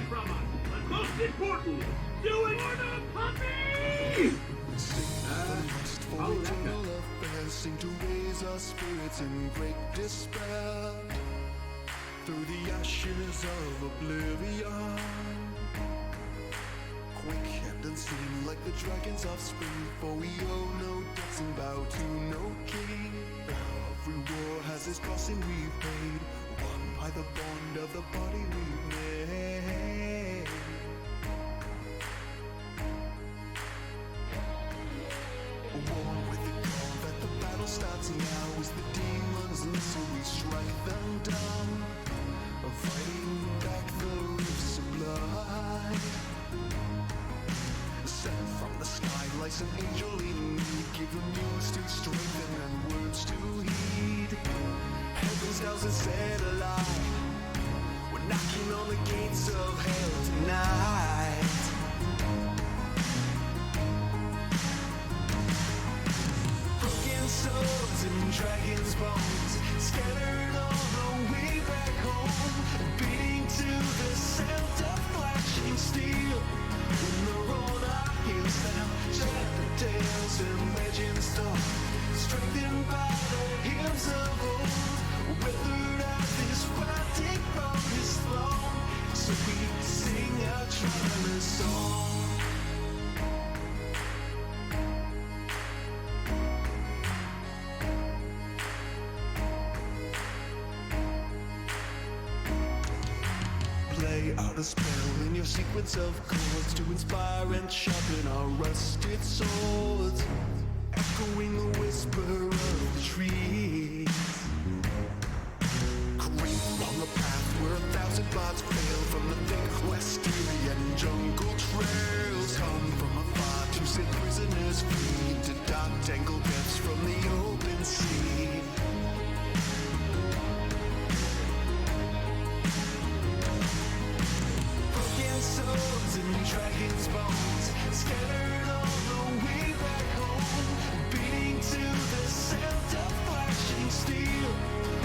from us, but most important, doing for the puppy! Oh, eternal affairs seem to raise our spirits in great despair. Through the ashes of oblivion, quick and unseen like the dragons of spring, for we owe no debts and bow to no king. Every war has its costing we've paid, won by the bond of the body we've made. War with the call that the battle starts now, as the demons listen we strike them down, fighting back the rifts of blood. Sent from the sky like an angel in need, give them news to strengthen and words to heed. Heaven's doesn't set alight, we're knocking on the gates of hell tonight. Broken swords and dragons' bones scattered all the way back home, beating to the sound of flashing steel. When the roller heals down, shut the tales and legends talk, strengthened by the hymns of old, weathered out this fighting from his throne, so we sing a traveler's song. Play out a spell in your sequence of chords to inspire and sharpen our rusted swords, echoing the whisper of the trees. Creep along a path where 1,000 paths fail, from the thick Western jungle trails. Come from afar to set prisoners free into dark tangled depths from the open sea. Swords and dragons' bones scattered all the way back home, beating to the sound of flashing steel.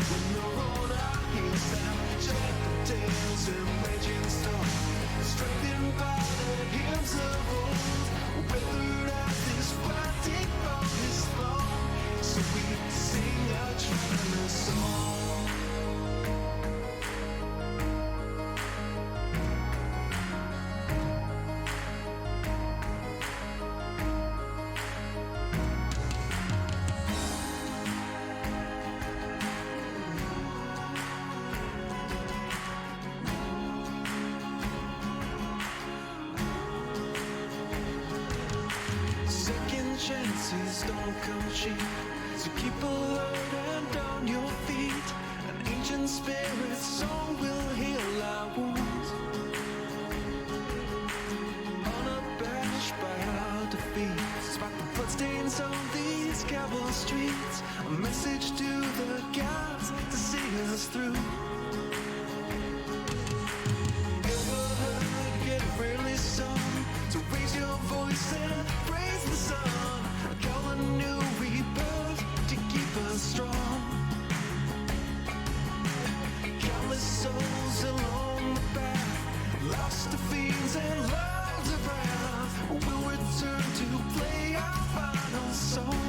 When the roller heals down, shut the tales and legends talk, strengthened by the hymns of old, weathered out this fighting from his throne, so we sing a traveler's song. Chances don't come cheap, so keep alert and on your feet. An ancient spirit song will heal our wounds, unabashed by our defeat. Spot the bloodstains on these cobble streets, a message to the gods to see us through. Ever heard, get rarely sung, so raise your voice and praise the sun. Call a new rebirth to keep us strong. Countless souls along the path, lost to fiends and lives of wrath, will return to play our final song.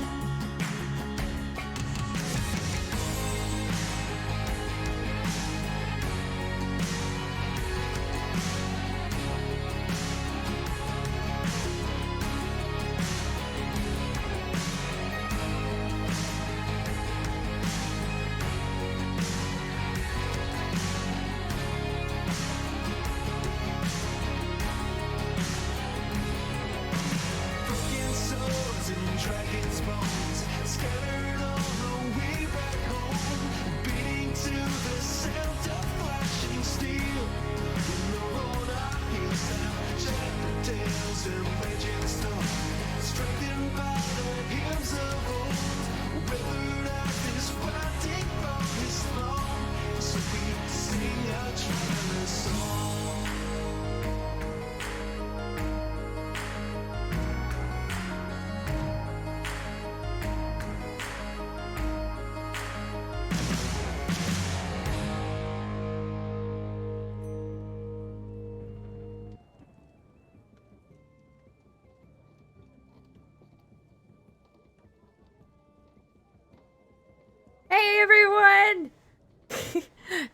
everyone!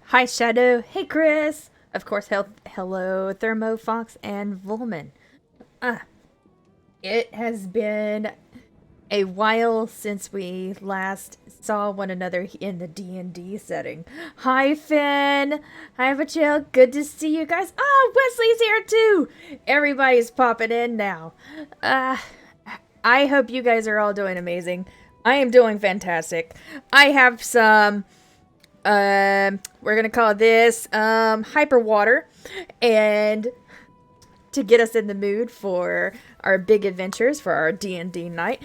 Hi, Shadow. Hey, Chris. Of course, hello, Thermo, Fox, and Volman. It has been a while since we last saw one another in the D&D setting. Hi, Finn. Hi, Rachel. Good to see you guys. Oh, Wesley's here too. Everybody's popping in now. I hope you guys are all doing amazing. I am doing fantastic. I have some, we're gonna call this, hyper water, and to get us in the mood for our big adventures for our D&D night.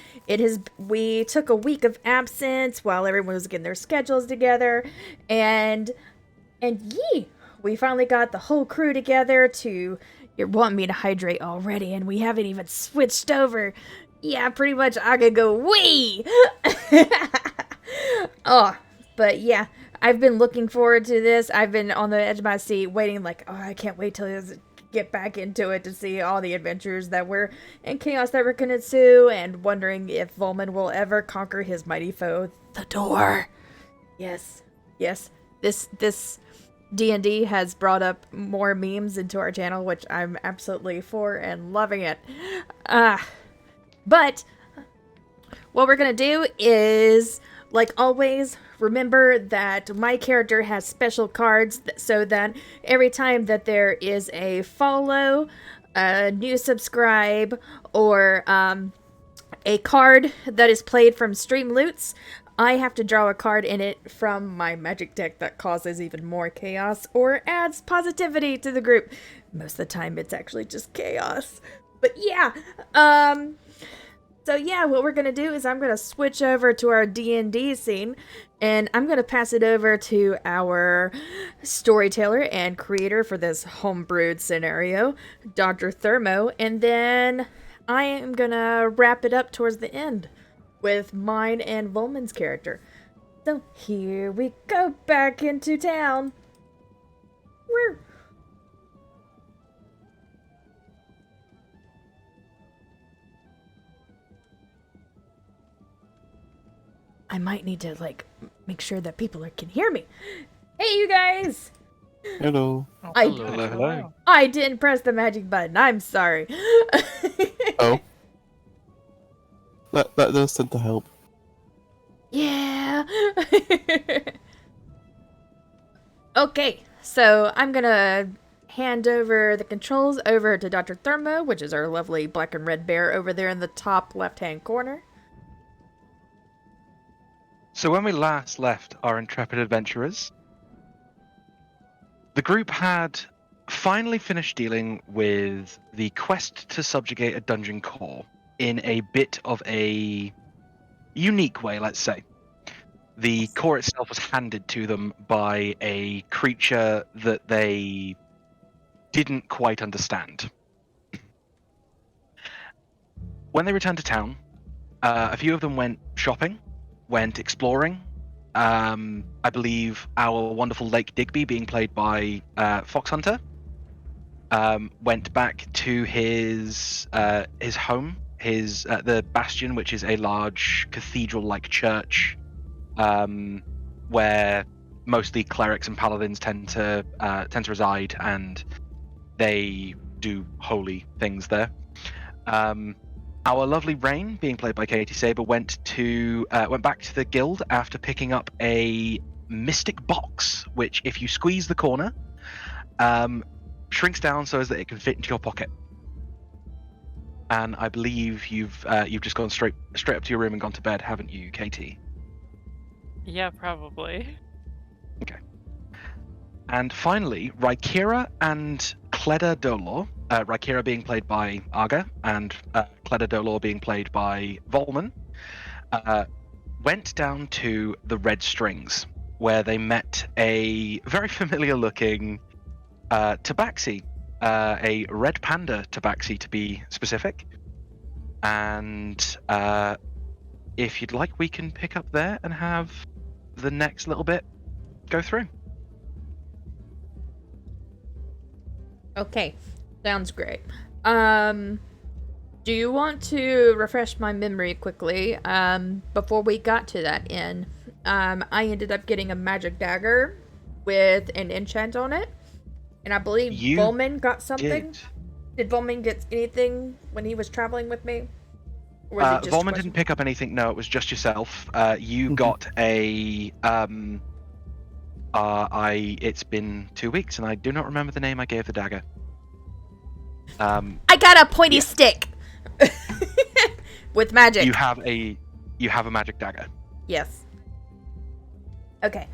We took a week of absence while everyone was getting their schedules together, and we finally got the whole crew together to. You're wanting me to hydrate already, and we haven't even switched over. Yeah, pretty much I could go wee. Oh, but yeah, I've been looking forward to this. I've been on the edge of my seat waiting like, oh, I can't wait till this get back into it to see all the adventures that were and chaos that were gonna ensue, and wondering if Volman will ever conquer his mighty foe, the door. Yes. This D&D has brought up more memes into our channel, which I'm absolutely for and loving it. But what we're gonna do is, like always, remember that my character has special cards so that every time that there is a follow, a new subscribe, or a card that is played from Stream Loots, I have to draw a card in it from my magic deck that causes even more chaos or adds positivity to the group. Most of the time it's actually just chaos. But yeah, so yeah, what we're gonna do is I'm gonna switch over to our D&D scene, and I'm gonna pass it over to our storyteller and creator for this homebrewed scenario, Dr. Thermo, and then I am gonna wrap it up towards the end with mine and Volman's character. So here we go back into town. Woo! I might need to, like, make sure that people can hear me. Hey, you guys! Hello. Oh, Hello. I didn't press the magic button. I'm sorry. Oh. That does tend to help. Yeah. Okay, so I'm gonna hand over the controls over to Dr. Thermo, which is our lovely black and red bear over there in the top left-hand corner. So when we last left our intrepid adventurers, the group had finally finished dealing with the quest to subjugate a dungeon core in a bit of a unique way, let's say. The core itself was handed to them by a creature that they didn't quite understand. When they returned to town, a few of them went shopping, went exploring. I believe our wonderful Lake Digby, being played by Fox Hunter, went back to his home, the Bastion, which is a large cathedral-like church, where mostly clerics and paladins tend to reside, and they do holy things there. Our lovely Rain, being played by Katie Saber, went back to the guild after picking up a mystic box, which, if you squeeze the corner, shrinks down so as that it can fit into your pocket. And I believe you've just gone straight up to your room and gone to bed, haven't you, Katie? Yeah, probably. Okay. And finally, Rykira and Cleda Dolor, Rykira being played by Arga, and Cleda Dolor being played by Volman, went down to the Red Strings, where they met a very familiar-looking tabaxi, a red panda tabaxi to be specific. And if you'd like, we can pick up there and have the next little bit go through. Okay, sounds great. Do you want to refresh my memory quickly, before we got to that inn? I ended up getting a magic dagger with an enchant on it. And I believe You Volman got something. did. Did Volman get anything when he was traveling with me? Or was it just Volman didn't pick up anything. No, it was just yourself. You got a It's been 2 weeks, and I do not remember the name I gave the dagger. I got a pointy Yeah. stick with magic. You have a magic dagger. Yes. Okay.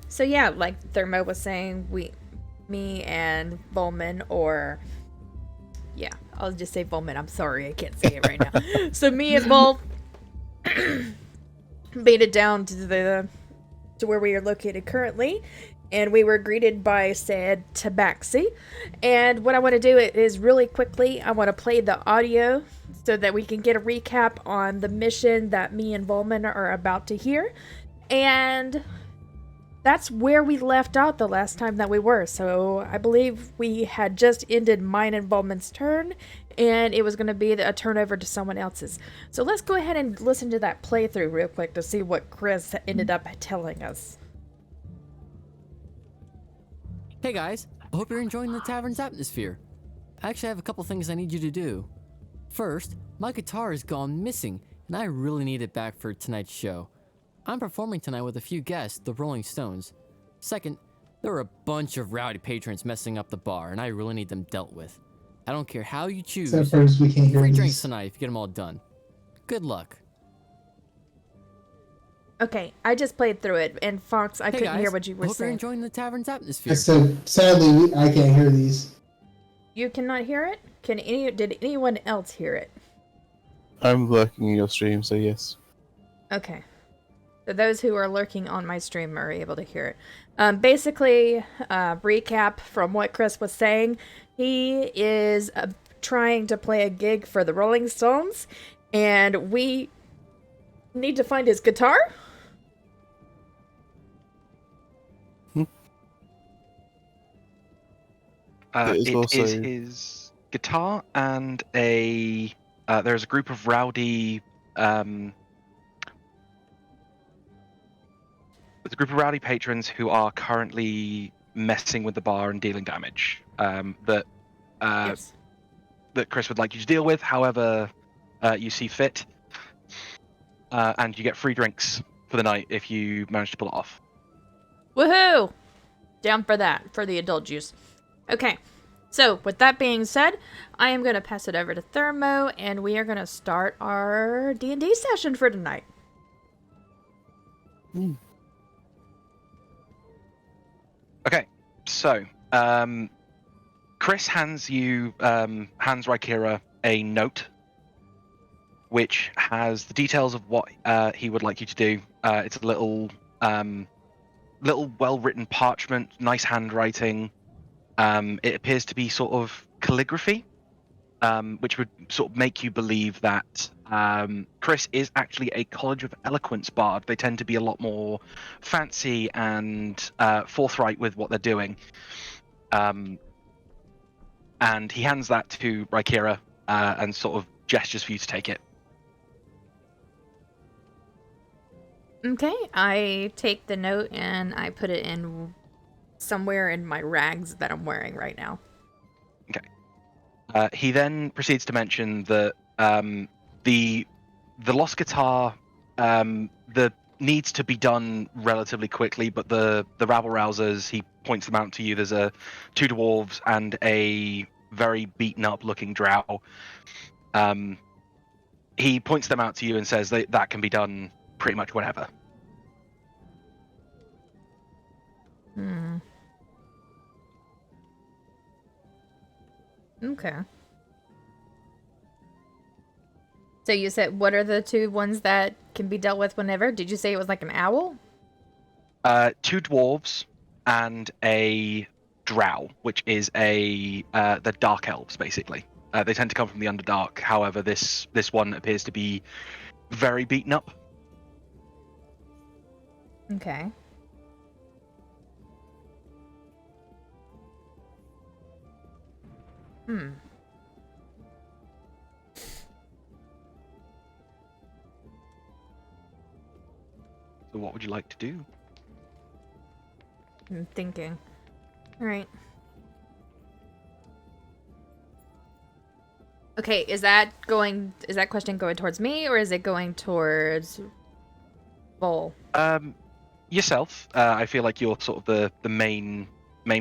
So yeah, like Thermo was saying, me and Volman, or yeah, I'll just say Volman. I'm sorry, I can't say it right now. So me and Vol made it down to where we are located currently, and we were greeted by said Tabaxi. And what I want to do is really quickly, I want to play the audio so that we can get a recap on the mission that me and Volman are about to hear. And that's where we left out the last time that we were. So I believe we had just ended mine and Volman's turn, and it was going to be a turnover to someone else's. So let's go ahead and listen to that playthrough real quick to see what Chris ended up telling us. Hey guys, I hope you're enjoying the tavern's atmosphere. I actually have a couple things I need you to do. First, my guitar has gone missing, and I really need it back for tonight's show. I'm performing tonight with a few guests, the Rolling Stones. Second, there are a bunch of rowdy patrons messing up the bar, and I really need them dealt with. I don't care how you choose. Except first, we can't hear Free these. drinks tonight if you get them all done. Good luck. Okay, I just played through it, and Fox, I Hey couldn't guys, hear what you I were hope you're saying. enjoying the tavern's I atmosphere. said, sadly, I can't hear these. You cannot hear it? Did anyone else hear it? I'm lurking in your stream, so yes. Okay. So those who are lurking on my stream are able to hear it. Basically, recap from what Chris was saying. He is trying to play a gig for the Rolling Stones, and we need to find his guitar. It is It is his guitar and there's a group of rowdy there's a group of rowdy patrons who are currently messing with the bar and dealing damage. Yes. That Chris would like you to deal with, however you see fit, and you get free drinks for the night if you manage to pull it off. Woohoo! Down for that, for the adult juice. Okay, so with that being said, I am going to pass it over to Thermo, and we are going to start our D&D session for tonight. Okay, so Chris hands Rykira a note which has the details of what he would like you to do. It's a little well-written parchment, nice handwriting. It appears to be sort of calligraphy, which would sort of make you believe that Chris is actually a College of Eloquence bard. They tend to be a lot more fancy and forthright with what they're doing. And he hands that to Rykira and sort of gestures for you to take it. Okay, I take the note and I put it in somewhere in my rags that I'm wearing right now. He then proceeds to mention that the lost guitar needs to be done relatively quickly, but the rabble rousers, he points them out to you. There's two dwarves and a very beaten up looking drow. He points them out to you and says that can be done pretty much whenever. Okay. So you said, what are the two ones that can be dealt with whenever? Did you say it was like an owl? Two dwarves and a drow, which is the dark elves, basically. They tend to come from the Underdark. However, this one appears to be very beaten up. Okay. So what would you like to do? I'm thinking. All right. Okay, is that question going towards me, or is it going towards Vol? Yourself. I feel like you're sort of the main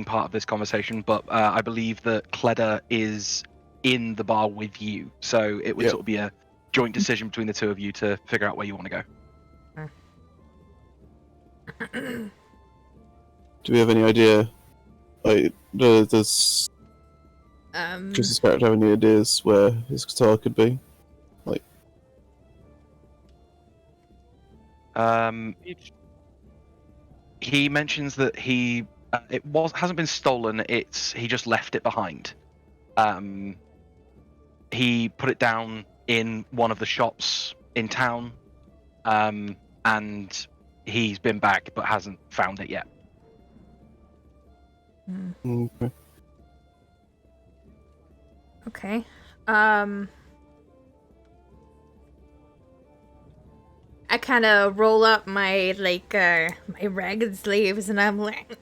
part of this conversation, but I believe that Cleda is in the bar with you, so it would Yep. sort of be a joint decision between the two of you to figure out where you want to go. Do we have any idea? Like, does Chris's character have any ideas where his guitar could be? Like, he mentions that hasn't been stolen. He just left it behind. He put it down in one of the shops in town, and he's been back but hasn't found it yet. okay. Okay. I kind of roll up my my ragged sleeves, and I'm like,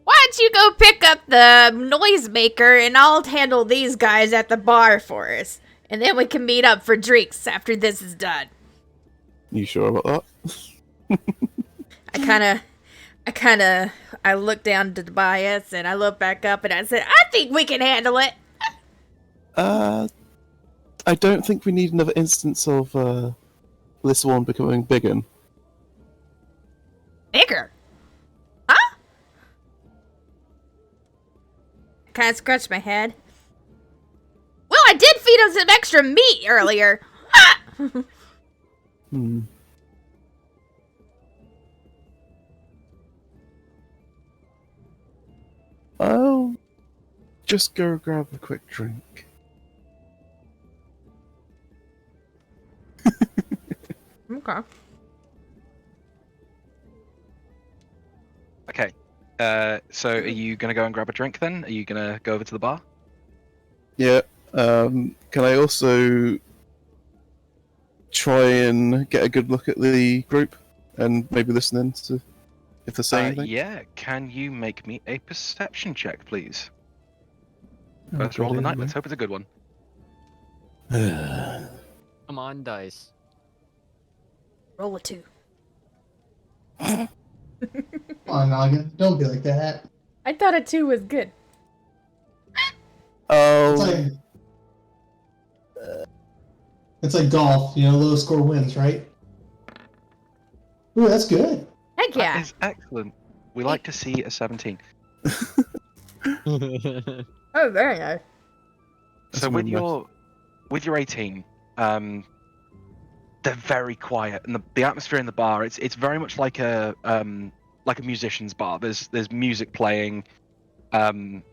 why don't you go pick up the noisemaker, and I'll handle these guys at the bar for us, and then we can meet up for drinks after this is done. You sure about that? I look down to Tobias, and I look back up, and I said, I think we can handle it. I don't think we need another instance of this one becoming bigger. Bigger? Huh? I kind of scratched my head. Well, I did feed him some extra meat earlier. I'll just go grab a quick drink. Okay. Okay. So are you gonna go and grab a drink then? Are you gonna go over to the bar? Yeah. Can I also try and get a good look at the group and maybe listen in to if they're saying anything? Yeah. Can you make me a perception check, please? Oh, First roll of the night. Let's hope it's a good one. Come on, dice. Roll a 2. Come on, Naga. Don't be like that. I thought a 2 was good. Oh, It's like golf, you know, low score wins, right? Ooh, that's good. Heck yeah. That is excellent. We like to see a 17. Oh, very nice. So with your 18, they're very quiet, and the atmosphere in the bar it's very much like a musician's bar. There's music playing. It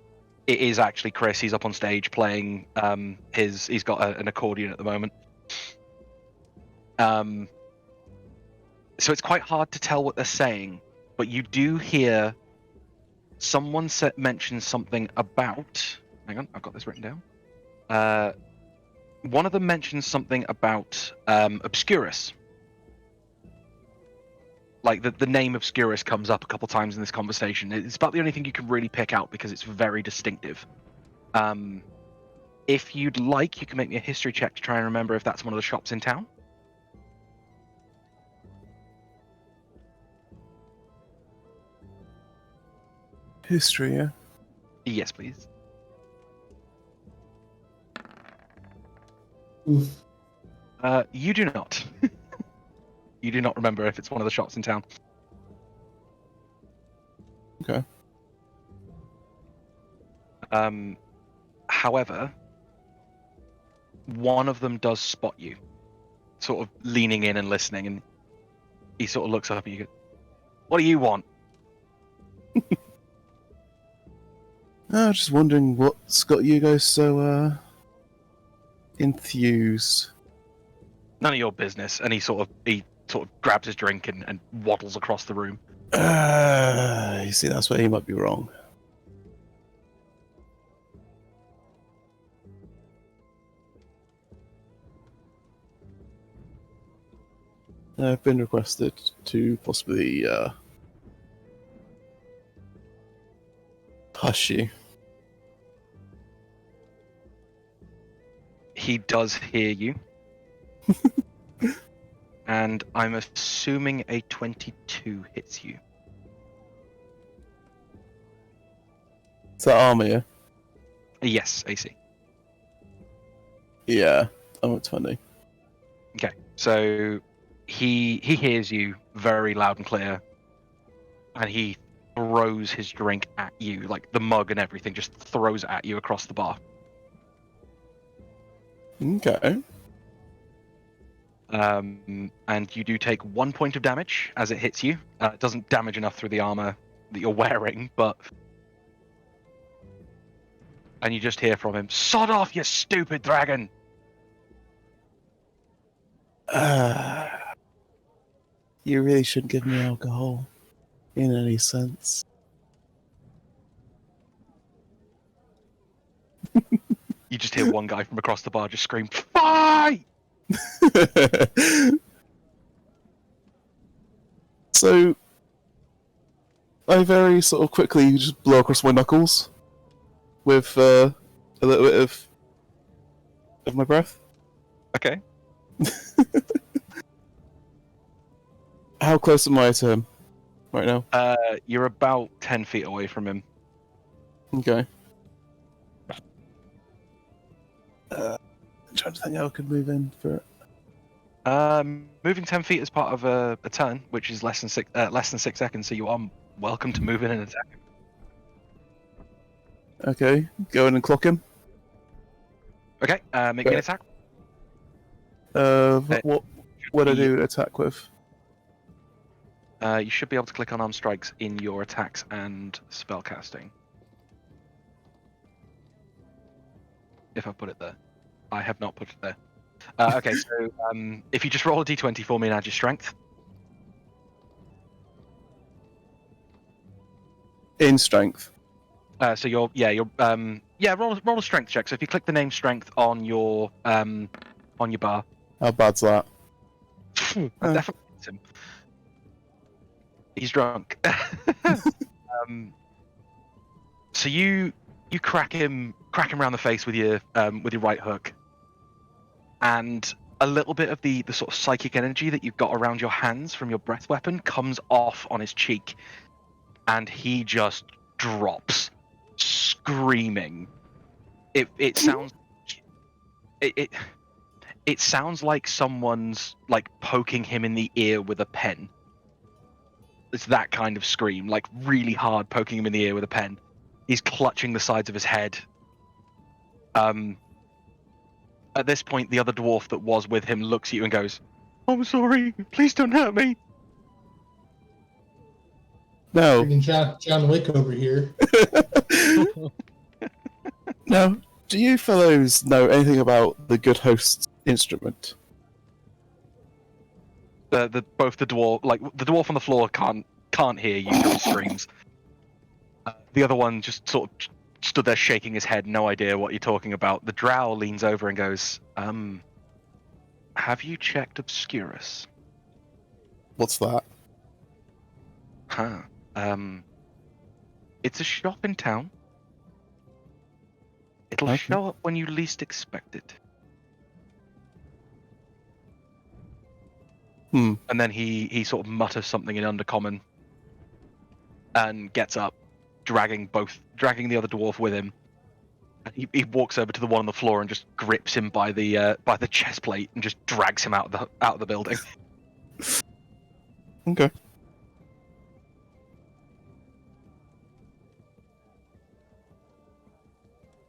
is actually Chris. He's up on stage playing. He's got an accordion at the moment. So it's quite hard to tell what they're saying, but you do hear someone mention something about. Hang on, I've got this written down. One of them mentions something about Obscurus. Like the name Obscurus comes up a couple times in this conversation. It's about the only thing you can really pick out because it's very distinctive. If you'd like, you can make me a history check to try and remember if that's one of the shops in town. history, yeah? Yes, please. Oof. You do not. You do not remember if it's one of the shops in town. Okay. However, one of them does spot you, sort of leaning in and listening, and he sort of looks up at you. What do you want? Just wondering what's got you guys so enthused. None of your business. And he sort of grabs his drink and waddles across the room. You see, that's where he might be wrong. I've been requested to possibly hush you. He does hear you. And I'm assuming a 22 hits you. Is that armor, yeah? Yes, AC. Yeah, I'm at 20. Okay, so he hears you very loud and clear, and he throws his drink at you, like the mug and everything, just throws it at you across the bar. Okay. And you do take 1 point of damage as it hits you. It doesn't damage enough through the armor that you're wearing, but... And you just hear from him, "Sod off, you stupid dragon!" You really shouldn't give me alcohol, in any sense. You just hear one guy from across the bar just scream, "Fight!" So, I very sort of quickly just blow across my knuckles with a little bit of my breath. Okay. How close am I to him right now? You're about 10 feet away from him. Okay. I'm trying to think how I could move in for it. Moving 10 feet is part of a turn, which is less than 6 seconds, so you are welcome to move in and attack him. Okay, go in and clock him. Okay, make me an attack. What do I do an attack with? You should be able to click on arm strikes in your attacks and spellcasting. If I put it there. I have not put it there. Okay, so if you just roll a d20 for me and add your strength. In strength. So roll a strength check. So if you click the name strength on your bar. How bad's that? That definitely hits him. He's drunk. So you crack him around the face with your right hook, and a little bit of the sort of psychic energy that you've got around your hands from your breath weapon comes off on his cheek, and he just drops, screaming. It sounds it sounds like someone's like poking him in the ear with a pen. It's that kind of scream, like really hard, poking him in the ear with a pen. He's clutching the sides of his head. At this point, the other dwarf that was with him looks at you and goes, "I'm sorry, please don't hurt me." No. Freaking John Wick over here. Now, do you fellows know anything about the good host's instrument? Both the dwarf on the floor can't hear you through screams. The other one just sort of stood there shaking his head, no idea what you're talking about. The drow leans over and goes, "Have you checked Obscurus?" What's that? Huh. It's a shop in town. It'll Okay. show up when you least expect it. And then he sort of mutters something in Undercommon and gets up, dragging the other dwarf with him. And he walks over to the one on the floor and just grips him by the chest plate and just drags him out of the building. Okay.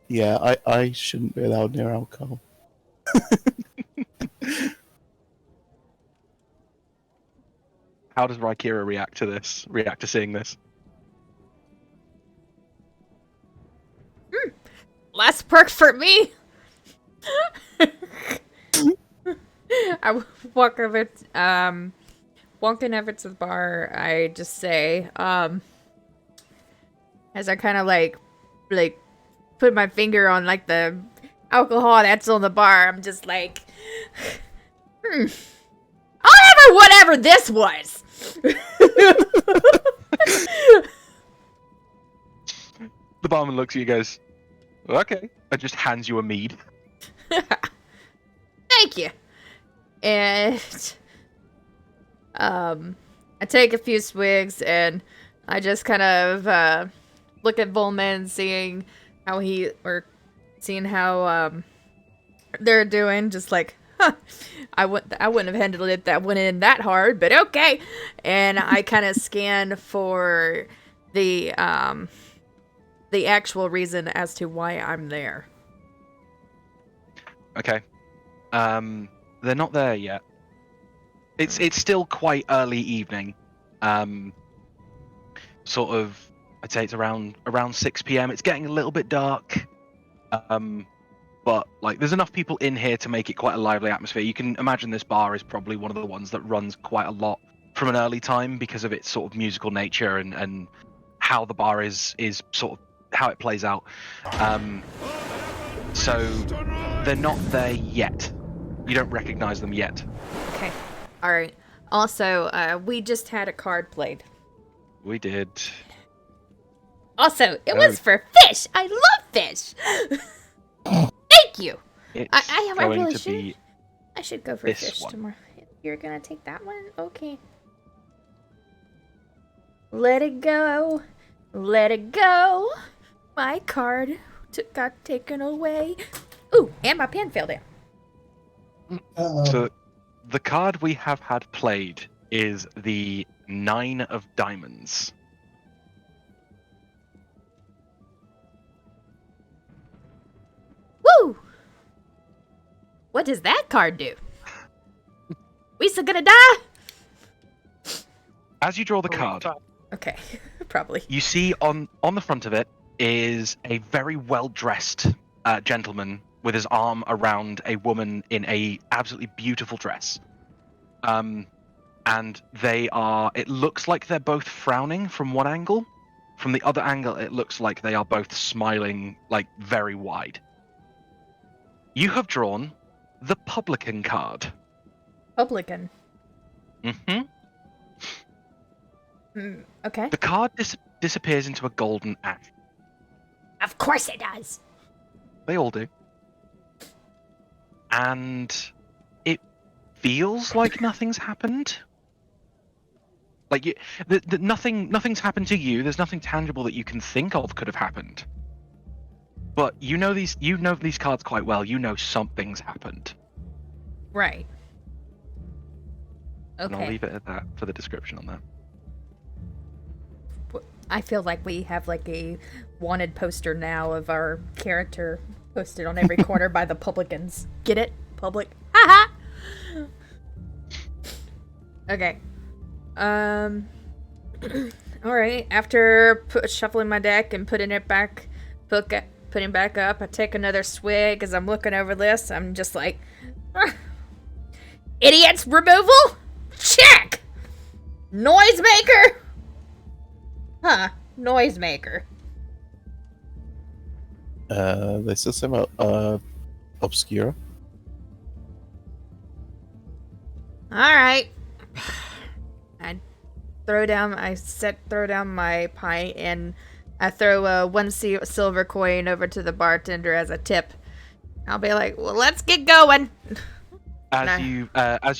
Yeah, I shouldn't be allowed near alcohol. How does Rykira react to seeing this? Last perk for me. I walk over walking over to the bar. I just say, as I kind of like put my finger on like the alcohol that's on the bar, I'm just like, I'll have or whatever this was. The barman looks at you and goes, okay. And just hands you a mead. Thank you. And I take a few swigs and I just kind of look at Volman, seeing how they're doing. Just like, huh, I wouldn't have handled it that went in that hard, but okay. And I kind of scan for the actual reason as to why I'm there. Okay. They're not there yet. It's still quite early evening. Sort of, I'd say it's around 6 p.m. It's getting a little bit dark. But like, there's enough people in here to make it quite a lively atmosphere. You can imagine this bar is probably one of the ones that runs quite a lot from an early time because of its sort of musical nature and how the bar is sort of how it plays out. So they're not there yet. You don't recognize them yet. Okay. All right. Also, we just had a card played. We did. Also, it was for fish. I love fish. Thank you. It's I going really to should. be I should go for this fish one. tomorrow. You're gonna take that one? Okay. Let it go. Let it go. My card got taken away. Ooh, and my pen fell down. So the card we have had played is the 9 of Diamonds. Woo! What does that card do? We still gonna die? As you draw the card, Okay, probably. you see on the front of it is a very well-dressed gentleman with his arm around a woman in a absolutely beautiful dress. And it looks like they're both frowning from one angle. From the other angle, it looks like they are both smiling, like, very wide. You have drawn the Publican card. Publican. Mm-hmm. Okay. The card disappears into a golden ash. Of course it does. They all do. And it feels like nothing's happened. Like nothing's happened to you. There's nothing tangible that you can think of could have happened. But you know these cards quite well. You know something's happened. Right. And I'll Okay. leave it at that for the description on that. I feel like we have like a wanted poster now of our character posted on every corner by the publicans. Get it? Public. Haha. Okay. All right. After shuffling my deck and putting it back, putting back up, I take another swig. As I'm looking over this, I'm just like, idiots removal. Check. Noisemaker. Huh. Noisemaker. They still say about Obscura. Alright. I throw down my pint and I throw one silver coin over to the bartender as a tip. I'll be like, well, let's get going. As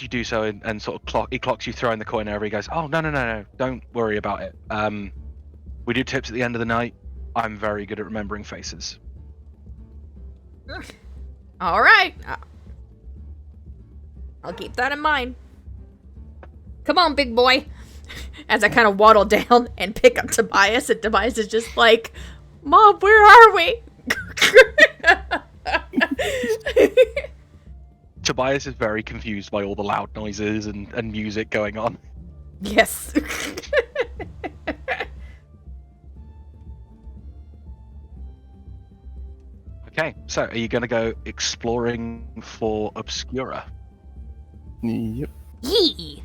you do so and sort of he clocks you throwing the coin over, he goes, oh, no, don't worry about it. We do tips at the end of the night. I'm very good at remembering faces. Alright. I'll keep that in mind. Come on, big boy. As I kind of waddle down and pick up Tobias, and Tobias is just like, Mom, where are we? Tobias is very confused by all the loud noises and music going on. Yes. Okay, so are you going to go exploring for Obscura? Yep. Yee.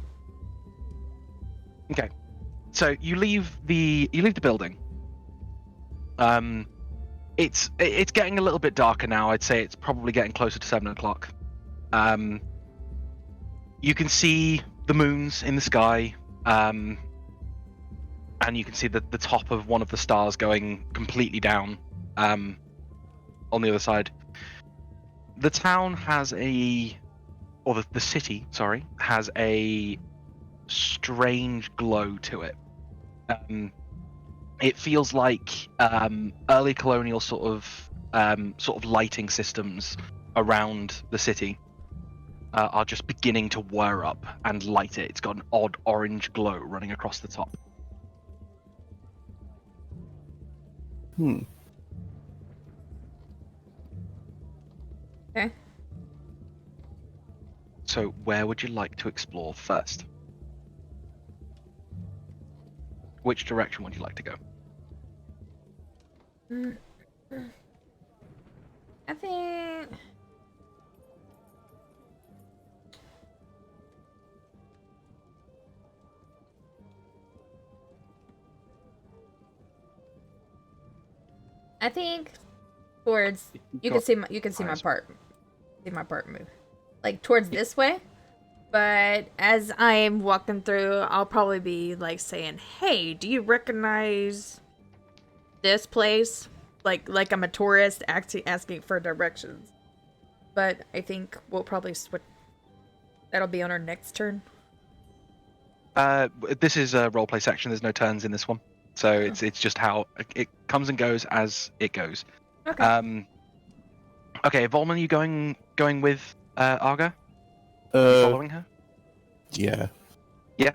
Okay, so you leave the building. It's getting a little bit darker now. I'd say it's probably getting closer to 7 o'clock. You can see the moon's in the sky, and you can see the top of one of the stars going completely down on the other side. The town has the city, sorry, has a strange glow to it. It feels like early colonial sort of lighting systems around the city are just beginning to whir up and light it. It's got an odd orange glow running across the top. Okay. So where would you like to explore first? Which direction would you like to go? I think. I think towards you can see my part move, like towards this way. But as I'm walking through, I'll probably be like saying, "Hey, do you recognize this place?" Like I'm a tourist asking for directions. But I think we'll probably switch. That'll be on our next turn. This is a roleplay section. There's no turns in this one, so it's just how it comes and goes as it goes. Okay. Okay, Volman, you going with Arga? Following her? Yeah. Yeah.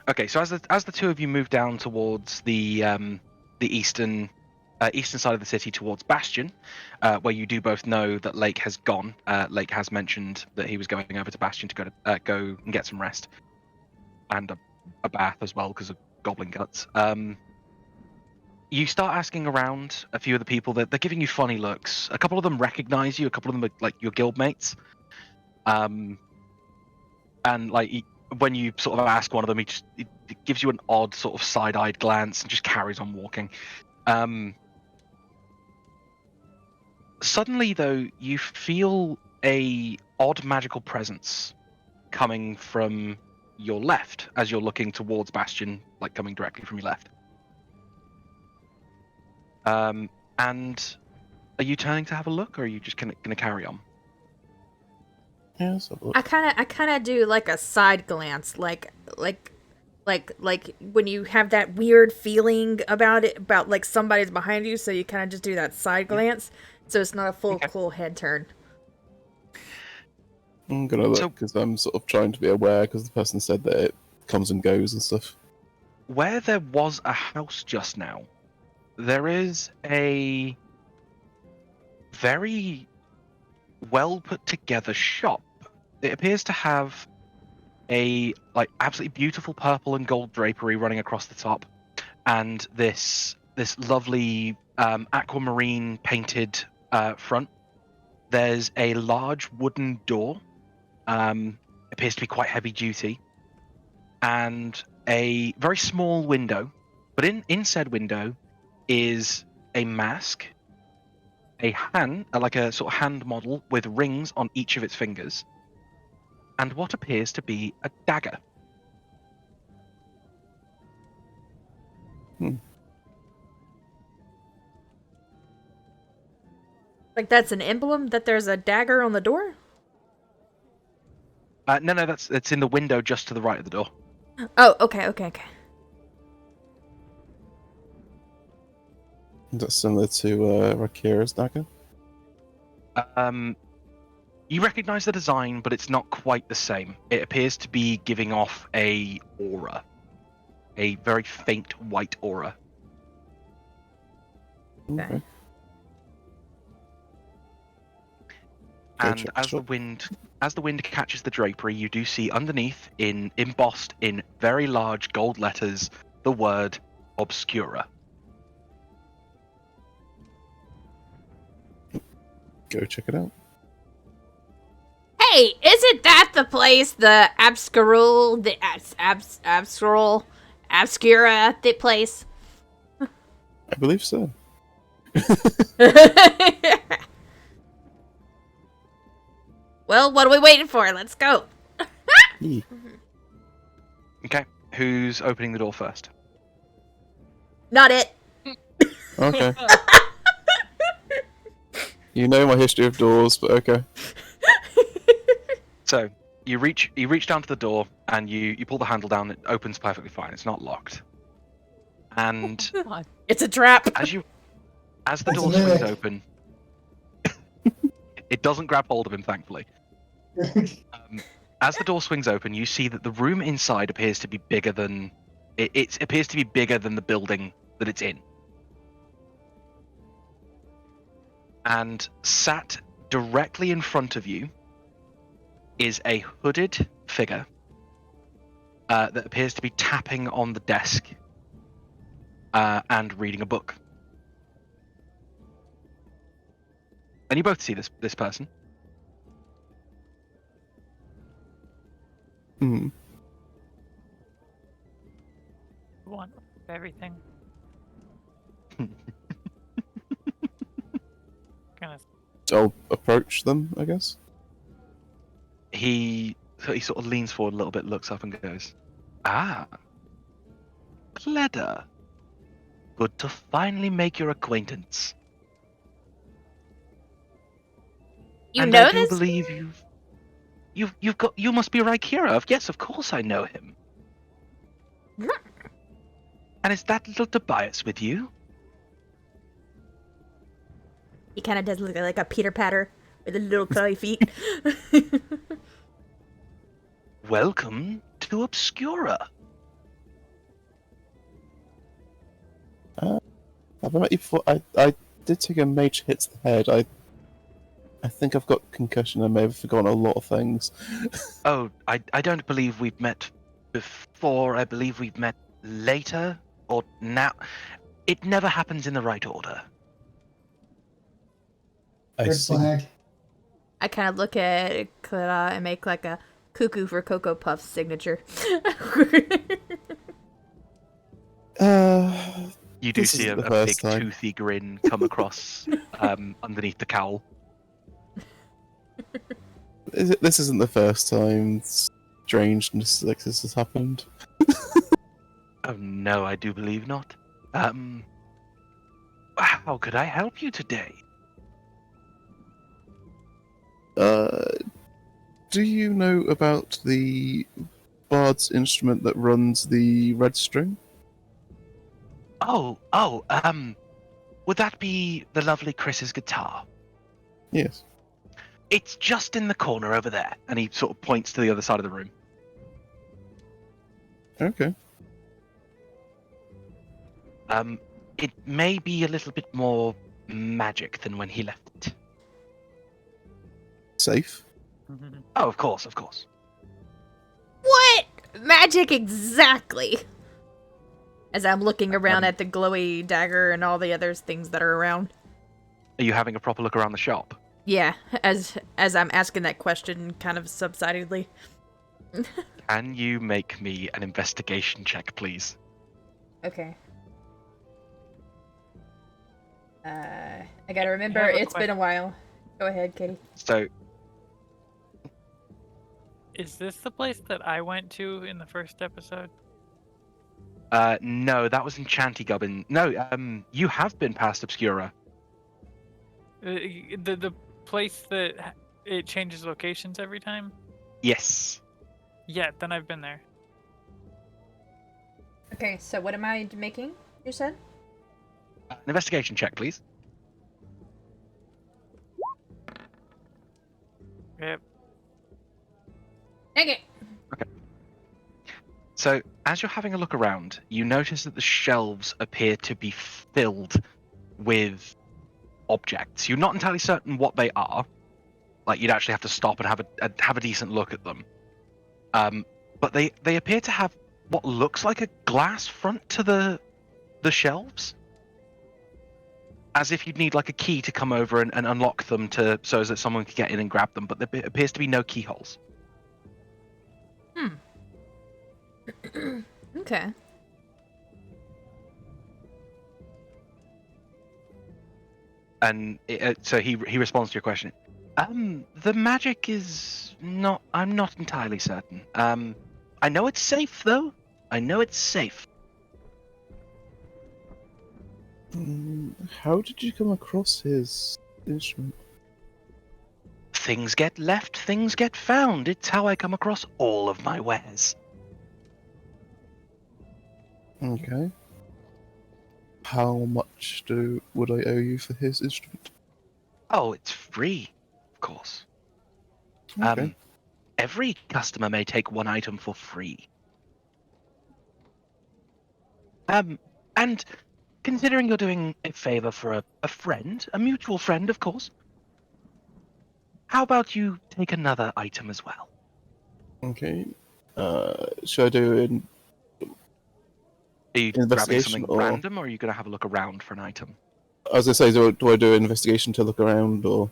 Okay, so as the two of you move down towards the eastern side of the city towards Bastion, where you do both know that Lake has gone. Lake has mentioned that he was going over to Bastion to go and get some rest and a bath as well because of goblin guts. You start asking around a few of the people that they're giving you funny looks. A couple of them recognize you. A couple of them are like your guild mates. And like when you sort of ask one of them, it gives you an odd sort of side-eyed glance and just carries on walking. Suddenly, though, you feel a odd magical presence coming from your left as you're looking towards Bastion, like coming directly from your left. And are you turning to have a look, or are you just gonna carry on? Yeah, I kind of do like a side glance, like when you have that weird feeling about like somebody's behind you, so you kind of just do that side glance, so it's not a full head turn. I'm gonna look because I'm sort of trying to be aware because the person said that it comes and goes and stuff. Where there was a house just now, there is a very well put together shop. It appears to have a like absolutely beautiful purple and gold drapery running across the top, and this lovely aquamarine painted front. There's a large wooden door, appears to be quite heavy duty, and a very small window. But in said window is a mask, a hand, like a sort of hand model with rings on each of its fingers, and what appears to be a dagger. Like that's an emblem that there's a dagger on the door? No, it's in the window just to the right of the door. Oh, okay. That's similar to Rakira's dagger. You recognize the design, but it's not quite the same. It appears to be giving off a aura, a very faint white aura. Okay. And as the wind catches the drapery, you do see underneath, embossed in very large gold letters, the word Obscura. Go check it out. Hey, isn't that the place, the Obscura, the place? I believe so. Well, what are we waiting for? Let's go. Who's opening the door first? Not it. Okay. You know my history of doors, but okay. So you reach down to the door and you pull the handle down. It opens perfectly fine. It's not locked. And It's a trap. as the That's door a swings mimic. open, it doesn't grab hold of him, thankfully. As the door swings open, you see that the room inside appears to be bigger than it appears to be bigger than the building that it's in. And sat directly in front of you is a hooded figure that appears to be tapping on the desk and reading a book. And you both see this person. Hmm. One of everything. Gonna I'll approach them, I guess. He sort of leans forward a little bit, looks up and goes, "Ah, Cleda. Good to finally make your acquaintance. You And know I do this? believe you must be Rykira. Yes, of course I know him. And is that little Tobias with you? He kind of does look like a Peter Patter with the little curly feet. Welcome to Obscura." I've met you before. I did take a major hit to the head. I think I've got concussion. I may have forgotten a lot of things. Oh, I don't believe we've met before. I believe we've met later or now. It never happens in the right order. I Red see. flag. I kind of look at Clara and make like a cuckoo for Cocoa Puffs signature. You do This see a isn't the big first time. toothy grin come across underneath the cowl. This isn't the first time strangeness like this has happened. Oh no, I do believe not. How could I help you today? Do you know about the bard's instrument that runs the red string? Would that be the lovely Chris's guitar? Yes. It's just in the corner over there. And he sort of points to the other side of the room. Okay. It may be a little bit more magic than when he left it. Safe. Oh, of course, of course. What? Magic exactly. As I'm looking around at the glowy dagger and all the other things that are around. Are you having a proper look around the shop? Yeah, as I'm asking that question kind of subsidedly. Can you make me an investigation check, please? Okay. I gotta remember, I have a it's been a while. Go ahead, Katie. So, Is this the place that I went to in the first episode? no, that was in Chantygubbin. No, you have been past Obscura. The place that it changes locations every time? Yes. Yeah, then I've been there. Okay, so what am I making, you said? An investigation check, please. Yep. Dang it! So, as you're having a look around, you notice that the shelves appear to be filled with objects. You're not entirely certain what they are. Like, you'd actually have to stop and have a decent look at them. But they appear to have what looks like a glass front to the shelves. As if you'd need like a key to come over and unlock them so that someone could get in and grab them, but there appears to be no keyholes. Okay. And so he responds to your question. The magic is not. I'm not entirely certain. I know it's safe though. I know it's safe. How did you come across his instrument? Things get left, things get found. It's how I come across all of my wares. Okay. How much would I owe you for his instrument? Oh, it's free, of course. Okay. Every customer may take one item for free. And considering you're doing a favor for a friend, a mutual friend, of course, how about you take another item as well? Okay. Should I do an Are you grabbing investigation something or? random, or are you going to have a look around for an item? I was gonna say, do I do an investigation to look around or?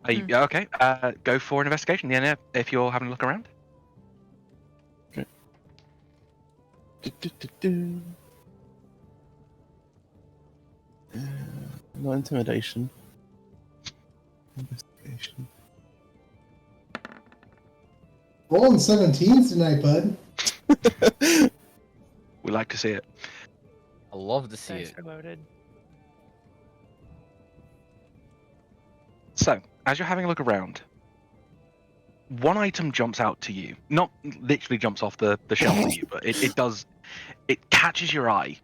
Are you, yeah, okay, go for an investigation, yeah, if you're having a look around. Okay. Do. Not intimidation. Investigation. Rolling 17s tonight, bud. We like to see it. I love to see Dice it. are loaded. So, as you're having a look around, one item jumps out to you. Not literally jumps off the shelf to you, but it catches your eye,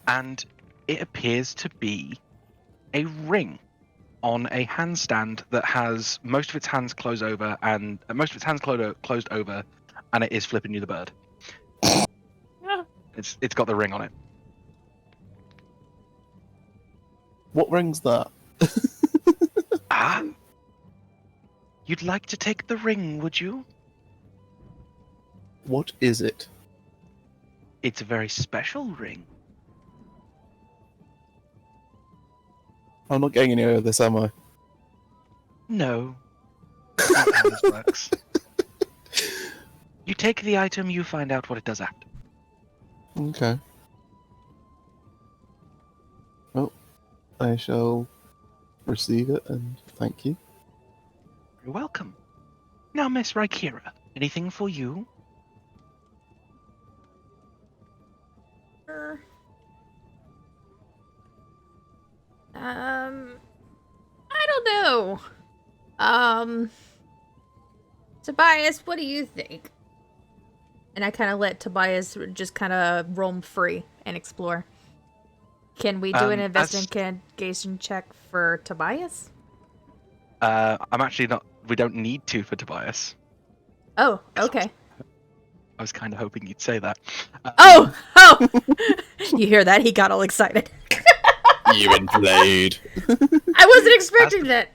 and it appears to be a ring on a handstand that has most of its hands closed over, and closed over, and it is flipping you the bird. It's got the ring on it. What ring's that? Ah, you'd like to take the ring, would you? What is it? It's a very special ring. I'm not getting anywhere with this, am I? No, that's not how this works. You take the item, you find out what it does after. Okay. Well, I shall receive it and thank you. You're welcome. Now, Miss Rykira, anything for you? I don't know. Tobias, what do you think? And I kind of let Tobias just kind of roam free and explore. Can we do an investigation check for Tobias? I'm actually not. We don't need to for Tobias. Oh, okay. I was kind of hoping you'd say that. Oh! You hear that? He got all excited. You been played. I wasn't expecting that.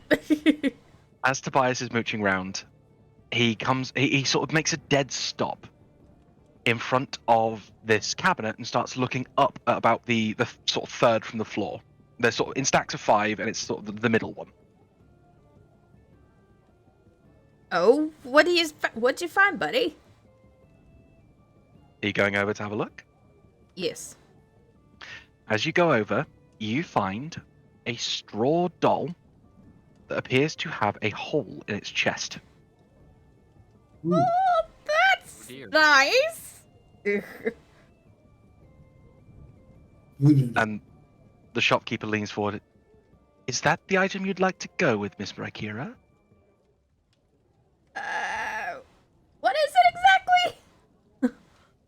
As Tobias is mooching round, he sort of makes a dead stop in front of this cabinet and starts looking up at about the sort of third from the floor. They're sort of in stacks of 5, and it's sort of the middle one. Oh, what'd you find, buddy? Are you going over to have a look? Yes. As you go over, you find a straw doll that appears to have a hole in its chest. Ooh. Oh, that's Dear. nice. And the shopkeeper leans forward. Is that the item you'd like to go with, Miss Rykira? What is it exactly?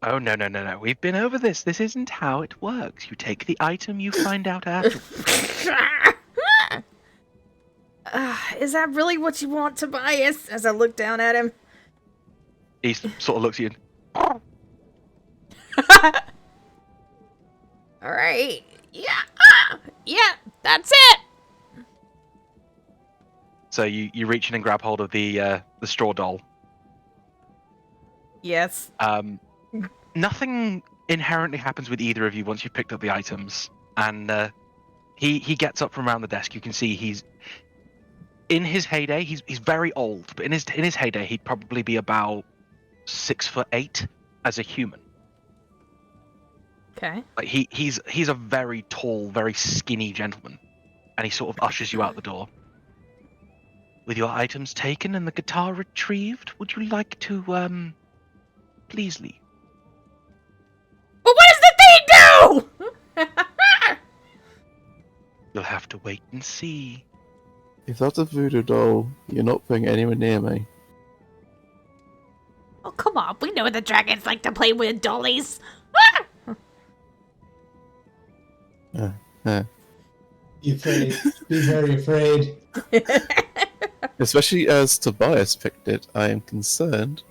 Oh, no. We've been over this. This isn't how it works. You take the item, you find out afterwards. Is that really what you want, Tobias? As I look down at him. He sort of looks at you. All right. Yeah, that's it. So you reach in and grab hold of the straw doll. Yes. Nothing inherently happens with either of you once you've picked up the items. And he gets up from around the desk. You can see he's in his heyday. He's very old, but in his heyday he'd probably be about 6'8" as a human. Okay. Like he's a very tall, very skinny gentleman, and he sort of ushers you out the door. With your items taken and the guitar retrieved, would you like to please leave? You'll have to wait and see. If that's a voodoo doll, you're not putting it anywhere near me. Oh, come on. We know the dragons like to play with dollies. Be afraid. Be very afraid. Especially as Tobias picked it, I am concerned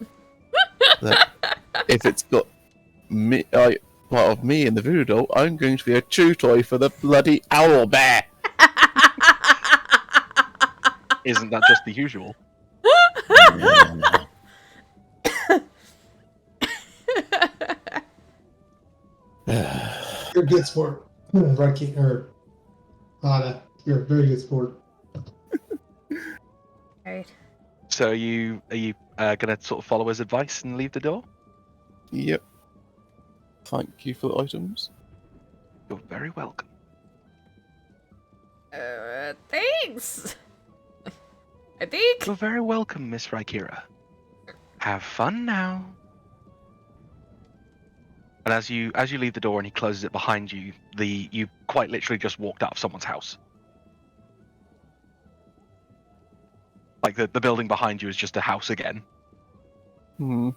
that if it's got me, part of me in the voodoo doll, I'm going to be a chew toy for the bloody owl bear. Isn't that just the usual? You're a good sport. Rocky, or Hana, you're a very good sport. Right. So are you gonna sort of follow his advice and leave the door? Yep. Thank you for the items. You're very welcome. Thanks. I think. You're very welcome, Miss Rykira. Have fun now. And as you leave the door and he closes it behind you, you quite literally just walked out of someone's house. Like the building behind you is just a house again. Hmm.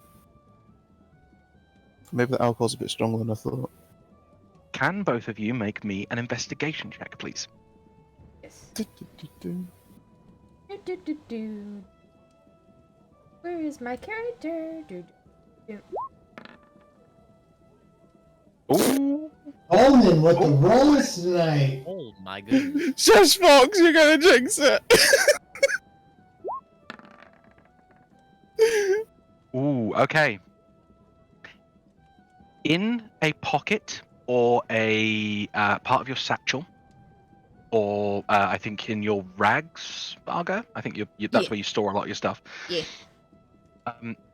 Maybe the alcohol's a bit stronger than I thought. Can both of you make me an investigation check, please? Yes. Du-du-du-du. Do. Where is my character? Do. Ooh. Coleman, what the roll is tonight? Oh my goodness. Shush, Fox, you're gonna jinx it! Ooh, okay. In a pocket or a part of your satchel, or I think in your rags, Arga. I think that's Yeah. where you store a lot of your stuff. Yeah.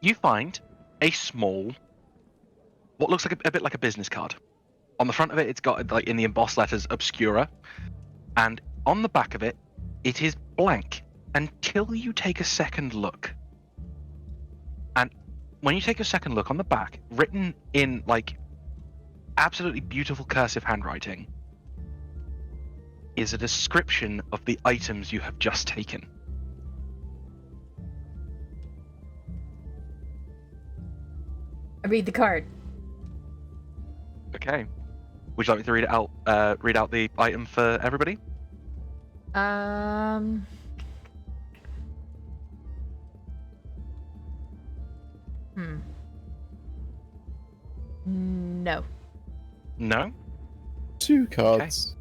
You find a small, what looks like a bit like a business card. On the front of it, it's got like in the embossed letters Obscura, and on the back of it, it is blank until you take a second look. And when you take a second look on the back, written in like absolutely beautiful cursive handwriting, is a description of the items you have just taken. I read the card. Okay. Would you like me to read it out? Read out the item for everybody? No. No. 2 cards.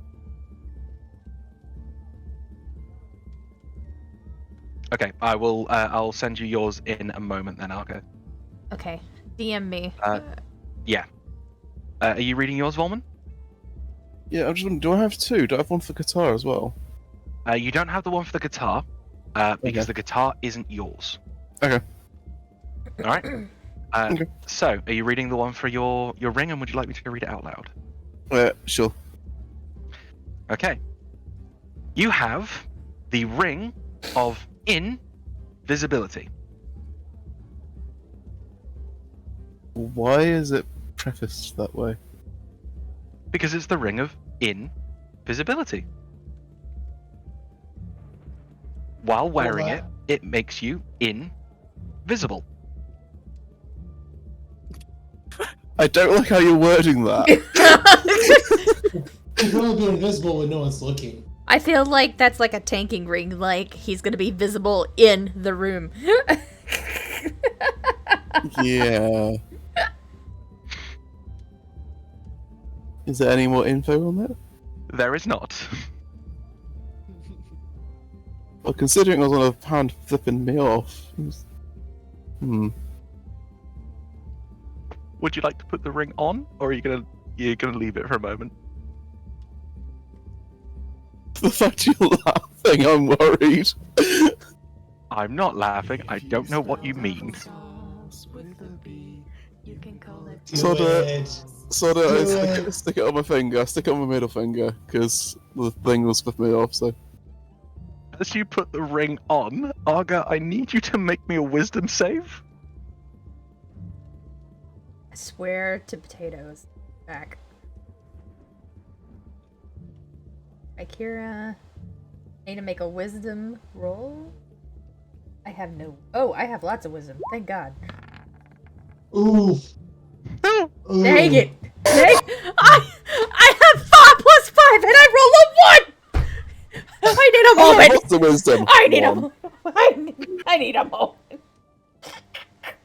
Okay. I will. I'll send you yours in a moment. Then I'll go. Okay. DM me. Yeah. Are you reading yours, Volman? Yeah, I'm just wondering, do I have 2? Do I have one for guitar as well? You don't have the one for the guitar, because the guitar isn't yours. Okay. All right. Okay. So, are you reading the one for your ring, and would you like me to read it out loud? Sure. Okay. You have the ring of invisibility. Why is it prefaced that way? Because it's the ring of invisibility. While wearing it, it makes you invisible. I don't like how you're wording that. You can only be invisible when no one's looking. I feel like that's like a tanking ring. Like he's gonna be visible in the room. Yeah. Is there any more info on that? There is not. Well, considering I was on a hand flipping me off. Would you like to put the ring on, or are you gonna leave it for a moment? The fact you're laughing, I'm worried. I'm not laughing. I don't know what you mean. You can call it. I stick it on my finger. I stick it on my middle finger because the thing was flipping me off. So As you put the ring on, Arga, I need you to make me a wisdom save. I swear to potatoes. Back. Akira. Need to make a wisdom roll. I have no. Oh, I have lots of wisdom. Thank God. Oof. Ooh. Dang it! I have 4 plus 5 and I roll a 1. I need a moment. What's the wisdom? I need a. One. I need a moment.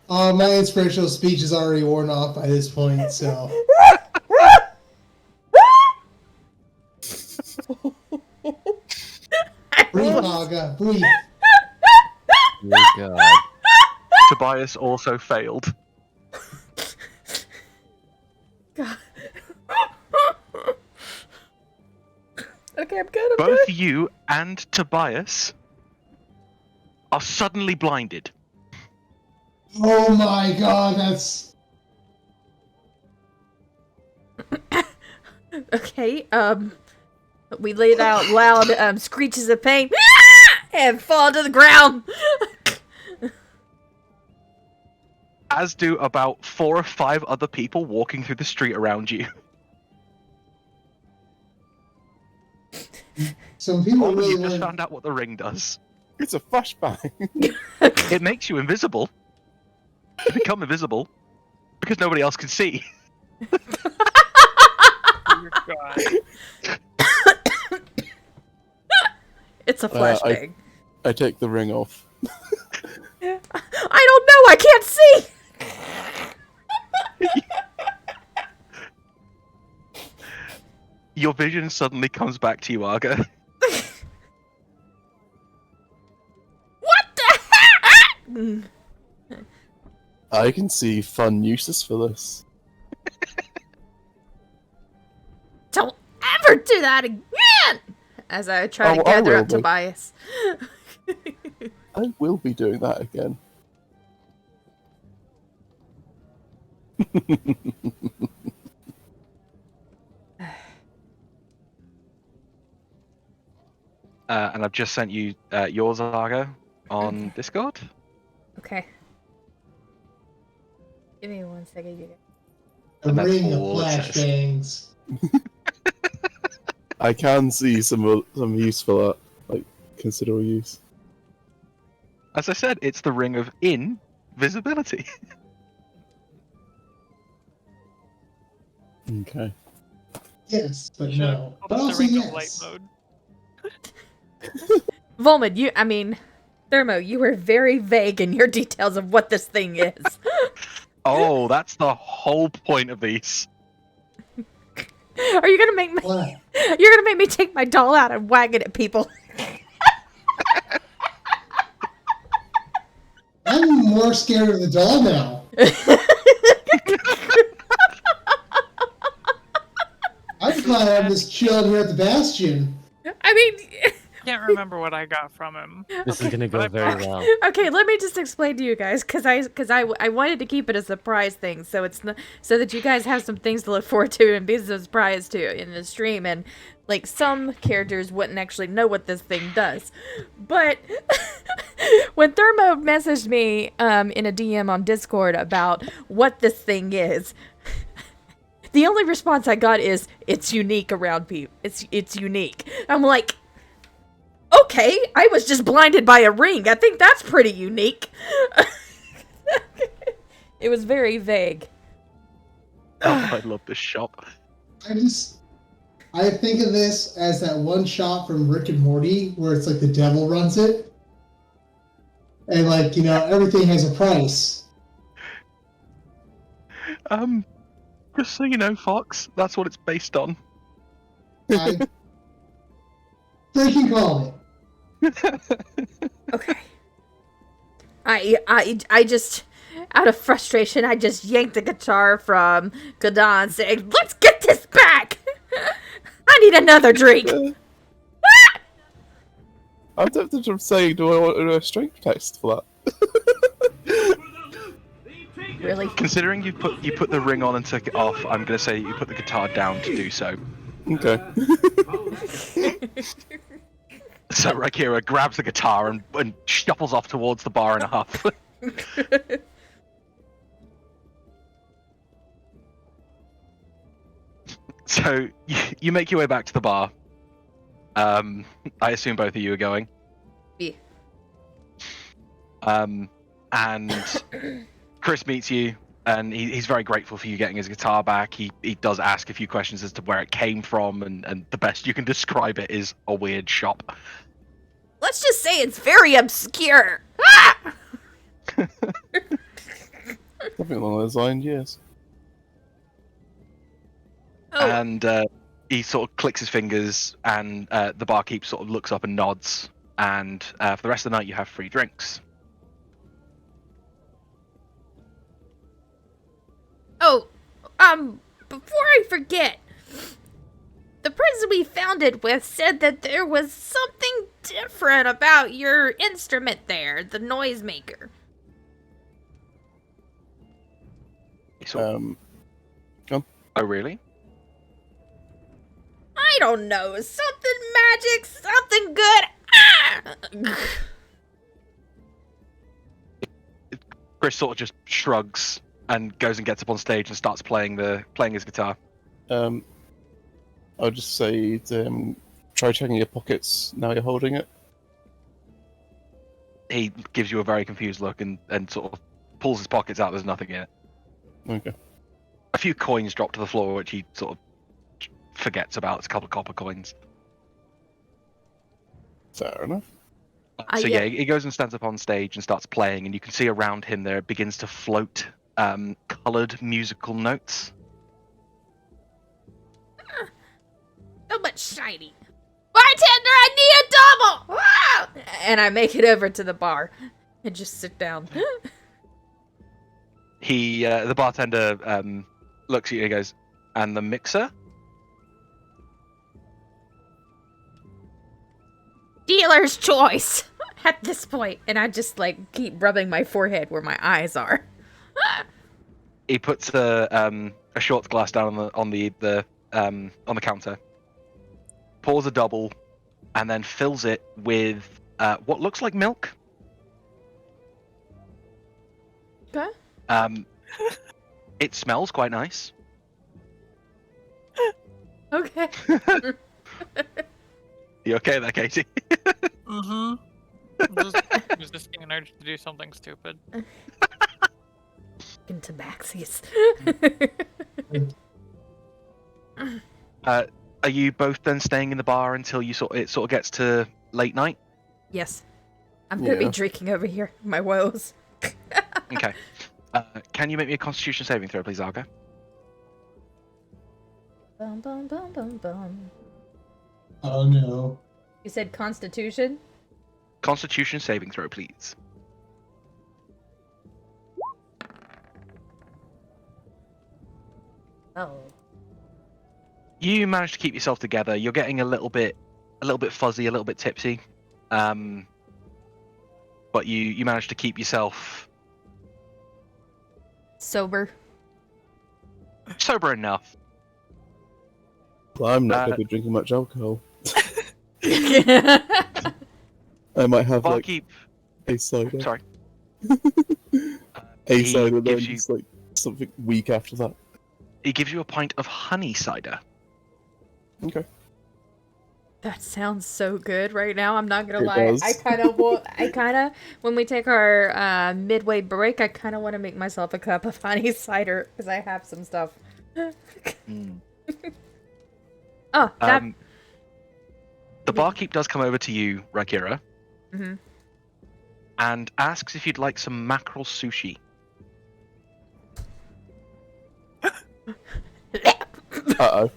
My inspirational speech is already worn off by this point, so. Breathe, Naga, breathe. Oh god. Tobias also failed. God. Okay, I'm good. I'm Both good. you and Tobias are suddenly blinded. Oh my god, that's. Okay. We laid out loud screeches of pain and fall to the ground. As do about 4 or 5 other people walking through the street around you. Some people All of really you just want. found out what the ring does. It's a flashbang. It makes you invisible. You become invisible because nobody else can see. Dear God. It's a flashbang. I take the ring off. I don't know. I can't see. Your vision suddenly comes back to you, Arga. What the heck? I can see fun uses for this. Don't ever do that again! As I try to Oh, I gather will up be. Tobias. I will be doing that again. And I've just sent you yours, Arga, on Discord. Okay. Give me 1 second, you guys. A And that's ring of all it says. flashbangs. I can see some useful, like, considerable use. As I said, it's the ring of invisibility. Okay. Yes, but Should've no. called But it the also ring of light yes. mode. Volman, Thermo, you were very vague in your details of what this thing is. Oh, that's the whole point of these. Are you gonna make me? What? You're gonna make me take my doll out and wag it at people? I'm more scared of the doll now. I'm glad I'm just chilling here at the Bastion. I mean, Can't remember what I got from him. This is gonna go But I- very well. okay, let me just explain to you guys, because I wanted to keep it a surprise thing, so it's not, so that you guys have some things to look forward to and be surprised to in the stream, and like some characters wouldn't actually know what this thing does, but when Thermo messaged me in a DM on Discord about what this thing is, the only response I got is it's unique around people. It's unique. I'm like, okay, I was just blinded by a ring. I think that's pretty unique. It was very vague. Oh, I love this shop. I think of this as that one shot from Rick and Morty where it's like the devil runs it. And like, everything has a price. Just so you know, Fox, that's what it's based on. I think you called it. Okay. I just, out of frustration, I just yanked the guitar from Kadan, saying, "Let's get this back! I need another drink." I'm tempted to say, do I want to do a strength test for that? Really? Considering you put the ring on and took it off, I'm gonna say you put the guitar down to do so. Okay. So Rakira grabs the guitar and shuffles off towards the bar in a huff. So you make your way back to the bar. I assume both of you are going. Yeah. And Chris meets you, and he's very grateful for you getting his guitar back. He does ask a few questions as to where it came from, and the best you can describe it is a weird shop. Let's just say it's very obscure. Ah! Something along those lines, yes. Oh, And he sort of clicks his fingers, and the barkeep sort of looks up and nods. And for the rest of the night, you have free drinks. oh, before I forget, the person we found it with said that there was something different about your instrument there, the noisemaker. Oh, really? I don't know, something magic, something good. Ah! Chris sort of just shrugs and goes and gets up on stage and starts playing his guitar. I'll just say to him, try checking your pockets now you're holding it. He gives you a very confused look and sort of pulls his pockets out. There's nothing in it. Okay. A few coins drop to the floor, which he sort of forgets about. It's a couple of copper coins. Fair enough. So yeah, he goes and stands up on stage and starts playing, and you can see around him there it begins to float coloured musical notes. So much shiny. Bartender, I need a double! Ah! And I make it over to the bar and just sit down. The bartender looks at you and goes, "And the mixer?" Dealer's choice at this point. And I just like keep rubbing my forehead where my eyes are. He puts a short glass down on the counter, pours a double, and then fills it with what looks like milk. Okay. It smells quite nice. Okay. You okay there, Katie? Mm-hmm. Was just getting an urge to do something stupid. Into Maxie's. Are you both then staying in the bar until it sort of gets to late night? Yes. I'm gonna be Yeah. drinking over here. My woes. Okay. Can you make me a Constitution saving throw, please, Argo? Bum, bum, bum, bum, bum. Oh no. You said Constitution? Constitution saving throw, please. Oh. You manage to keep yourself together. You're getting a little bit fuzzy, a little bit tipsy, but you manage to keep yourself Sober. sober enough. Well, I'm not going to be drinking much alcohol. Okay. I might have Barkeep, like a cider. sorry. A He cider, then gives you- just like something weak after that. He gives you a pint of honey cider. Okay. That sounds so good right now. I'm not gonna It lie. does. I kind of, when we take our midway break, I kind of want to make myself a cup of honey cider because I have some stuff. Oh, that. The barkeep does come over to you, Rakira, Mhm. and asks if you'd like some mackerel sushi. Uh-oh.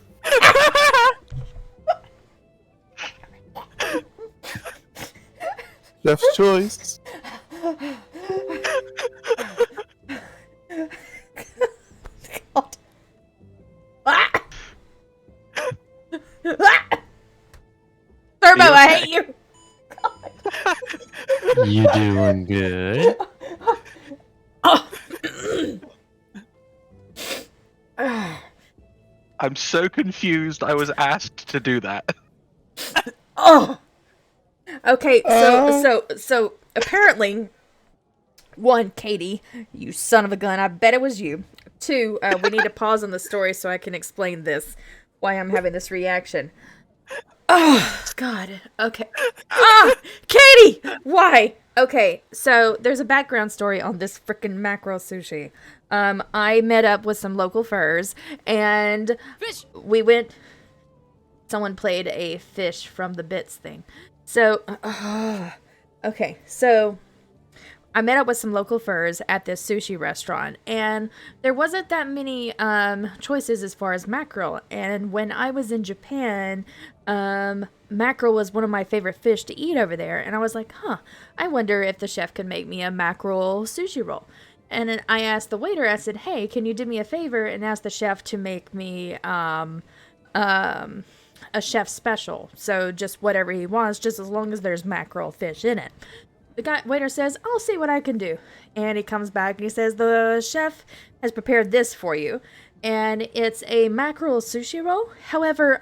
Chef's choice. God. Ah! Ah! Turbo, I hate you. You doing good? I'm so confused. I was asked to do that. Oh. Okay, so apparently, one, Katie, you son of a gun, I bet it was you. Two, we need to pause on the story so I can explain this, why I'm having this reaction. Oh, God. Okay. Ah! Katie! Why? Okay, so there's a background story on this freaking mackerel sushi. I met up with some local furs, and we went... Someone played a fish from the bits thing. So, okay, so... I met up with some local furs at this sushi restaurant, and there wasn't that many choices as far as mackerel. And when I was in Japan, mackerel was one of my favorite fish to eat over there. And I was like, I wonder if the chef could make me a mackerel sushi roll. And then I asked the waiter, I said, hey, can you do me a favor and ask the chef to make me a chef special? So just whatever he wants, just as long as there's mackerel fish in it. The waiter says, I'll see what I can do. And he comes back and he says, the chef has prepared this for you. And it's a mackerel sushi roll. However,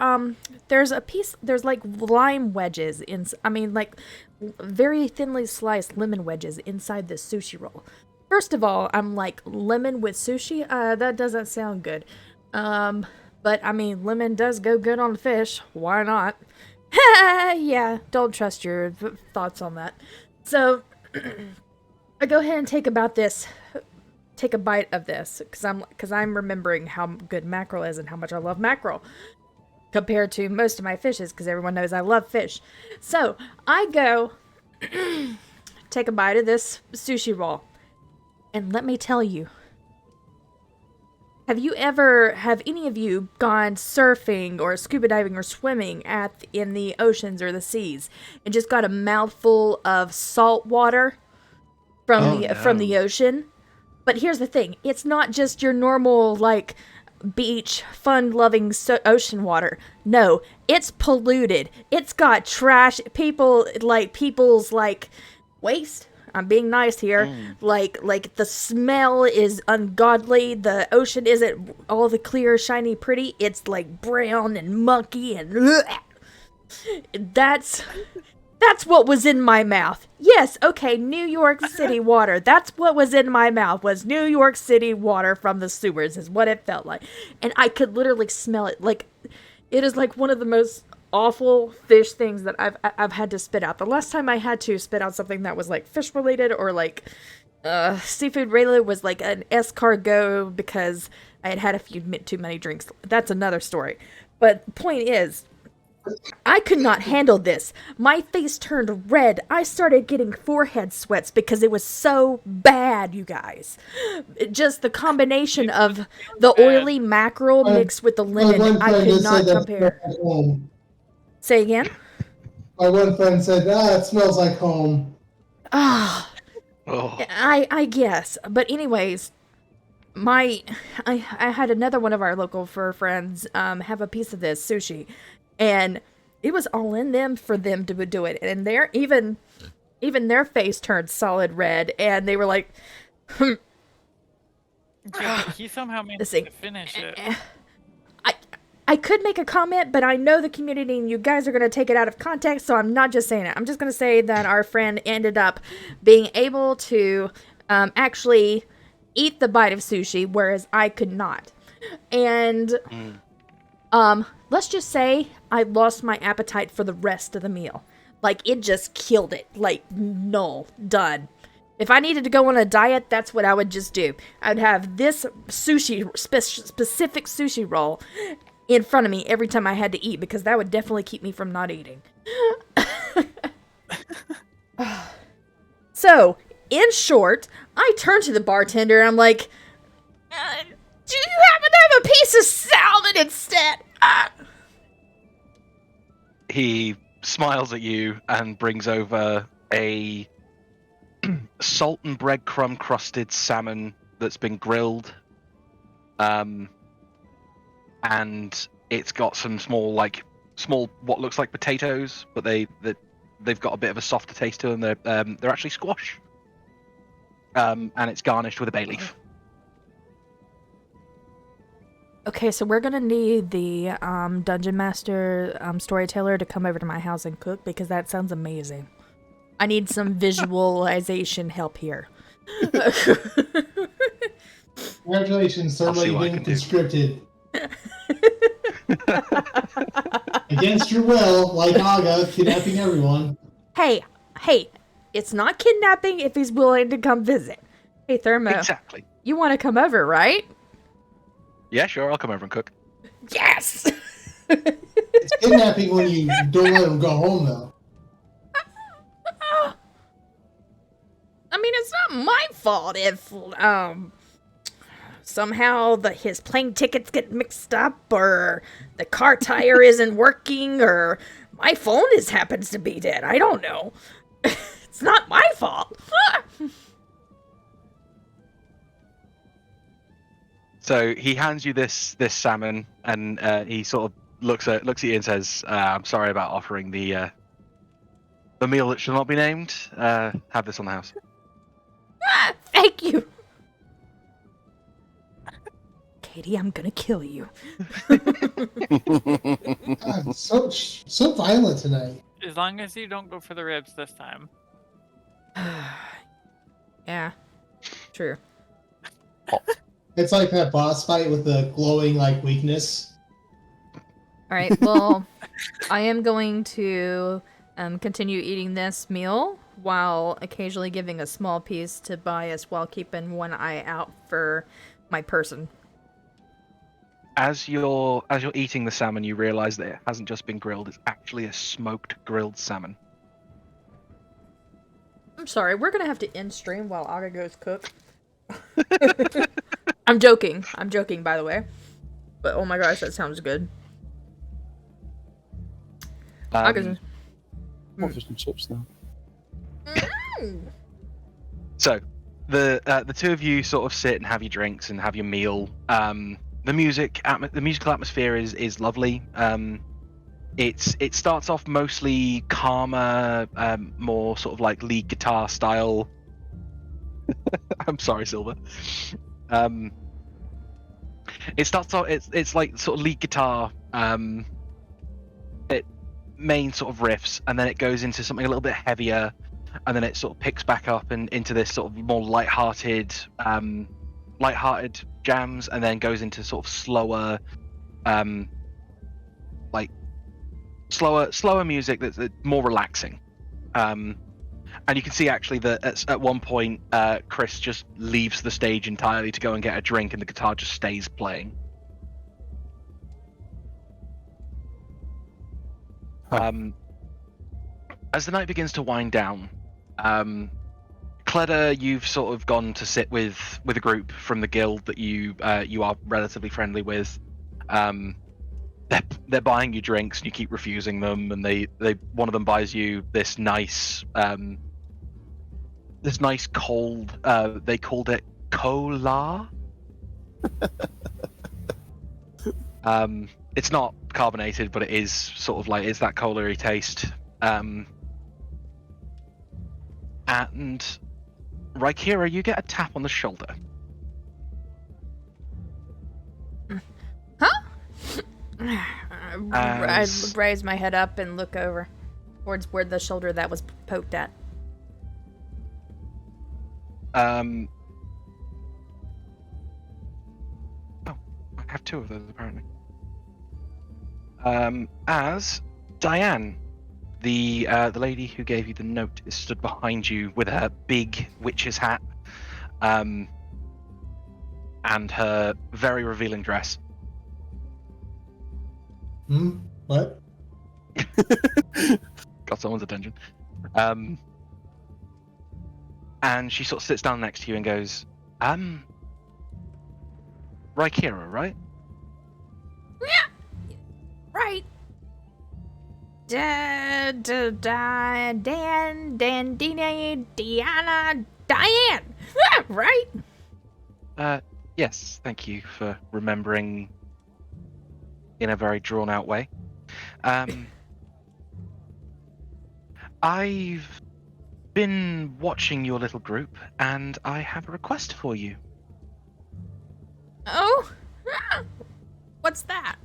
there's like lime wedges like very thinly sliced lemon wedges inside this sushi roll. First of all, I'm like, lemon with sushi? That doesn't sound good. But I mean, lemon does go good on fish. Why not? Yeah, don't trust your thoughts on that. So, I go ahead and take a bite of this, because I'm remembering how good mackerel is and how much I love mackerel, compared to most of my fishes, because everyone knows I love fish. So, I go take a bite of this sushi roll, and let me tell you, have any of you gone surfing or scuba diving or swimming in the oceans or the seas and just got a mouthful of salt water from the ocean? But here's the thing, it's not just your normal like beach fun-loving ocean water. No, it's polluted. It's got trash, people's waste. I'm being nice here. Like the smell is ungodly. The ocean isn't all the clear, shiny, pretty. It's like brown and mucky and that's what was in my mouth. Yes, okay, New York City water. That's what was in my mouth, was New York City water from the sewers, is what it felt like. And I could literally smell it. Like, it is like one of the most awful fish things that I've had to spit out. The last time I had to spit out something that was like fish related or like seafood related was like an escargot, because I had a few too many drinks. That's another story. But the point is, I could not handle this. My face turned red. I started getting forehead sweats because it was so bad, you guys. Just the combination of the oily mackerel mixed with the lemon, I could not compare. Say again? My one friend said, it smells like home. I guess. But anyways, I had another one of our local fur friends have a piece of this sushi, and it was all in them for them to do it. And even their face turned solid red, and they were like, Yeah, he somehow managed to finish it. I could make a comment, but I know the community and you guys are going to take it out of context, so I'm not just saying it. I'm just going to say that our friend ended up being able to actually eat the bite of sushi, whereas I could not. And let's just say I lost my appetite for the rest of the meal. Like, it just killed it. Like, no, done. If I needed to go on a diet, that's what I would just do. I would have this specific sushi roll in front of me every time I had to eat, because that would definitely keep me from not eating. So, in short, I turned to the bartender and I'm like, do you happen to have a piece of salmon instead? He smiles at you and brings over a salt and breadcrumb crusted salmon that's been grilled. And it's got some small what looks like potatoes, but they've got a bit of a softer taste to them. They're actually squash. And it's garnished with a bay leaf. Okay, so we're gonna need the dungeon master storyteller to come over to my house and cook, because that sounds amazing. I need some visualization help here. Congratulations, somebody getting conscripted. Against your will, like Aga, kidnapping everyone. Hey, it's not kidnapping if he's willing to come visit. Hey, Thermo, Exactly. you want to come over, right? Yeah, sure. I'll come over and cook. Yes! It's kidnapping when you don't let him go home, though. I mean, it's not my fault if, somehow his plane tickets get mixed up, or the car tire isn't working, or my phone happens to be dead. I don't know. It's not my fault. So he hands you this salmon, and he sort of looks at you and says, "I'm sorry about offering the meal that shall not be named. Have this on the house." Thank you. Katie, I'm gonna kill you. God, so violent tonight. As long as you don't go for the ribs this time. Yeah, true. It's like that boss fight with the glowing like weakness. All right, well, I am going to continue eating this meal while occasionally giving a small piece to Bias while keeping one eye out for my person. As you're eating the salmon, you realize that it hasn't just been grilled; it's actually a smoked grilled salmon. I'm sorry, we're gonna have to end stream while Aga goes cook. I'm joking, by the way. But oh my gosh, that sounds good. Aga's... More fish and chips now. So, the two of you sort of sit and have your drinks and have your meal. The musical atmosphere is lovely. It starts off mostly calmer, more sort of like lead guitar style. I'm sorry, Silver. It starts off. It's like sort of lead guitar. Main sort of riffs, and then it goes into something a little bit heavier, and then it sort of picks back up and into this sort of more lighthearted jams, and then goes into sort of slower, slower music that's more relaxing. And you can see actually that at one point, Chris just leaves the stage entirely to go and get a drink, and the guitar just stays playing. As the night begins to wind down, Cleda, you've sort of gone to sit with a group from the guild that you are relatively friendly with. They're buying you drinks, and you keep refusing them. And they one of them buys you this nice cold. They called it cola. It's not carbonated, but it is sort of like it's that cola-y taste. And Rykira, you get a tap on the shoulder. Huh? I raise my head up and look over towards where the shoulder that was poked at. Oh, I have two of those apparently. As Diane, the lady who gave you the note, is stood behind you with her big witch's hat, and her very revealing dress. What? Got someone's attention. And she sort of sits down next to you and goes, Rykira, right? Yeah. Right. Diana, Diane. Right? Yes, thank you for remembering in a very drawn-out way. I've been watching your little group, and I have a request for you. Oh? What's that?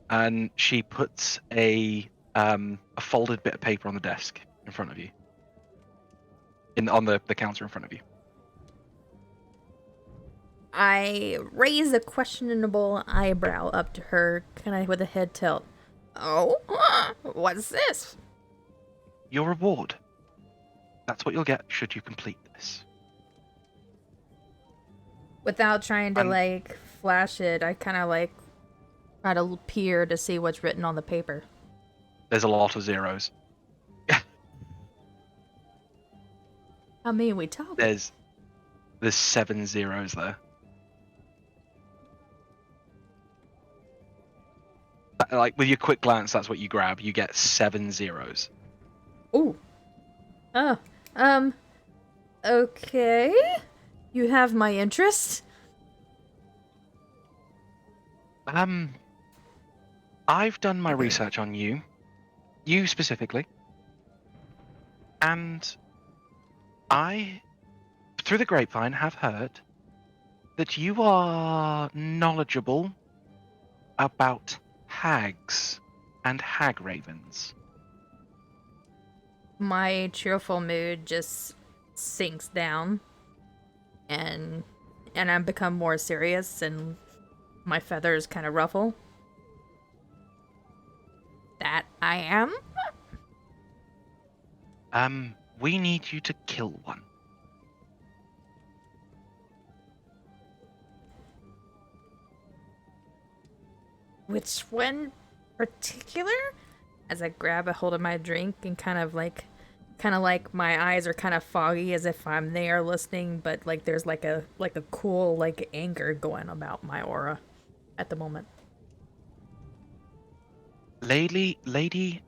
And she puts a folded bit of paper on the desk in front of you, on the counter in front of you. I raise a questionable eyebrow up to her, kind of with a head tilt. Oh, what's this? Your reward. That's what you'll get should you complete this. Without trying to, And- like, flash it, I kind of, like, try to peer to see what's written on the paper. There's a lot of zeros. How many we talking? There's 7 zeros there. Like with your quick glance, that's what you grab. You get 7 zeros. Ooh. Oh. Okay. You have my interest. I've done my research on you specifically, and I, through the grapevine, have heard that you are knowledgeable about hags and hag ravens. My cheerful mood just sinks down, and I become more serious, and my feathers kind of ruffle. That I am. We need you to kill one. Which one particular? As I grab a hold of my drink and kind of like my eyes are kind of foggy as if I'm there listening, but like there's like a cool like anger going about my aura at the moment. Lady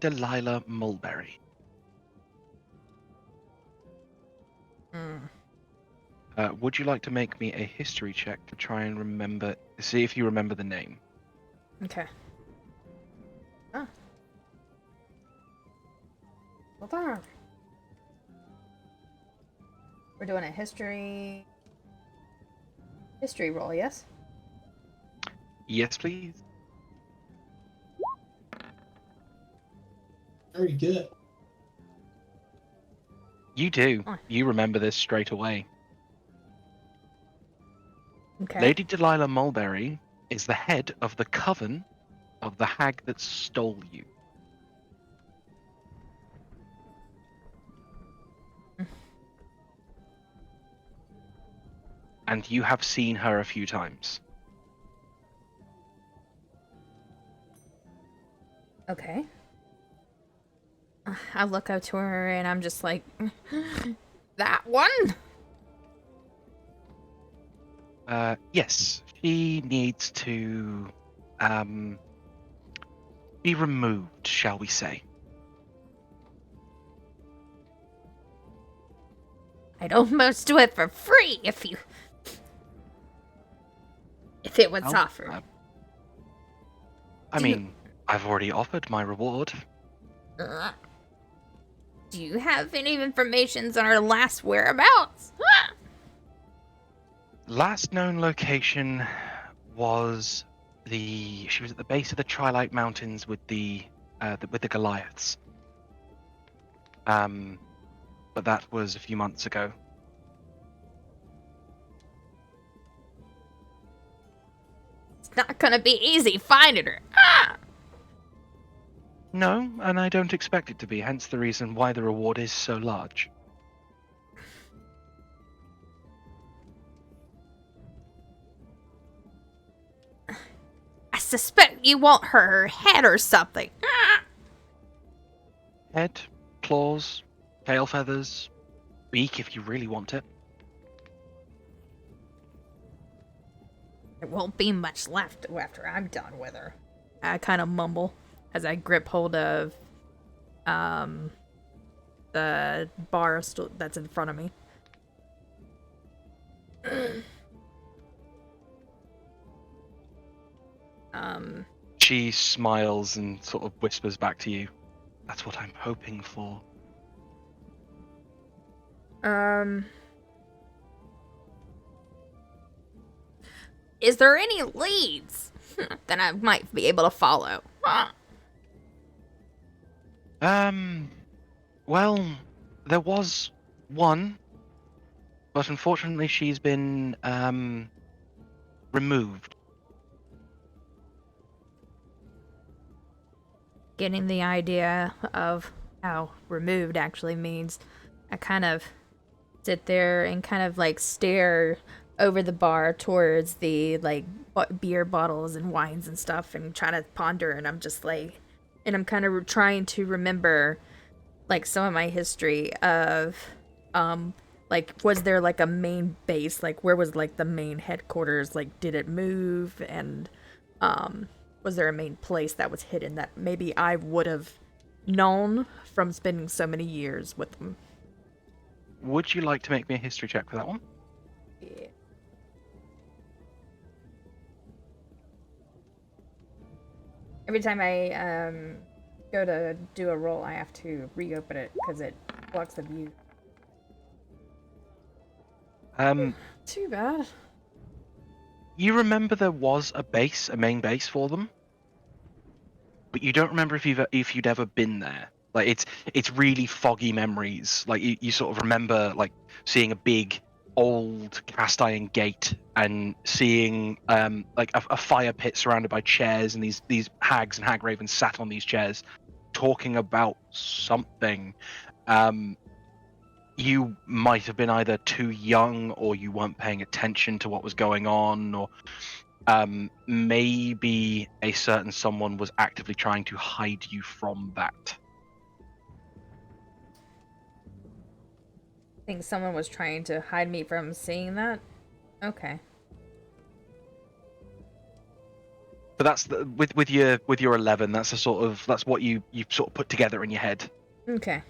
Delilah Mulberry. Would you like to make me a history check to try and see if you remember the name? Okay. Ah. Hold on. We're doing a history roll, yes? Yes, please. Very good. You do. Oh. You remember this straight away. Okay. Lady Delilah Mulberry is the head of the coven of the hag that stole you. And you have seen her a few times. Okay. I look up to her and I'm just like, that one? Yes, she needs to be removed, shall we say. I'd almost do it for free if it was Well, offered. I mean, I've already offered my reward. Do you have any information on our last whereabouts? Last known location was she was at the base of the Trilite Mountains with the Goliaths. But that was a few months ago. It's not gonna be easy finding her. No, and I don't expect it to be, hence the reason why the reward is so large. I suspect you want her head or something. Head, claws, tail feathers, beak if you really want it. There won't be much left after I'm done with her. I kind of mumble as I grip hold of the bar that's in front of me. She smiles and sort of whispers back to you. That's what I'm hoping for. Is there any leads that I might be able to follow? Well, there was one, but unfortunately she's been removed. Getting the idea of how removed actually means, I kind of sit there and kind of like stare over the bar towards the like beer bottles and wines and stuff and try to ponder, and I'm just like, and I'm kind of trying to remember like some of my history of like, was there like a main base, like where was like the main headquarters, like did it move, and was there a main place that was hidden that maybe I would have known from spending so many years with them. Would you like to make me a history check for that one? Yeah. Every time I go to do a roll, I have to reopen it because it blocks the view. Too bad. You remember there was a main base for them, but you don't remember if you'd ever been there. Like it's really foggy memories. Like you sort of remember like seeing a big old cast iron gate and seeing like a fire pit surrounded by chairs, and these hags and hag ravens sat on these chairs talking about something. You might have been either too young or you weren't paying attention to what was going on, or maybe a certain someone was actively trying to hide you from that. I think someone was trying to hide me from seeing that. Okay. But that's with your 11. That's what you sort of put together in your head. Okay.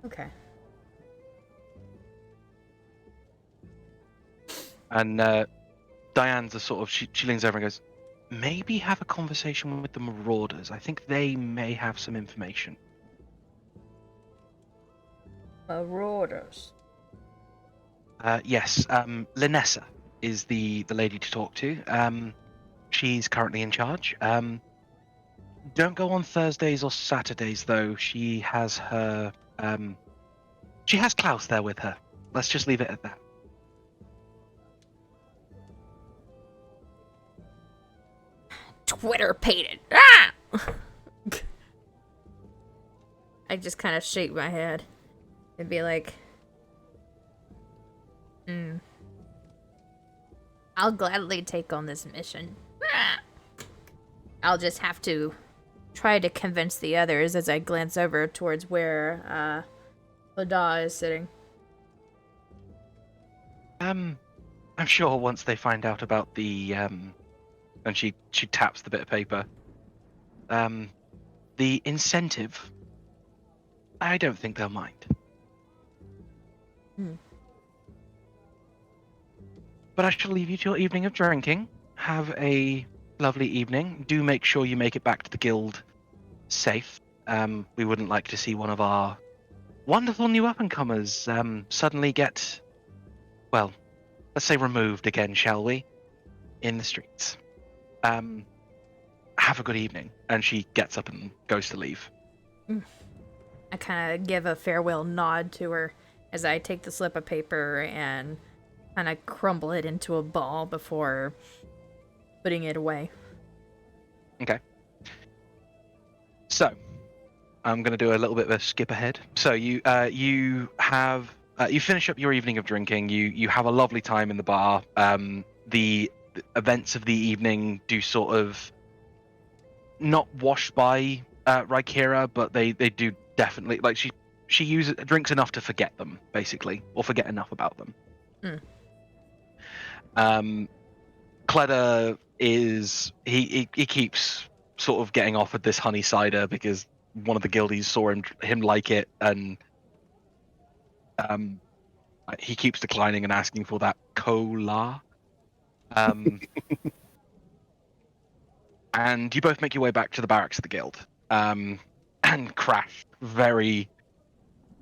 Okay. And Diane's a sort of she leans over and goes, maybe have a conversation with the Marauders. I think they may have some information. Marauders. Yes, Linessa is the lady to talk to. She's currently in charge. Don't go on Thursdays or Saturdays though. She has Klaus there with her. Let's just leave it at that. Twitter pated. Ah! I just kind of shake my head and be like, I'll gladly take on this mission. Ah! I'll just have to try to convince the others as I glance over towards where Lada is sitting. I'm sure once they find out about the and she taps the bit of paper. The incentive, I don't think they'll mind. But I shall leave you to your evening of drinking. Have a lovely evening. Do make sure you make it back to the guild safe. We wouldn't like to see one of our wonderful new up-and-comers suddenly get, well, let's say removed again, shall we? In the streets. Have a good evening. And she gets up and goes to leave. I kind of give a farewell nod to her as I take the slip of paper and kind of crumble it into a ball before putting it away. Okay. So, I'm going to do a little bit of a skip ahead. So you finish up your evening of drinking. You have a lovely time in the bar. The events of the evening do sort of not wash by Rykira, but they do definitely, like, she drinks enough to forget them, basically, or forget enough about them. Cleda is he keeps sort of getting offered this honey cider because one of the guildies saw him like it, and he keeps declining and asking for that cola. And you both make your way back to the barracks of the guild, and crash very,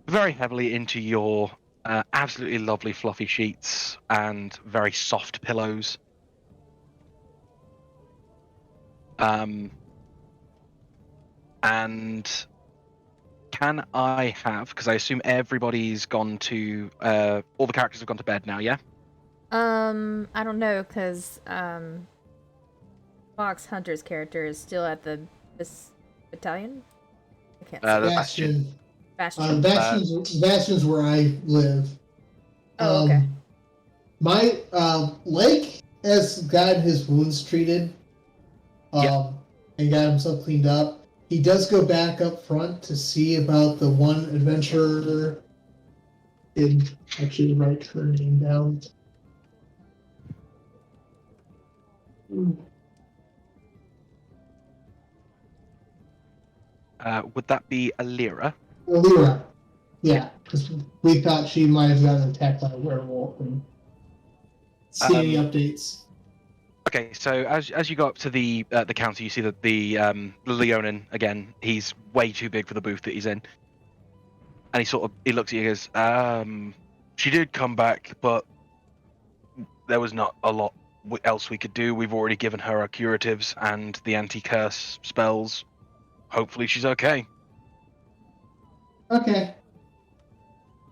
very heavily into your absolutely lovely fluffy sheets and very soft pillows. And can I have, because I assume everybody's gone to, all the characters have gone to bed now, yeah? I don't know, because, Fox Hunter's character is still at this battalion? I can't see. The Bastion. Bastion. Bastion. Bastion's where I live. Oh, okay. My Lake has gotten his wounds treated, and got himself cleaned up. He does go back up front to see about the one adventurer. Did actually write her name down. Would that be Alira? Alira. Yeah, because we thought she might have gotten attacked by a werewolf. And see any updates? Okay, so as you go up to the counter, you see that the Leonin again. He's way too big for the booth that he's in, and he looks at you and goes, "She did come back, but there was not a lot else we could do. We've already given her our curatives and the anti-curse spells. Hopefully, she's okay." Okay.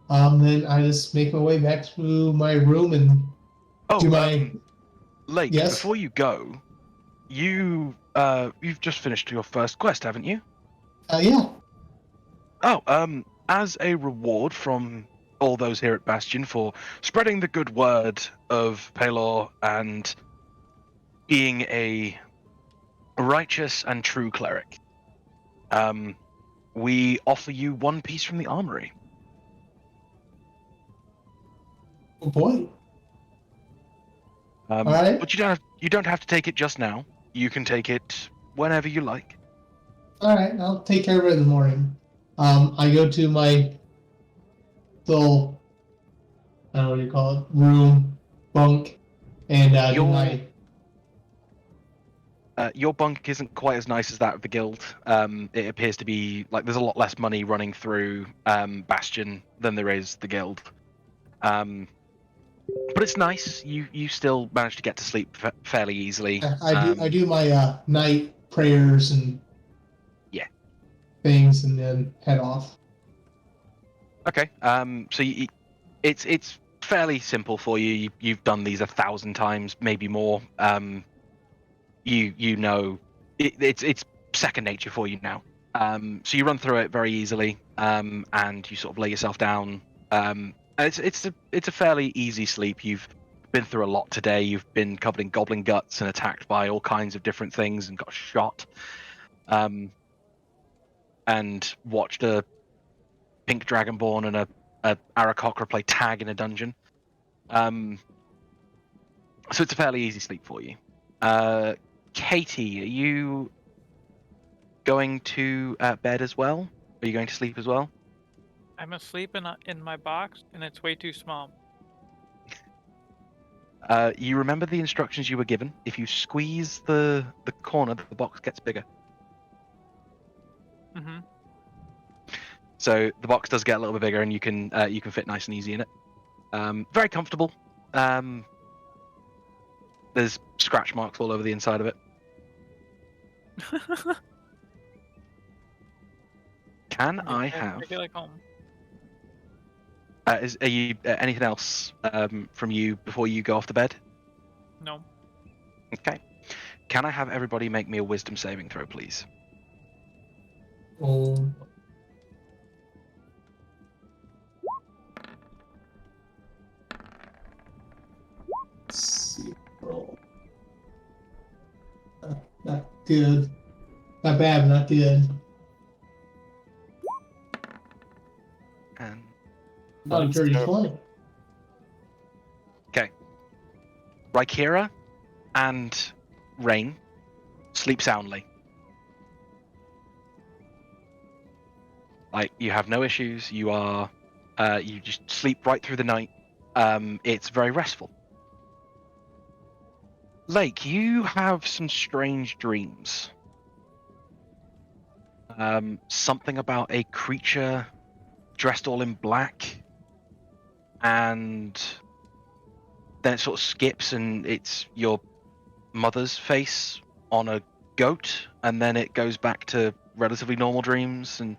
Then I just make my way back to my room and do my. Lake, Yes? before you go, you've just finished your first quest, haven't you? Yeah. Oh, as a reward from all those here at Bastion for spreading the good word of Pelor and being a righteous and true cleric, we offer you one piece from the armory. Oh boy. All right. But you don't have to take it just now. You can take it whenever you like. All right, I'll take care of it in the morning. I go to my little, I don't know what you call it, room, bunk, and do my. Your bunk isn't quite as nice as that of the guild. It appears to be like there's a lot less money running through Bastion than there is the guild. But it's nice. You still manage to get to sleep fairly easily. I do my night prayers and things, and then head off. Okay. So it's fairly simple for you. You've done these 1,000 times, maybe more. You know it's second nature for you now. So you run through it very easily, and you sort of lay yourself down. And it's a fairly easy sleep. You've been through a lot today. You've been covered in goblin guts and attacked by all kinds of different things and got shot. And watched a pink dragonborn and a Arakocra play tag in a dungeon. So it's a fairly easy sleep for you. Katie, are you going to bed as well? Are you going to sleep as well? I'm asleep in my box, and it's way too small. You remember the instructions you were given? If you squeeze the corner, the box gets bigger. Mm-hmm. So the box does get a little bit bigger, and you can fit nice and easy in it. Very comfortable. There's scratch marks all over the inside of it. Can I have? I feel like home. Are you anything else from you before you go off to bed? No. Okay. Can I have everybody make me a wisdom saving throw, please? Oh. Let's see. Roll. Not good. Not bad, but not good. And Oh, dirty 20. okay. Rykira and Rain sleep soundly. Like you have no issues. You are, you just sleep right through the night. It's very restful. Lake, you have some strange dreams. Something about a creature dressed all in black, and then it sort of skips and it's your mother's face on a goat, and then it goes back to relatively normal dreams, and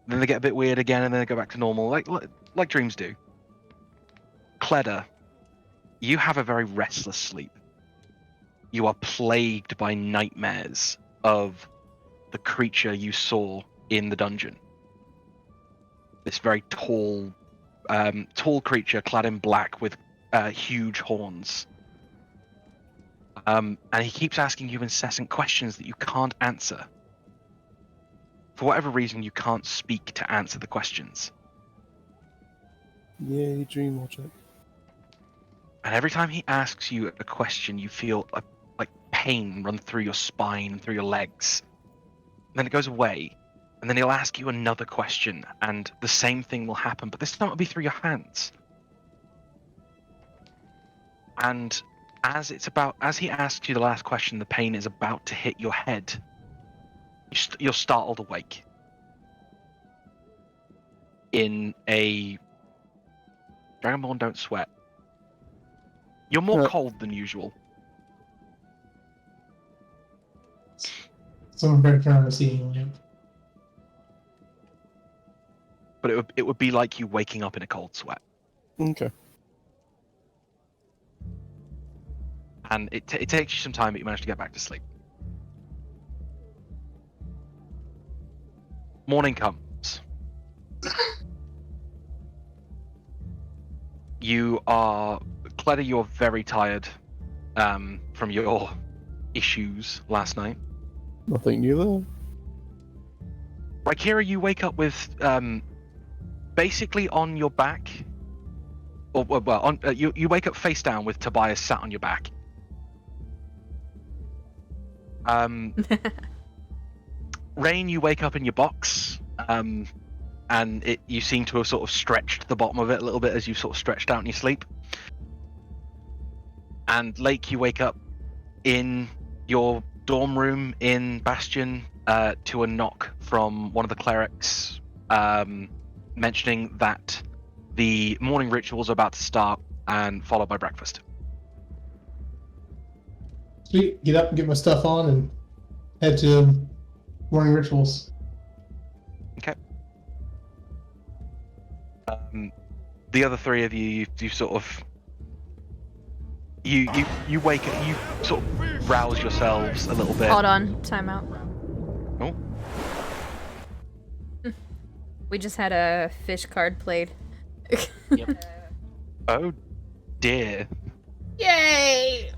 then they get a bit weird again, and then they go back to normal, like dreams do. Cleda, You have a very restless sleep. You are plagued by nightmares of the creature you saw in the dungeon. This very tall creature clad in black with huge horns. And he keeps asking you incessant questions that you can't answer. For whatever reason, you can't speak to answer the questions. Yay, dream logic. And every time he asks you a question, you feel like pain run through your spine and through your legs. And then it goes away. And then he'll ask you another question, and the same thing will happen, but this time it'll be through your hands. And as he asks you the last question, the pain is about to hit your head. You're startled awake in a Dragonborn don't sweat. You're more cold than usual. Someone break down the seeing lamp. But it would be like you waking up in a cold sweat. Okay. And it takes you some time, but you manage to get back to sleep. Morning comes. Cleda, you're very tired from your issues last night. Nothing new there. Rykira, you wake up with basically on your back, you wake up face down with Tobias sat on your back. Rain, you wake up in your box, and you seem to have sort of stretched the bottom of it a little bit as you sort of stretched out in your sleep. And Lake, you wake up in your dorm room in Bastion to a knock from one of the clerics mentioning that the morning rituals are about to start, and followed by breakfast. Sweet. Get up and get my stuff on and head to morning rituals. Okay. The other three of you sort of you wake up, you sort of rouse yourselves a little bit. Hold on, time out. Oh. We just had a fish card played. Yep. Oh dear. Yay!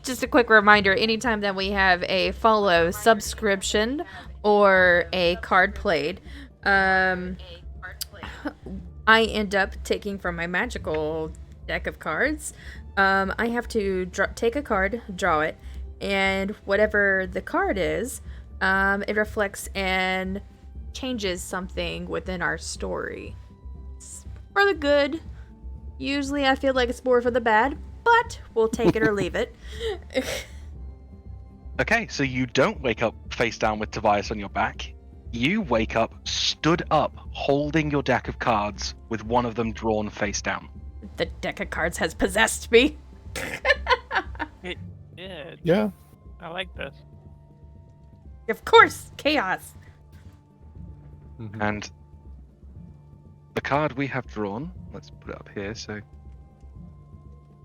Just a quick reminder, anytime that we have a follow subscription or a card played, I end up taking from my magical deck of cards. I have to take a card, draw it, and whatever the card is, it reflects and changes something within our story. It's for the good. Usually I feel like it's more for the bad, but we'll take it or leave it. Okay, so you don't wake up face down with Tobias on your back. You wake up stood up, holding your deck of cards with one of them drawn face down. The deck of cards has possessed me. It did. Yeah. I like this. Of course, chaos. And the card we have drawn, let's put it up here so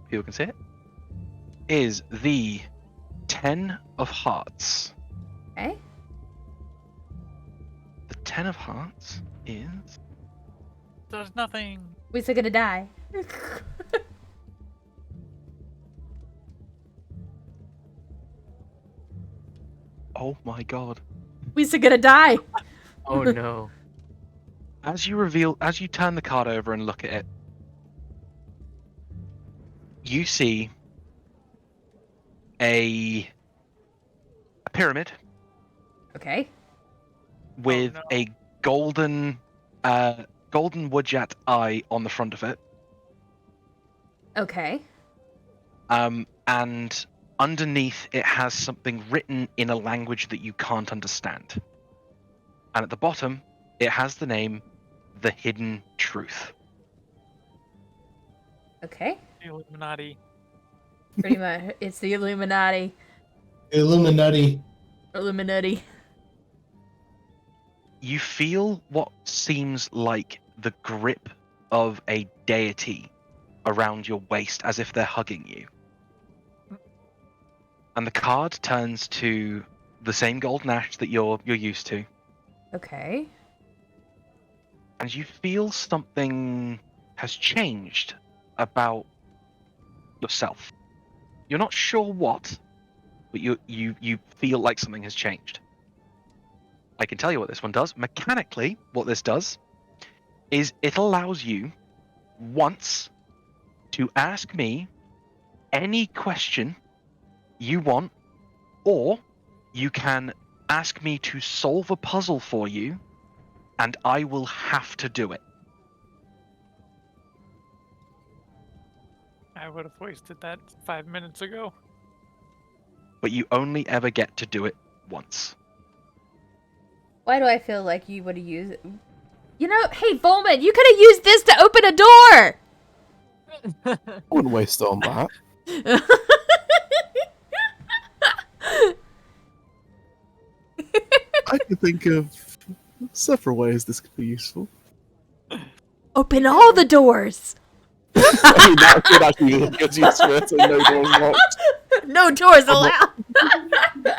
people can see it, is the 10 of Hearts. Okay. The 10 of Hearts is... There's nothing. We're still gonna die. Oh my god. We're still gonna die. Oh no. As you turn the card over and look at it, you see a pyramid Okay. with no. a golden woodjat eye on the front of it. Okay. And underneath it has something written in a language that you can't understand. And at the bottom, it has the name The Hidden Truth. Okay. The Illuminati. Pretty much. It's the Illuminati. Illuminati. Illuminati. You feel what seems like the grip of a deity around your waist as if they're hugging you. And the card turns to the same golden ash that you're used to, Okay. and you feel something has changed about yourself. You're not sure what, but you feel like something has changed. I can tell you what this one does. Mechanically, what this does is it allows you once to ask me any question you want, or you can ask me to solve a puzzle for you, and I will have to do it. I would have wasted that 5 minutes ago. But you only ever get to do it once. Why do I feel like you would have used it? You know, hey, Volman, you could have used this to open a door! I wouldn't waste it on that. I can think of several ways this could be useful. Open all the doors! I mean, that could actually be a good use for it, so no doors locked. No doors allowed!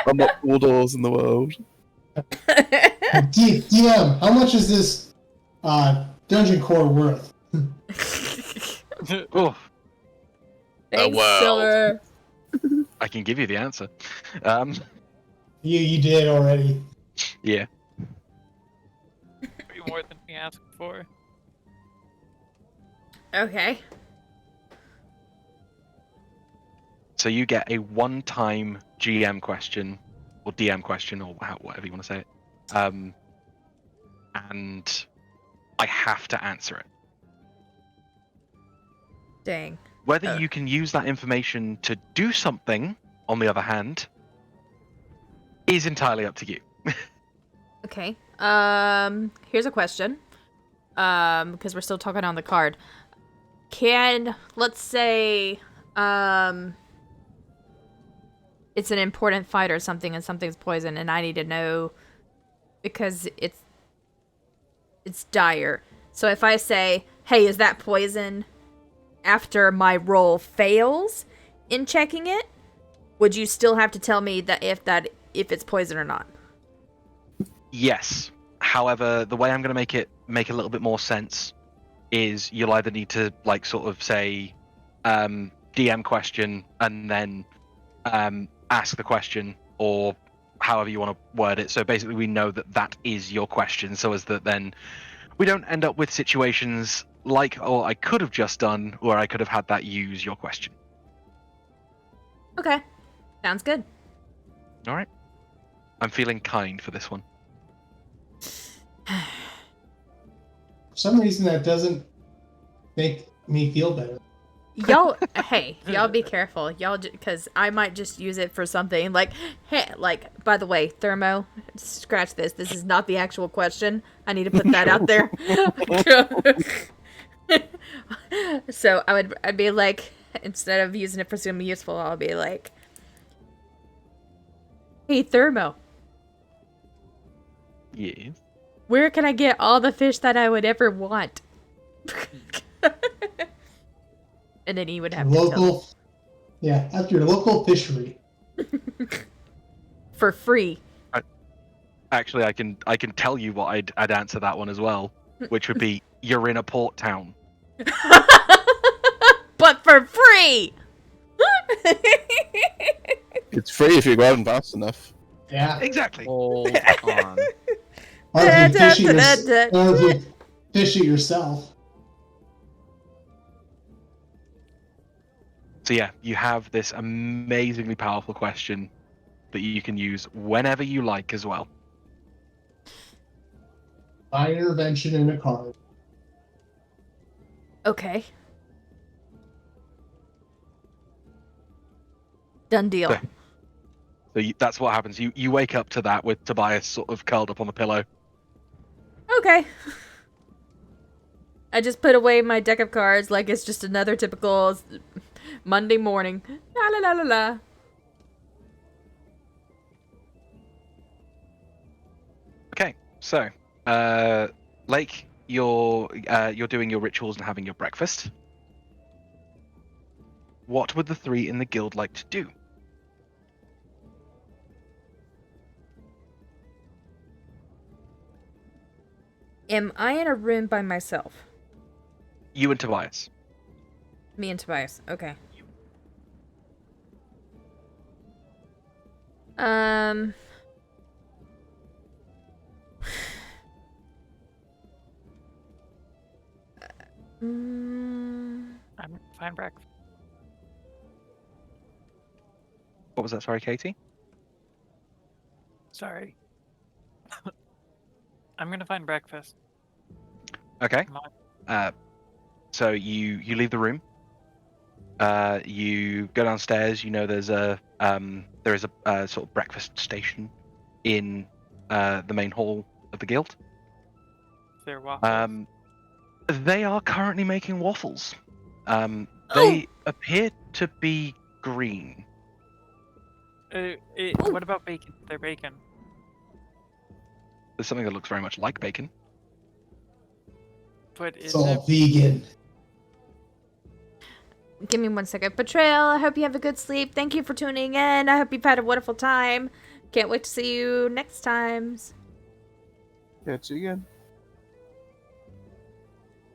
Unlock all doors in the world. DM, how much is this dungeon core worth? Oh, Thanks, well. Silver. I can give you the answer. You did already. Yeah. Way more than we asked for. Okay. So you get a one-time GM question, or DM question, or whatever you want to say it. And I have to answer it. Dang. Whether you can use that information to do something, on the other hand, is entirely up to you. Okay. Here's a question. Because we're still talking on the card. Let's say, it's an important fight or something and something's poison and I need to know because it's dire. So if I say, hey, is that poison after my roll fails in checking it, would you still have to tell me that if it's poison or not? Yes. However, the way I'm going to make a little bit more sense is you'll either need to sort of say DM question and then ask the question, or however you want to word it. So basically we know that is your question, so as that then we don't end up with situations like I could have just done where I could have had that use your question. Okay. Sounds good. All right. I'm feeling kind for this one. For some reason, that doesn't make me feel better. Y'all, hey, y'all be careful. Y'all, because I might just use it for something like, hey, by the way, Thermo, scratch this. This is not the actual question. I need to put that out there. So I'd be like, instead of using it for something useful, I'll be like, hey, Thermo. Yeah. Where can I get all the fish that I would ever want? And then he would have to tell me. Yeah, at your local fishery. For free. Actually, I can tell you what I'd answer that one as well, which would be you're in a port town. But for free! It's free if you're going fast enough. Yeah. Exactly. Hold on. Or if you fish it yourself. So yeah, you have this amazingly powerful question that you can use whenever you like as well. By intervention in a card. Okay. Done deal. So that's what happens. You wake up to that with Tobias sort of curled up on the pillow. Okay. I just put away my deck of cards like it's just another typical Monday morning. La la la la la. Okay, so Lake, you're doing your rituals and having your breakfast. what would the 3 in the guild like to do? Am I in a room by myself? You and Tobias. Me and Tobias. Okay. Um. I'm fine breakfast. What was that? Sorry, Katie? Sorry. I'm gonna find breakfast. Okay. Come on. So you leave the room. You go downstairs. You know there's a there is a sort of breakfast station in the main hall of the guild. Is there waffles? They are currently making waffles. They appear to be green. What about bacon? They're bacon. There's something that looks very much like bacon. But It's is all it? vegan. Give me 1 second. Betrayal, I hope you have a good sleep. Thank you for tuning in. I hope you've had a wonderful time. Can't wait to see you next times. Catch you again.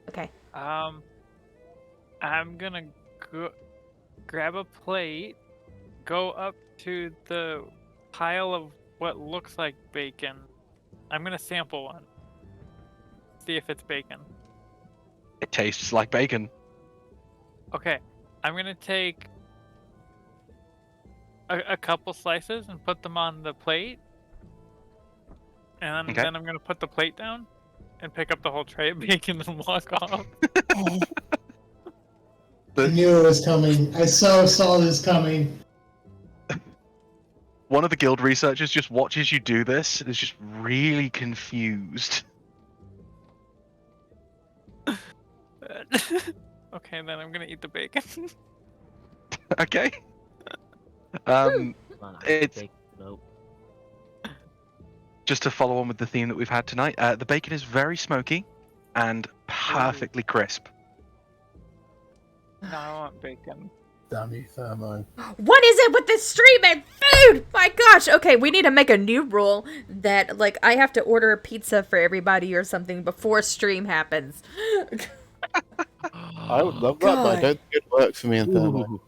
Okay. I'm gonna grab a plate, go up to the pile of what looks like bacon. I'm gonna sample one. See if it's bacon. It tastes like bacon. Okay, I'm gonna take a couple slices and put them on the plate, and Okay. then I'm gonna put the plate down and pick up the whole tray of bacon and walk off. I knew it was coming. I saw this coming. One of the guild researchers just watches you do this and is just really confused. Okay, then I'm gonna eat the bacon. Okay. It's just to follow on with the theme that we've had tonight. The bacon is very smoky and perfectly crisp. No, I want bacon. Damn you, Thermo. What is it with this streaming food? My gosh. Okay, we need to make a new rule that, like, I have to order a pizza for everybody or something before stream happens. I would love that, but I God. don't think it'd work for me and Thermo.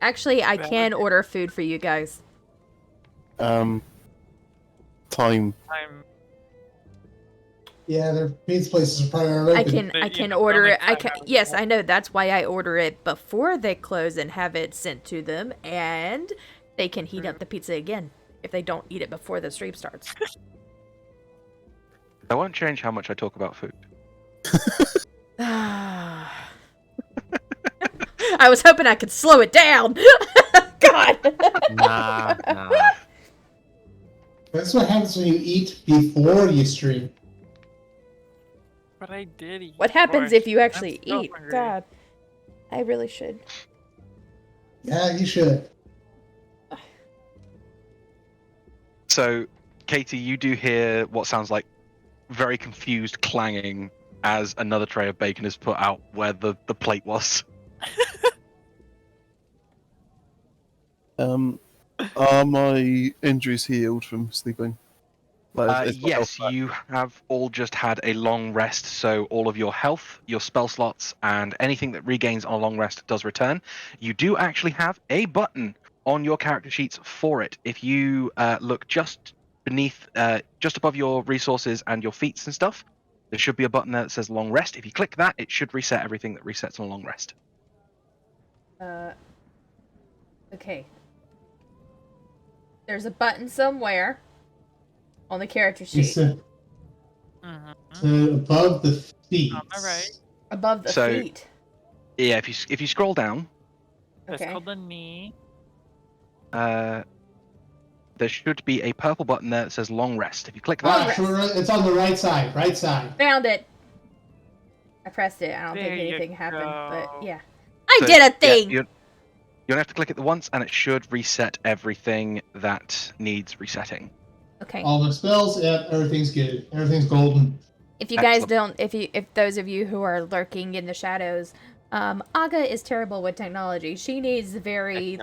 Actually, I can order food for you guys. Time. Yeah, their pizza places are probably already open. I You can know, order they'll it. make time out of Yes, it. I know. That's why I order it before they close and have it sent to them, and they can heat up the pizza again if they don't eat it before the stream starts. I won't change how much I talk about food. I was hoping I could slow it down. God. Nah. That's what happens when you eat before you stream. But I did eat. What happens before. if you actually I'm so eat? hungry. God. I really should. Yeah, you should. So, Katie, you do hear what sounds like very confused clanging as another tray of bacon is put out where the plate was. Are my injuries healed from sleeping? Like, is my Yes, health back? you have all just had a long rest, so all of your health, your spell slots, and anything that regains on a long rest does return. You do actually have a button on your character sheets for it. If you look just beneath, just above your resources and your feats and stuff, there should be a button there that says long rest. If you click that, it should reset everything that resets on a long rest. Okay. There's a button somewhere on the character You sheet. said Mhm. so above the feet. On the right. Above the So- feet. Yeah, if you scroll down, That's Okay. called the knee. there should be a purple button there that says long rest. If you click Ah, that, sure, it's on the right side. Right side. Found it. I pressed it. I don't There think you anything happened, but go. yeah. I So, did a yeah, thing! you only have to click it the once, and it should reset everything that needs resetting. Okay. All the spells, yeah, everything's good. Everything's golden. If you guys Excellent. don't, if those of you who are lurking in the shadows Aga is terrible with technology. She needs very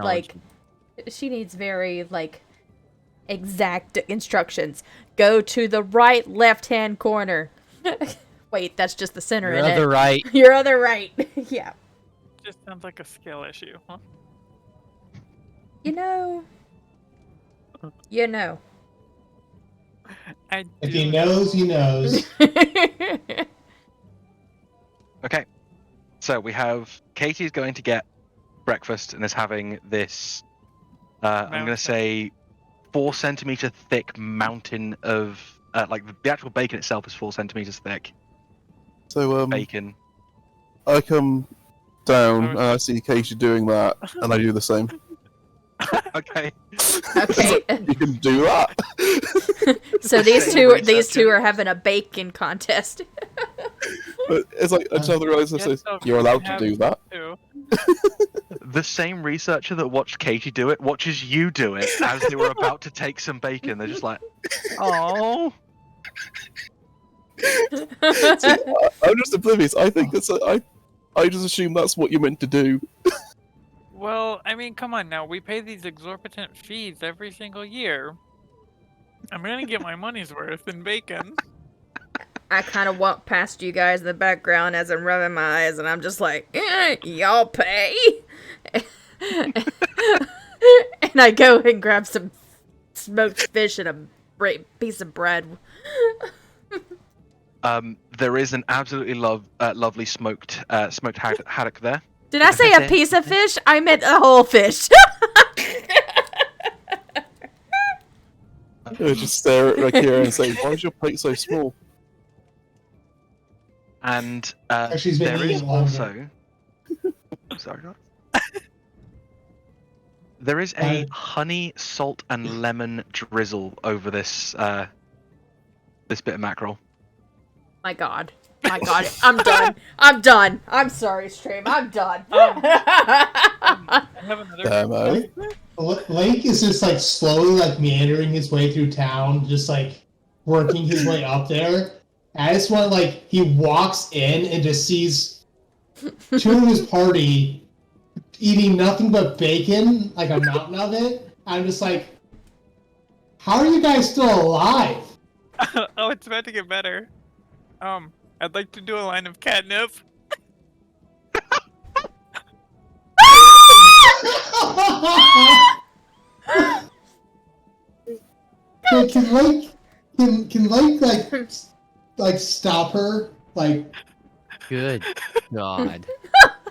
exact instructions. Go to the right left-hand corner. Wait, that's just the center Your in other it. right. Your other right. Yeah. Just sounds like a skill issue, huh? You know. I If do he knows, he knows. Okay. So we have Katie's going to get breakfast and is having this, I'm going to Mountain. say, 4 centimeter thick mountain of, like the actual bacon itself is 4 centimeters thick. So Bacon. I come down Oh, and I see Katie doing that, and I do the same. Okay. Okay. You can do that. So these two are having a bacon contest. But it's like until the realizer Yes, says so you're allowed to have do that. too. The same researcher that watched Katie do it watches you do it as they were about to take some bacon. They're just like, oh. I'm just oblivious. I think I just assume that's what you're meant to do. Well, I mean, come on now. We pay these exorbitant fees every single year. I'm gonna get my money's worth in bacon. I kind of walk past you guys in the background as I'm rubbing my eyes, and I'm just like, y'all pay? And I go and grab some smoked fish and a piece of bread. There is an absolutely lovely smoked haddock there. Did I say a piece of fish? I meant a whole fish. I just stare at Rakira and say, "Why is your plate so small?" And She's been there is eating longer. also. Sorry, guys. There is a honey, salt, and lemon drizzle over this this bit of mackerel. My God, I'm done. I'm sorry, stream. I'm done. I have another. Damn, Lake is just like slowly like meandering his way through town, just like working his way up there. I just want like he walks in and just sees 2 of his party eating nothing but bacon, like a mountain of it. I'm just like, how are you guys still alive? Oh, it's about to get better. I'd like to do a line of catnip. Can like stop her? Like, Good God.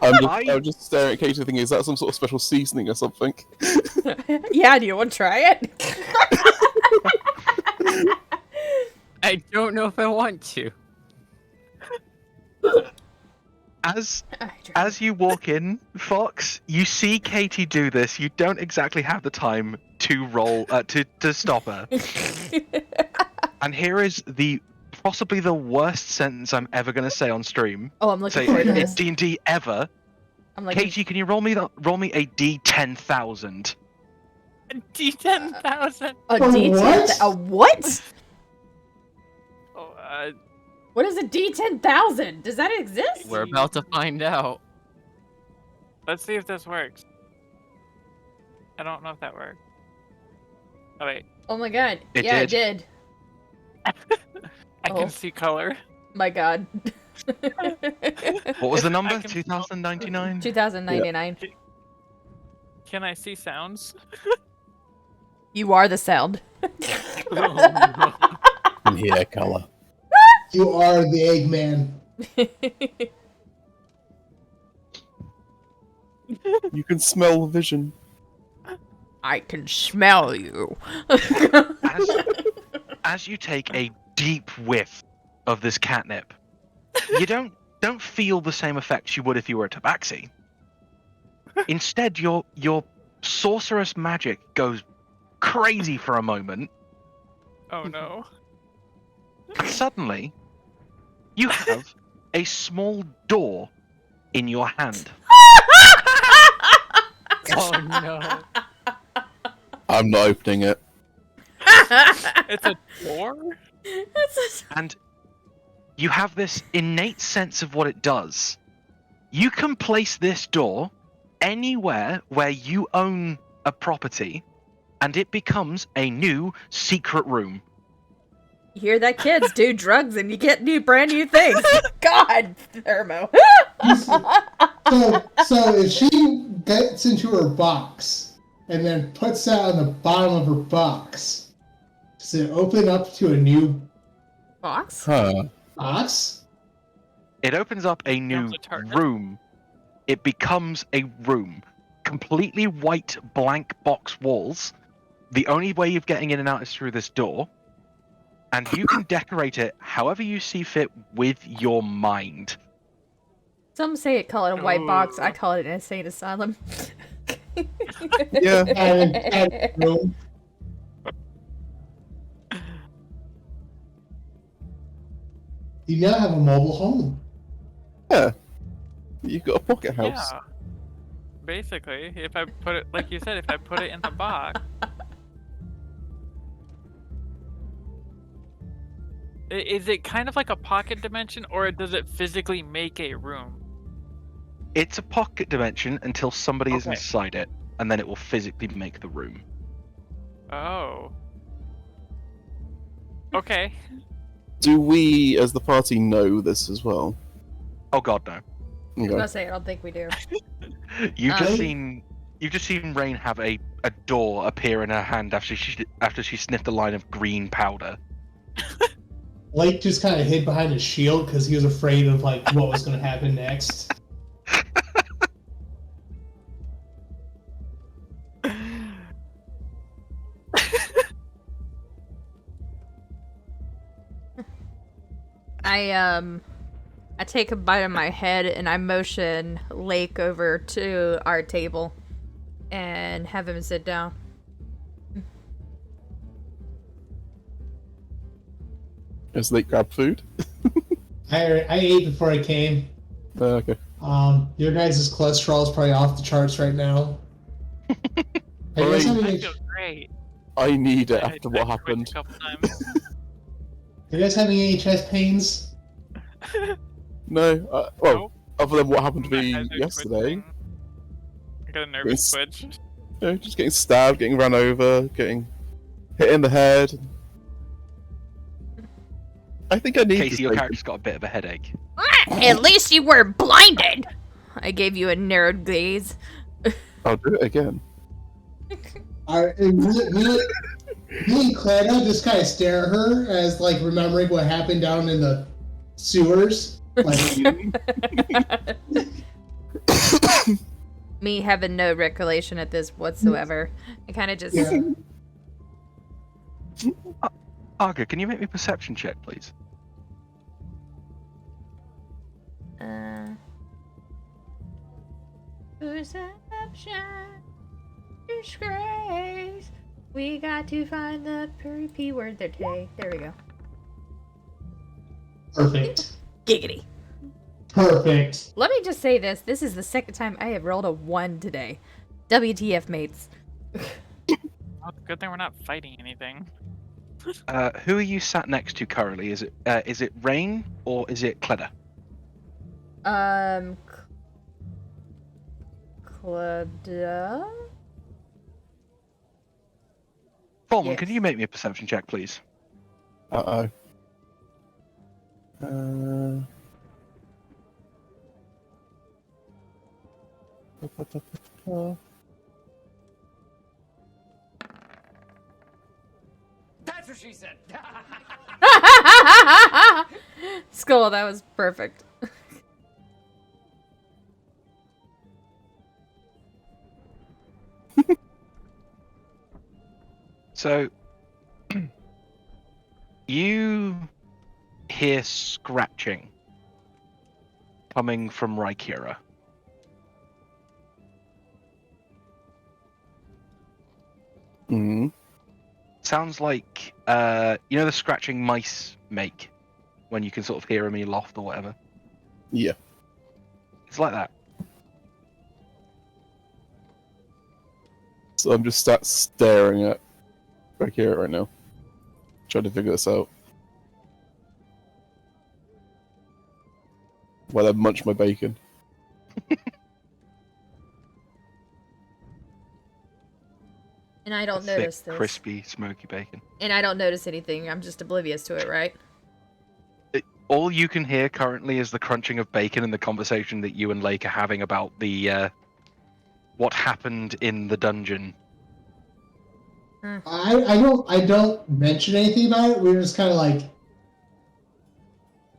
I'm just staring at Katie thinking, is that some sort of special seasoning or something? Yeah, do you want to try it? I don't know if I want to. As you walk in, Fox, you see Katie do this. You don't exactly have the time to roll to stop her. And here is possibly the worst sentence I'm ever going to say on stream. Oh, I'm looking Say forward to in this. D&D ever. I'm like, Katie, can you roll me a D10,000? D10,000. a For D10. what? A what? Oh, What is a D10,000? Does that exist? We're about to find out. let's see if this works. I don't know if that worked. Oh wait, Oh my God. It Yeah, it did. did. I Oh. can see color. My God. What was the number? I can- 2099? 2099. Can I see sounds? You are the sound. And here, color. you are the Eggman. You can smell vision. I can smell you. As you take a deep whiff of this catnip, you don't feel the same effects you would if you were a tabaxi. Instead, your sorcerous magic goes crazy for a moment, Oh no. and suddenly you have a small door in your hand. Oh no. I'm not opening it. It's a door? And you have this innate sense of what it does. You can place this door anywhere where you own a property, and it becomes a new secret room. You hear that, kids? Do drugs and you get brand new things. God, Thermo. So if she gets into her box and then puts that on the bottom of her box, does it open up to a new Box? Huh. box? It opens up a new a target. room. It becomes a room. Completely white, blank box walls. The only way of getting in and out is through this door. And you can decorate it however you see fit with your mind. Some say it call it a white box. I Ooh. call it an insane asylum. Yeah. And room. You now have a mobile home. Yeah. You've got a pocket house. Yeah. Basically, if I put it, like you said, if I put it in the box. Is it kind of like a pocket dimension, or does it physically make a room? It's a pocket dimension until somebody is Okay. inside it, and then it will physically make the room. Oh. Okay. Do we, as the party, know this as well? Oh god, no. I was Okay. gonna say, I don't think we do. You've just Um, seen Rain have a door appear in her hand after she sniffed a line of green powder. Blake just kind of hid behind his shield because he was afraid of like what was going to happen next. I take a bite of my head and I motion Lake over to our table and have him sit down. As they grab food? I ate before I came. Okay. Your guys' cholesterol is probably off the charts right now. Are you guys Fine. having I any, feel great. I need it I after what checked happened. a couple times. are you guys having any chest pains? No. Well, Nope. other than what happened to My me eyes are yesterday. twitching. I got a nervous It's- twitch. You know, just getting stabbed, getting run over, getting hit in the head. I think I need Casey, this your bacon. character's got a bit of a headache. At least you were blinded! I gave you a narrowed gaze. I'll do it again. Me and Cleta just kind of stare at her as like remembering what happened down in the sewers. Like, Me having no recollection at this whatsoever. I kind of just... yeah. Arga, can you make me a perception check, please? Perception, disgrace. We got to find the P word there today. There we go. Perfect. Giggity. Perfect. Let me just say this. This is the second time I have rolled a 1 today. WTF, mates. Oh, good thing we're not fighting anything. Who are you sat next to currently? Is it Rain or is it Cleda? Cleda? Volman, Yes. can you make me a perception check, please? Uh-oh. That's what she said. Skull, that was perfect. So, you hear scratching coming from Rykira. Mm. Sounds like, you know the scratching mice make when you can sort of hear them in your loft or whatever? Yeah. It's like that. So I'm just sat staring at Rakira right now. Trying to figure this out. While I munch my bacon. And I don't Thick, notice this. crispy, smoky bacon. And I don't notice anything. I'm just oblivious to it, right? All you can hear currently is the crunching of bacon and the conversation that you and Lake are having about the what happened in the dungeon. I don't mention anything about it. We were just kind of like,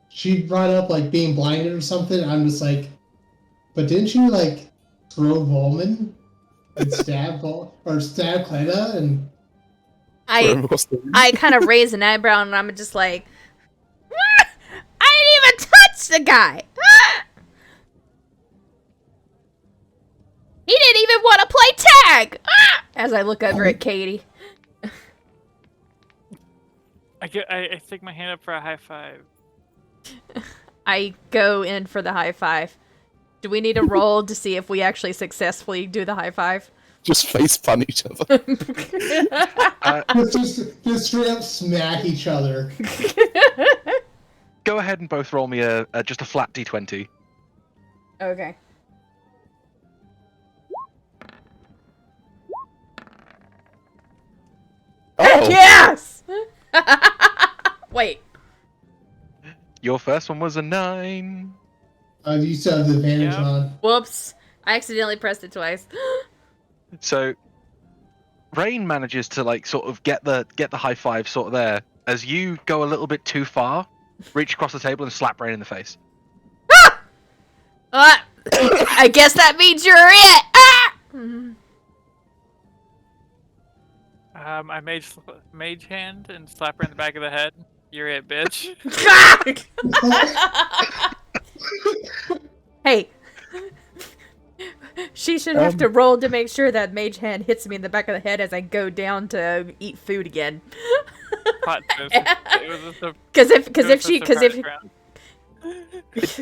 she brought up like being blinded or something. I'm just like, but didn't you like throw Volman and stab Cleda and I kind of raise an eyebrow and I'm just like, "Ah! I didn't even touch the guy. Ah! He didn't even want to play tag." Ah! As I look over at Katie. I stick my hand up for a high five. I go in for the high five. Do we need a roll to see if we actually successfully do the high five? Just face pun each other. just straight up smack each other. Go ahead and both roll me just a flat d20. Okay. Oh, Yes! Wait. Your first one was a 9. You still have the advantage Yep. on. Whoops. I accidentally pressed it twice. So Rain manages to like sort of get the high five sort of there as you go a little bit too far, reach across the table and slap Rain in the face. I guess that means you're it! Ah! I mage hand and slap her in the back of the head. You're it, bitch. Hey. She should have to roll to make sure that mage hand hits me in the back of the head as I go down to eat food again. Hot toast. It was a Because if surprise round.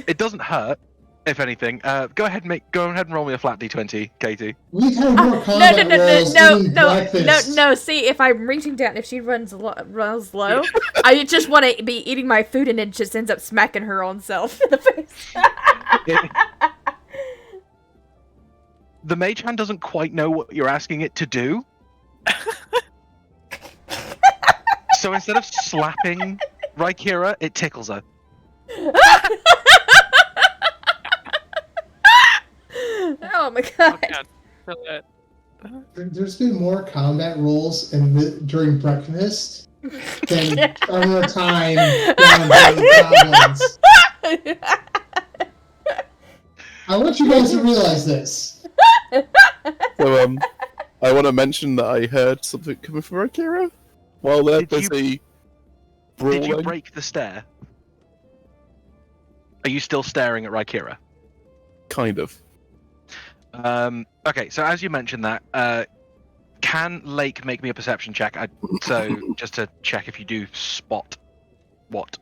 It doesn't hurt, if anything. Go ahead and roll me a flat d20, Katie. We've had more combat rolls eating breakfast. no. See, if I'm reaching down, if she runs low, I just want to be eating my food and it just ends up smacking her own self in the face. The mage hand doesn't quite know what you're asking it to do. So instead of slapping Rykira, it tickles her. Oh my god. Oh god. Feel it. There's been more combat rolls during breakfast than other time down the goblins. I want you guys to realize this. so I want to mention that I heard something coming from Akira while they're Did you- busy Did you brawling. break the stare? Are you still staring at Rykira? Kind of. Okay, so as you mentioned that, can Lake make me a perception check? So just to check if you do spot what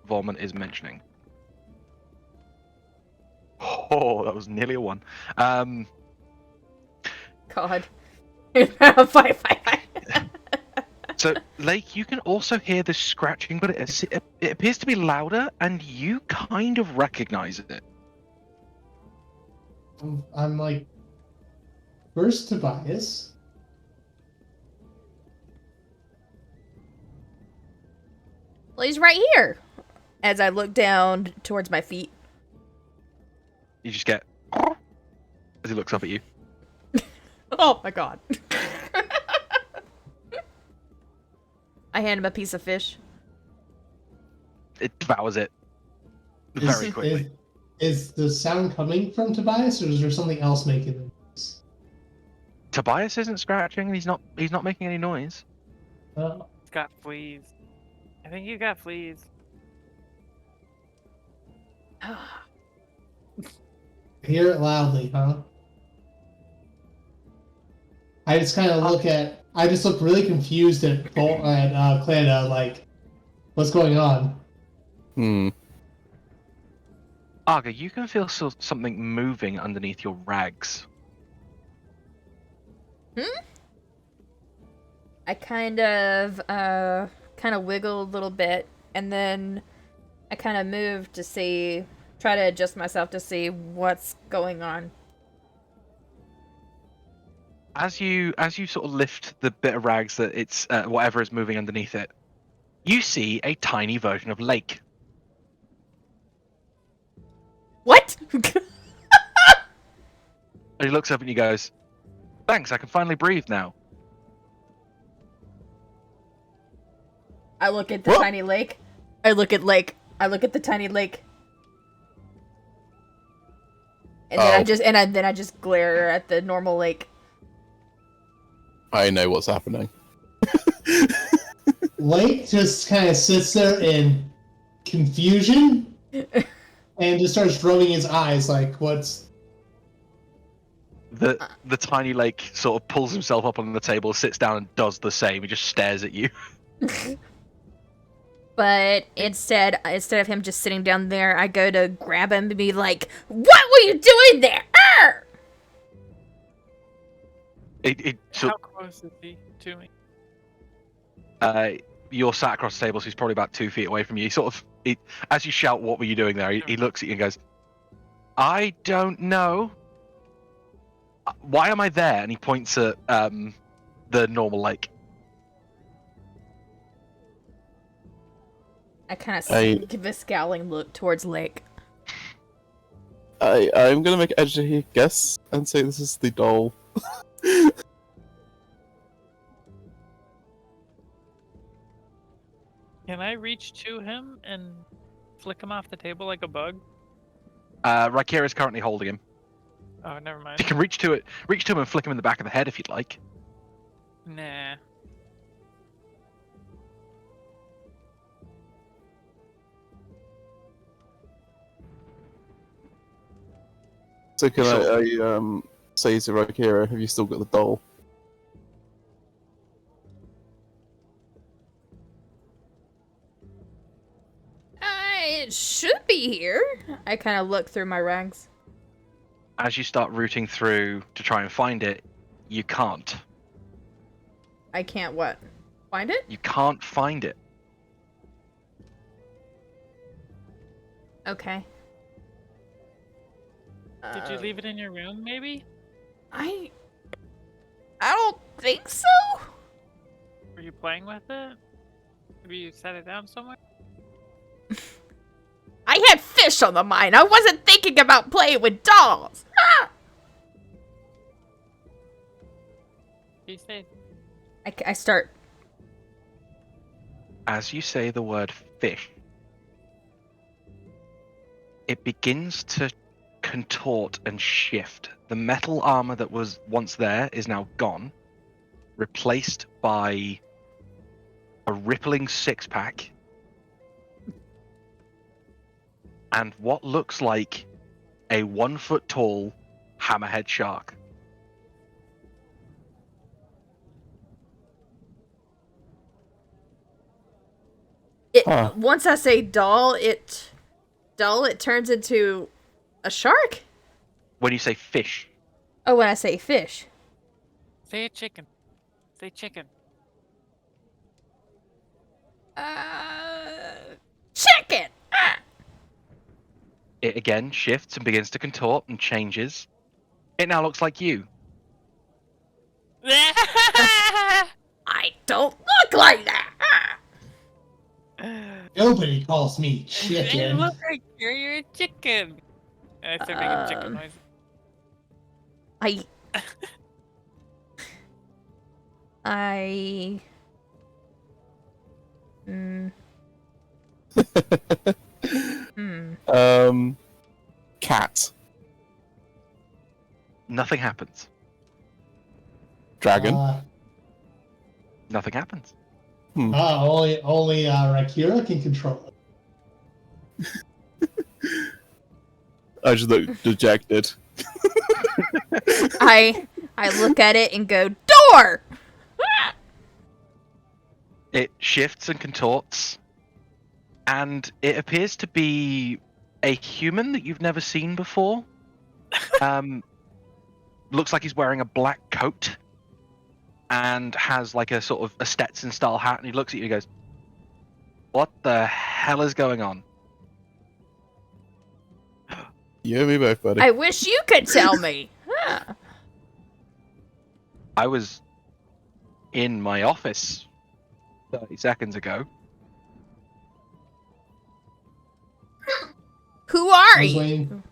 Volman is mentioning. Oh, that was nearly a 1. God. Five. So Lake, you can also hear this scratching, but it appears to be louder, and you kind of recognize it. I'm like, where's Tobias? Well, he's right here. As I look down towards my feet. You just get as he looks up at you. Oh my god. I hand him a piece of fish. It devours it very quickly. Is the sound coming from Tobias, or is there something else making the noise? Tobias isn't scratching, and he's not making any noise. It's got fleas. I think you got fleas. Hear it loudly, huh? I just kind of I just look really confused at Cleda, like, what's going on? Arga, you can feel something moving underneath your rags. I kind of wiggle a little bit, and then I kind of move to try to adjust myself to see what's going on. As you sort of lift the bit of rags that it's whatever is moving underneath it, you see a tiny version of Lake. What? And he looks up and he goes, "Thanks, I can finally breathe now." I look at the What? tiny lake. I look at Lake. I look at the tiny lake. And then Oh. I just glare at the normal lake. I know what's happening. Lake just kind of sits there in confusion and just starts rubbing his eyes like, what's... The tiny Lake sort of pulls himself up on the table, sits down, and does the same. He just stares at you. But instead of him just sitting down there, I go to grab him and be like, "What were you doing there?" Arr! How close is he to me? You're sat across the table, so he's probably about 2 feet away from you. As you shout, "What were you doing there?" He looks at you and goes, "I don't know. Why am I there?" And he points at the normal lake. I kind I- of give a scowling look towards Lake. I'm gonna make an educated guess and say this is the doll. Can I reach to him and flick him off the table like a bug? Rykera is currently holding him. Oh, never mind. You can reach to him and flick him in the back of the head if you'd like. Nah. So can I say to Rokira, have you still got the doll? It should be here. I kind of look through my rags. As you start rooting through to try and find it, you can't. I can't what? Find it? You can't find it. Okay. Did you leave it in your room, maybe? I don't think so. Were you playing with it? Maybe you set it down somewhere? I had fish on the mind. I wasn't thinking about playing with dolls. Ah! He said, I start. As you say the word fish, it begins to contort and shift. The metal armor that was once there is now gone, replaced by a rippling six-pack and what looks like a 1 foot tall hammerhead shark. Once I say doll, it turns into a shark. When you say fish, Oh, when I say fish. say a chicken. Say chicken. Chicken. Ah! it again shifts and begins to contort and changes. It now looks like you. I don't look like that. Ah! Nobody calls me It chicken. looks like you're a chicken. And I start making chicken noise. Cat. Nothing happens. Dragon. Nothing happens. Only Rakira can control it. I just look dejected. I look at it and go, door! It shifts and contorts, and it appears to be a human that you've never seen before. Looks like he's wearing a black coat and has like a sort of a Stetson style hat, and he looks at you and goes, "What the hell is going on?" You and me both, buddy. I wish you could tell me. Huh. I was in my office 30 seconds ago. Who I are was you? waiting.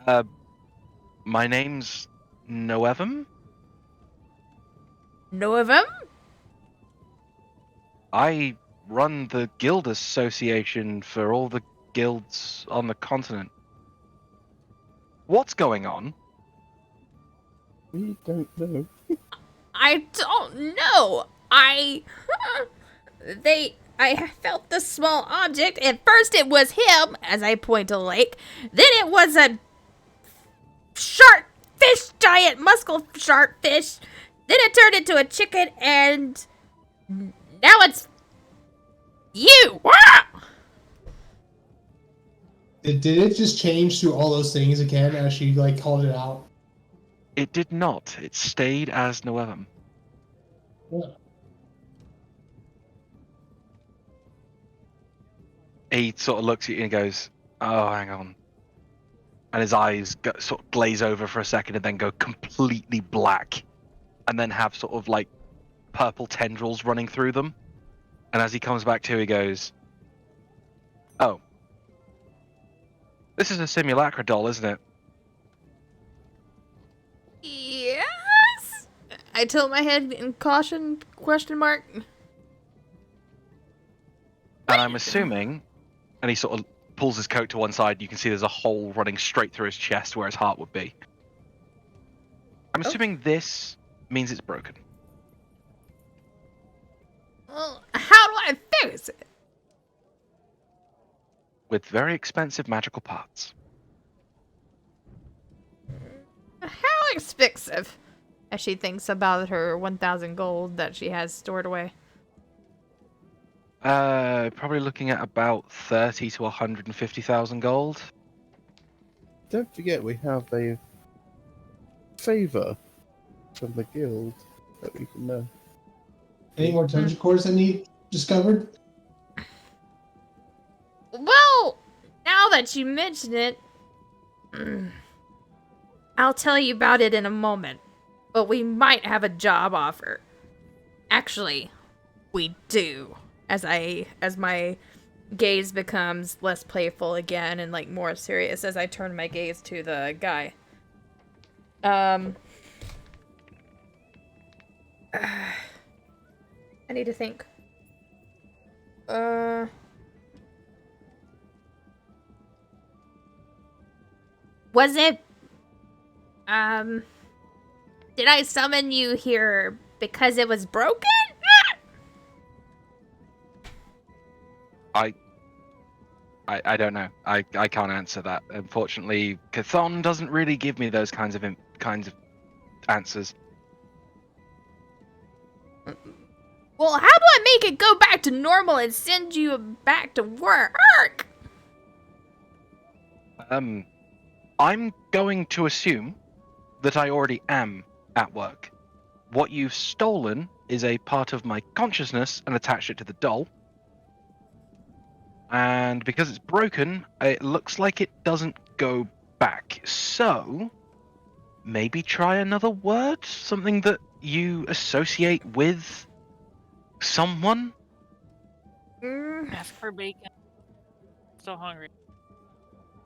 Ah! My name's Noevum. Know of him? I run the guild association for all the guilds on the continent. What's going on? We don't know. I don't know. I felt the small object. At first it was him, as I point to Lake. Then it was a shark fish, giant muscle shark fish. Then it turned into a chicken, and now it's you. Did it just change through all those things again as she like called it out? It did not. It stayed as Noevum. Yeah. He sort of looks at you and goes, "Oh, hang on," and his eyes sort of glaze over for a second and then go completely black, and then have sort of like purple tendrils running through them. And as he comes back to, he goes, "Oh, this is a simulacra doll, isn't it?" Yes. I tilt my head in caution? Question mark. And I'm assuming, and he sort of pulls his coat to one side, you can see there's a hole running straight through his chest where his heart would be. I'm assuming this means it's broken. Well, how do I fix it? With very expensive magical parts. How expensive? As she thinks about her 1,000 gold that she has stored away. Probably looking at about 30 to 150,000 gold. Don't forget we have a favour from the guild that we can know. Any more dungeon cores I need discovered? Well, now that you mention it, I'll tell you about it in a moment. But we might have a job offer. Actually, we do. As my gaze becomes less playful again and like more serious as I turn my gaze to the guy. I need to think. Was it did I summon you here because it was broken? I don't know. I can't answer that. Unfortunately, Cathon doesn't really give me those kinds of answers. Well, how do I make it go back to normal and send you back to work? I'm going to assume that I already am at work. What you've stolen is a part of my consciousness and attached it to the doll. And because it's broken, it looks like it doesn't go back. So, maybe try another word? Something that you associate with someone? Ask for bacon. Still hungry.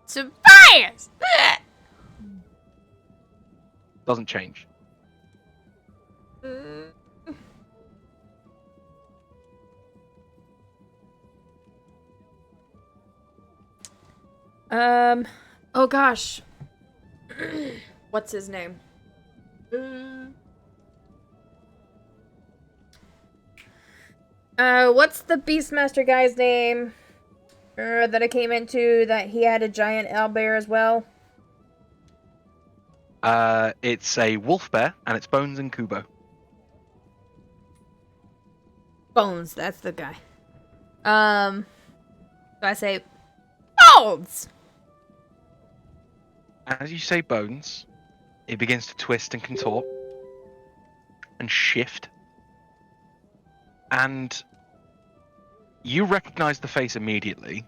Tobias! Doesn't change. Oh gosh. What's his name? What's the Beastmaster guy's name? That I came into that he had a giant owlbear as well? It's a wolf bear, and it's Bones and Kubo. Bones, that's the guy. So I say, Bones! As you say Bones, it begins to twist and contort and shift. And you recognize the face immediately.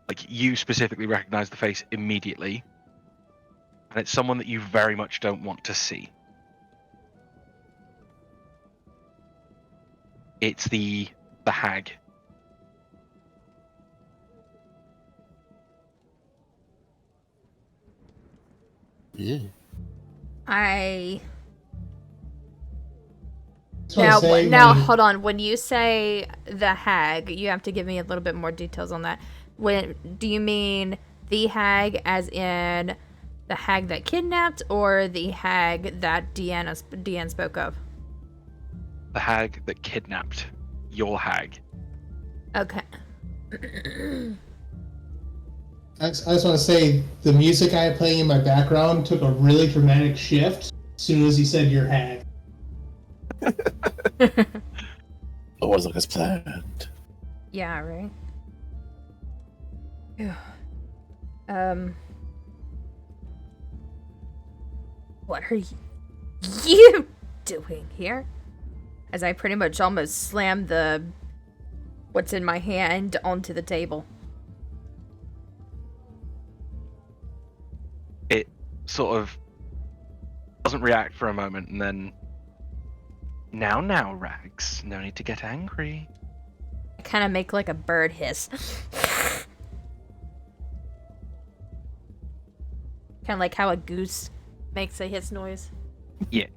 Like, you specifically recognize the face immediately. and it's someone that you very much don't want to see. It's the hag. Yeah. I Just wanna say now when- hold on. When you say the hag, you have to give me a little bit more details on that. When do you mean the hag, as in the hag that kidnapped, or the hag that Deanne spoke of? The hag that kidnapped your hag. Okay. I just want to say the music I had playing in my background took a really dramatic shift as soon as he said your hag. It was like as planned. Yeah. Right. Phew. What are you doing here? As I pretty much almost slammed the what's in my hand onto the table. It sort of doesn't react for a moment, and then now, Rags. No need to get angry. I kind of make like a bird hiss. Kind of like how a goose makes a hiss noise. Yeah.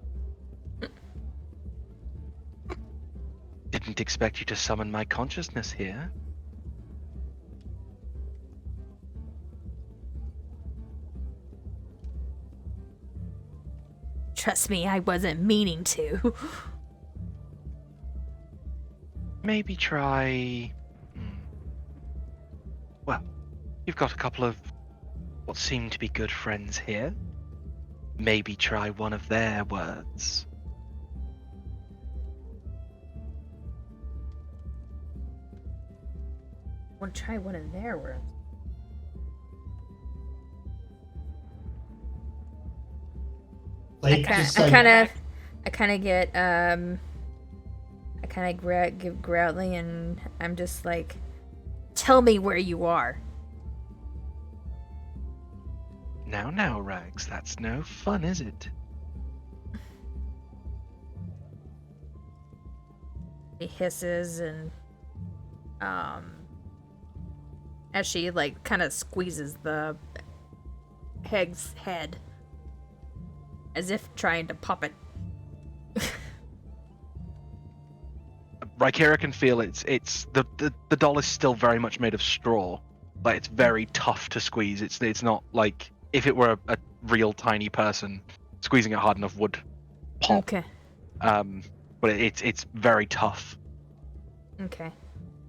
Didn't expect you to summon my consciousness here. Trust me, I wasn't meaning to. Maybe try... Well, you've got a couple of what seem to be good friends here. Maybe try one of their words. Want to try one of their words? Like, I just like, kind of get give growly, and I'm just like, tell me where you are. Now, Rags, that's no fun, is it? He hisses, and as she like kind of squeezes the hag's head as if trying to pop it. Rykera can feel it's the doll is still very much made of straw. Like, it's very tough to squeeze. It's not like if it were a real tiny person, squeezing it hard enough would pop. Okay. But it's very tough. Okay.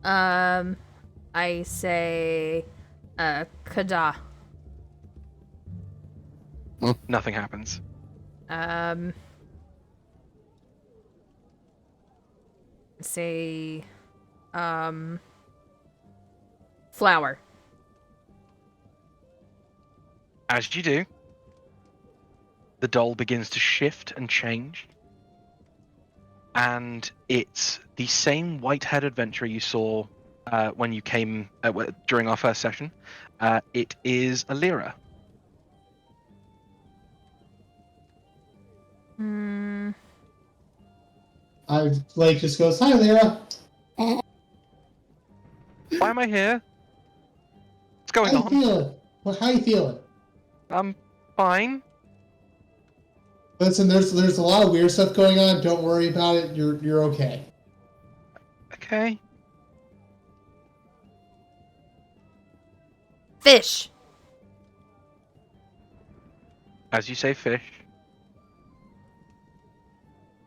I say, Kada. Nothing happens. Say, flower. As you do, the doll begins to shift and change. And it's the same white-haired adventurer you saw when you came during our first session. It is Alira. Blake just goes, "Hi, Lyra. Why am I here? What's going How you on? feeling? Well, how you feeling?" I'm fine. Listen, there's a lot of weird stuff going on. Don't worry about it. You're okay. Okay. Fish. As you say, fish.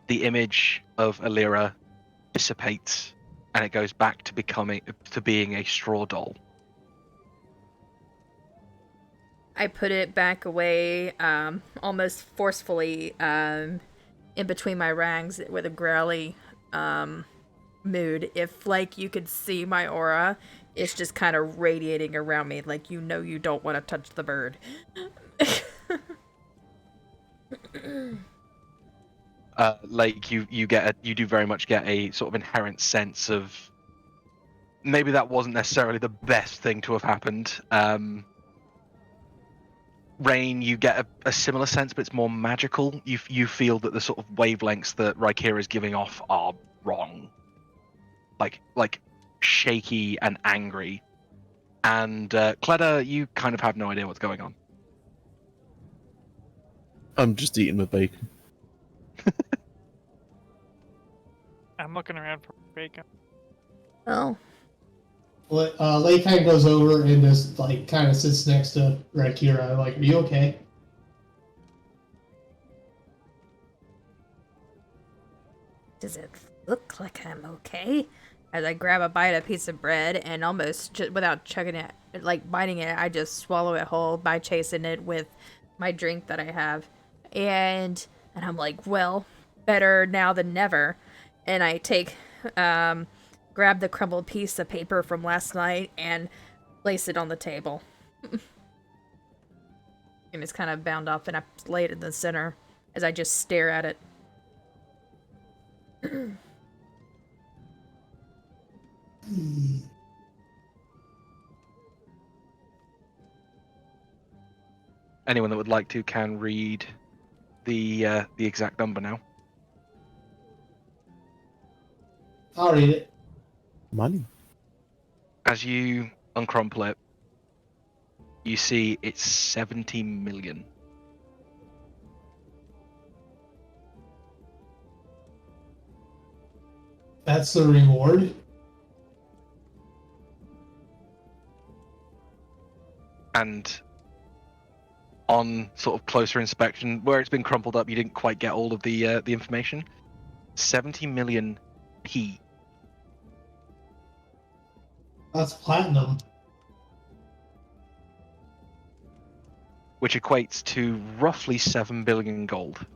The image of Alira dissipates, and it goes back to being a straw doll. I put it back away, almost forcefully, in between my rangs with a growly, mood. If, like, you could see my aura, it's just kind of radiating around me, like, you know you don't want to touch the bird. Like you do very much get a sort of inherent sense of maybe that wasn't necessarily the best thing to have happened. Rain, you get a similar sense, but it's more magical. You feel that the sort of wavelengths that Rykira is giving off are wrong, like shaky and angry. And Cleda, you kind of have no idea what's going on. I'm just eating my bacon. I'm looking around for bacon. Oh, Lake kind of goes over and just like kind of sits next to Rakira. Like, are you okay? does it look like I'm okay? As I grab a bite of piece of bread and almost without chugging it, like biting it, I just swallow it whole by chasing it with my drink that I have. And I'm like, well, better now than never. And I take, grab the crumbled piece of paper from last night and place it on the table. And it's kind of bound off, and I lay it in the center as I just stare at it. Anyone that would like to can read the exact number now. I'll read it. Money. As you uncrumple it, you see it's 70 million. That's the reward. And on sort of closer inspection, where it's been crumpled up, you didn't quite get all of the information. 70 million P. That's platinum. Which equates to roughly 7 billion gold.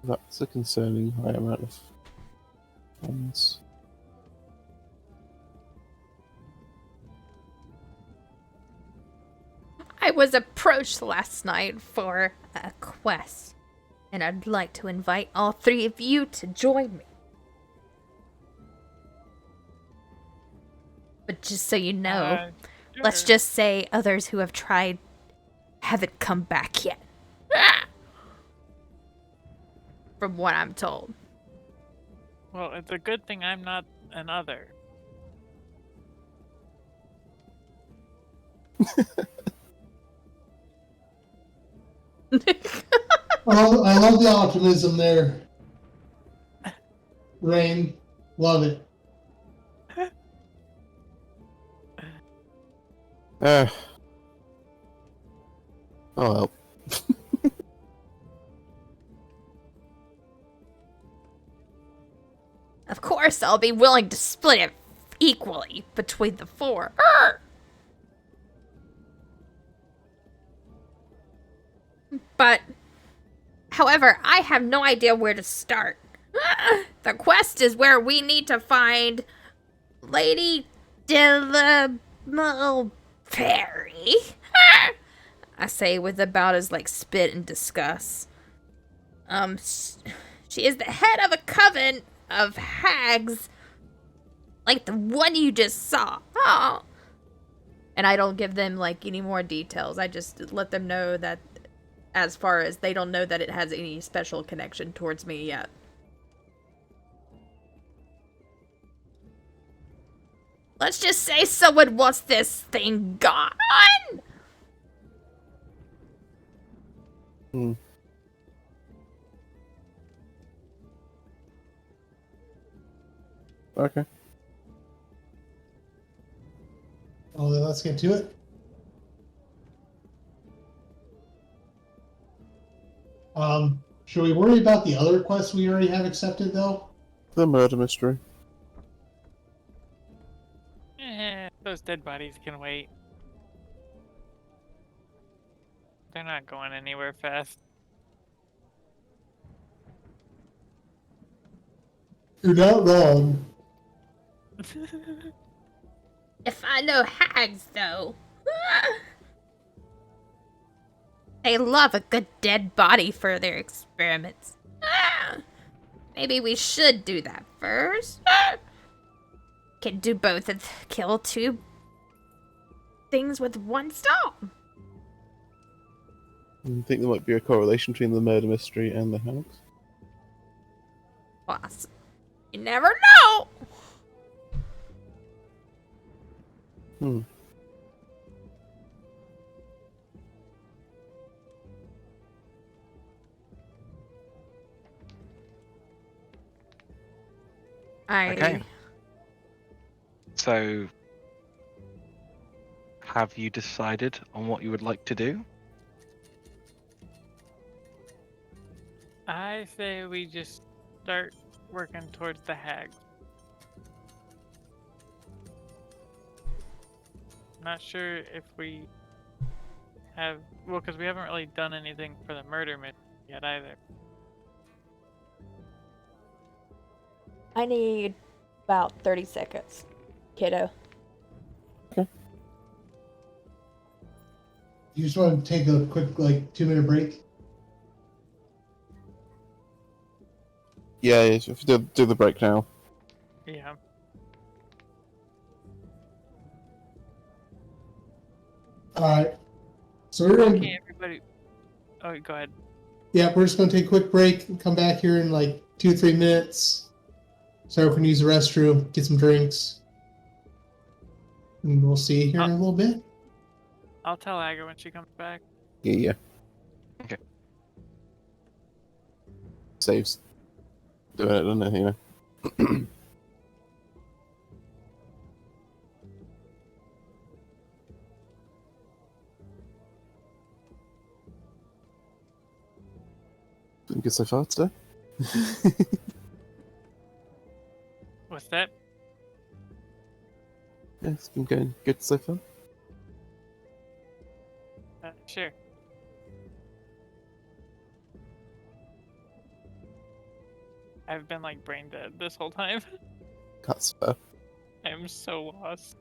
That's a concerning high amount of funds. I was approached last night for a quest, and I'd like to invite all three of you to join me. But just so you know, let's Sure. just say others who have tried haven't come back yet. From what I'm told. Well, it's a good thing I'm not an other. Oh, I love the optimism there. Rain, love it. Oh well. Of course, I'll be willing to split it equally between the four. But, however, I have no idea where to start. The quest is where we need to find Lady Fairy. I say with about as like spit and disgust. She is the head of a coven of hags, like the one you just saw. Oh. And I don't give them like any more details. I just let them know that, as far as they don't know that it has any special connection towards me yet. Let's just say someone wants this thing gone. Hmm. Okay. Well, then let's get to it. Should we worry about the other quests we already have accepted, though? The murder mystery. Those dead bodies can wait. They're not going anywhere fast. You're not wrong. If I know hags, though. They love a good dead body for their experiments. Maybe we should do that first. Can do both and kill two things with one stone. I think there might be a correlation between the murder mystery and the hoax. Boss. You never know. Hmm. Okay. So, have you decided on what you would like to do? I say we just start working towards the hag. Not sure if we have, well, because we haven't really done anything for the murder mission yet either. I need about 30 seconds, kiddo. You just want to take a quick, 2-minute break? Yeah, if you do the break now. Yeah. Alright. So we're going Okay, everybody. Oh, go ahead. Yeah, we're just going to take a quick break and come back here in 2-3 minutes. So we can use the restroom, get some drinks. And we'll see you here in a little bit. I'll tell Aga when she comes back. Yeah. Okay. Saves. Doing it, doesn't it, you know? Doing good so far today. What's that? Yeah, it's been going good so far. Sure. I've been brain dead this whole time. That's fair. I'm so lost.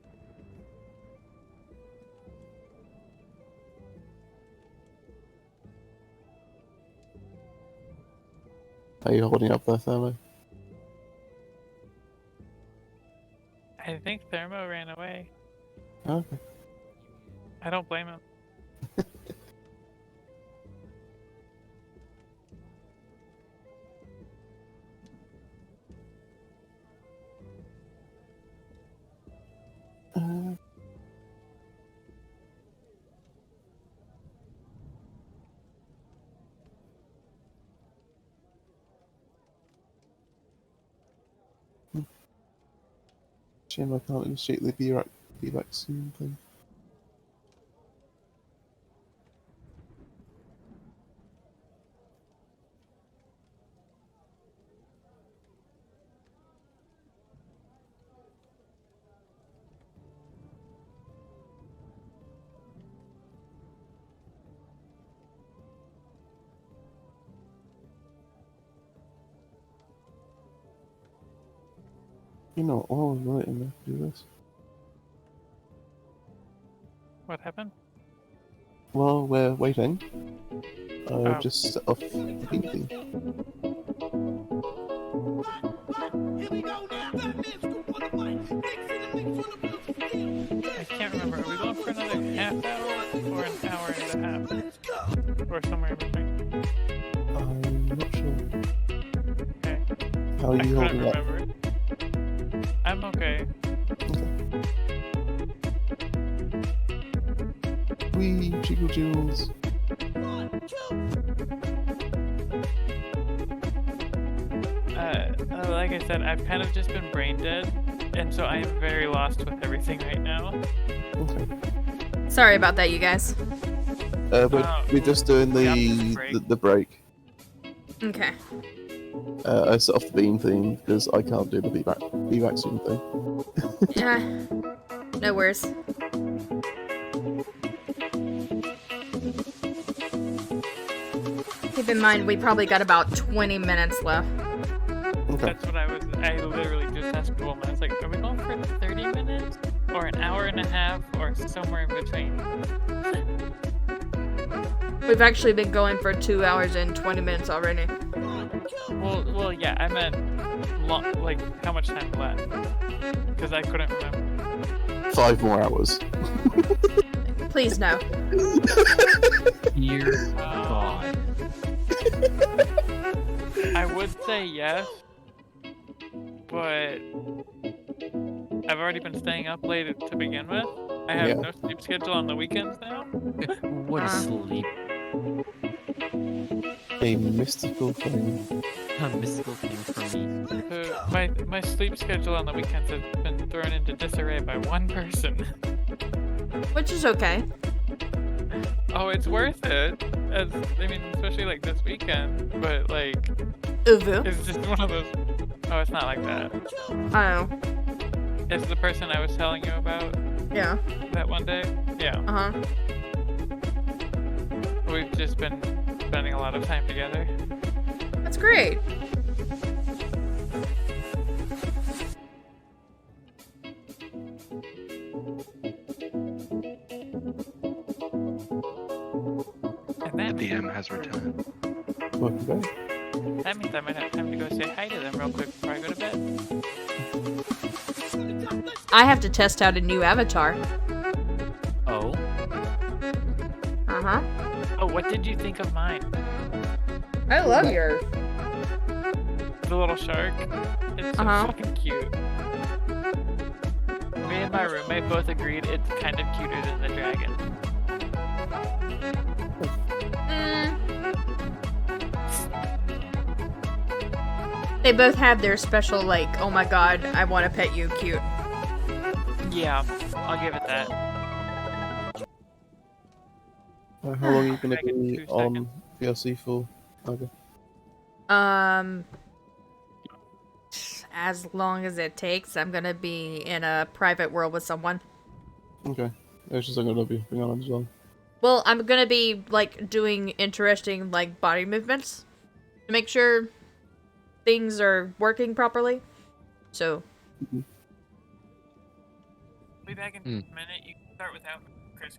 How are you holding up there, Thermo? I think Thermo ran away. Oh, okay. I don't blame him. Shame I can't initiate the be back soon thing. You know, all I'm right enough to do this. What happened? While we're waiting, Oh. just set off the beeping. Here we go now. Got a man scoop on the mic. Mix it and mix on the blue steel. I can't remember. Are we going for another half hour or an hour and a half? Let's go. Or somewhere in between? I'm not sure. Okay. How are I you couldn't holding up? remember. I'm okay. Wee, jiggle jewels. 1, 2. Like I said, I've kind of just been brain dead, and so I am very lost with everything right now. Okay. Sorry about that, you guys. We're just doing the break. Okay. I set off the beam thing because I can't do the be back soon thing. Yeah. No worries. Keep in mind, we probably got about 20 minutes left. Okay. That's what I literally just asked the woman. I was like, are we going for 30 minutes? Or an hour and a half? Or somewhere in between? We've actually been going for 2 hours and 20 minutes already. Well, yeah, I meant like how much time left? Because I couldn't remember. 5 more hours. Please no. Dear God. I would say yes, but I've already been staying up late to begin with. I have Yeah. no sleep schedule on the weekends now. What a sleep. A mystical thing. A mystical thing for me. So my sleep schedule on the weekends has been thrown into disarray by one person. Which is okay. Oh, it's worth it. Especially like this weekend. But like, Uvu. it's just one of those. Oh, it's not like that. Oh. It's the person I was telling you about Yeah. that one day. Yeah, Uh-huh. we've just been spending a lot of time together. That's great. And that The DM has returned. Okay. That means I might have time to go say hi to them real quick before I go to bed. I have to test out a new avatar. Oh? Uh-huh. Oh, what did you think of mine? I love your... The little shark? It's so fucking cute. Me and my roommate both agreed it's kind of cuter than the dragon. They both have their special, like, oh my god, I want to pet you, cute. Yeah, I'll give it that. How long are you going to Dragon, be 2 on seconds. DLC for? Okay. As long as it takes, I'm gonna be in a private world with someone. Okay. It's just I'm going to be on as well. Well, I'm gonna be, like, doing interesting, like, body movements to make sure things are working properly. So, Be back in a minute. You can start without me, Chris.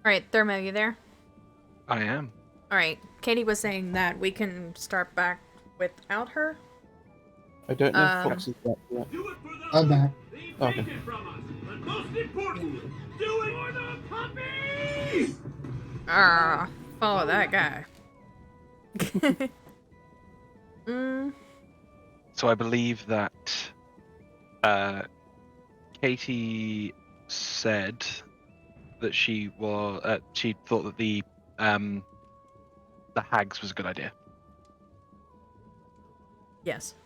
alright, Thermo, you there? I am. Alright, Katie was saying that we can start back without her. I don't know if Fox is back yet. I'm back. Okay. But most importantly, do it for the puppies! Follow that guy. So I believe that Katie said that she thought that the hags was a good idea. Yes.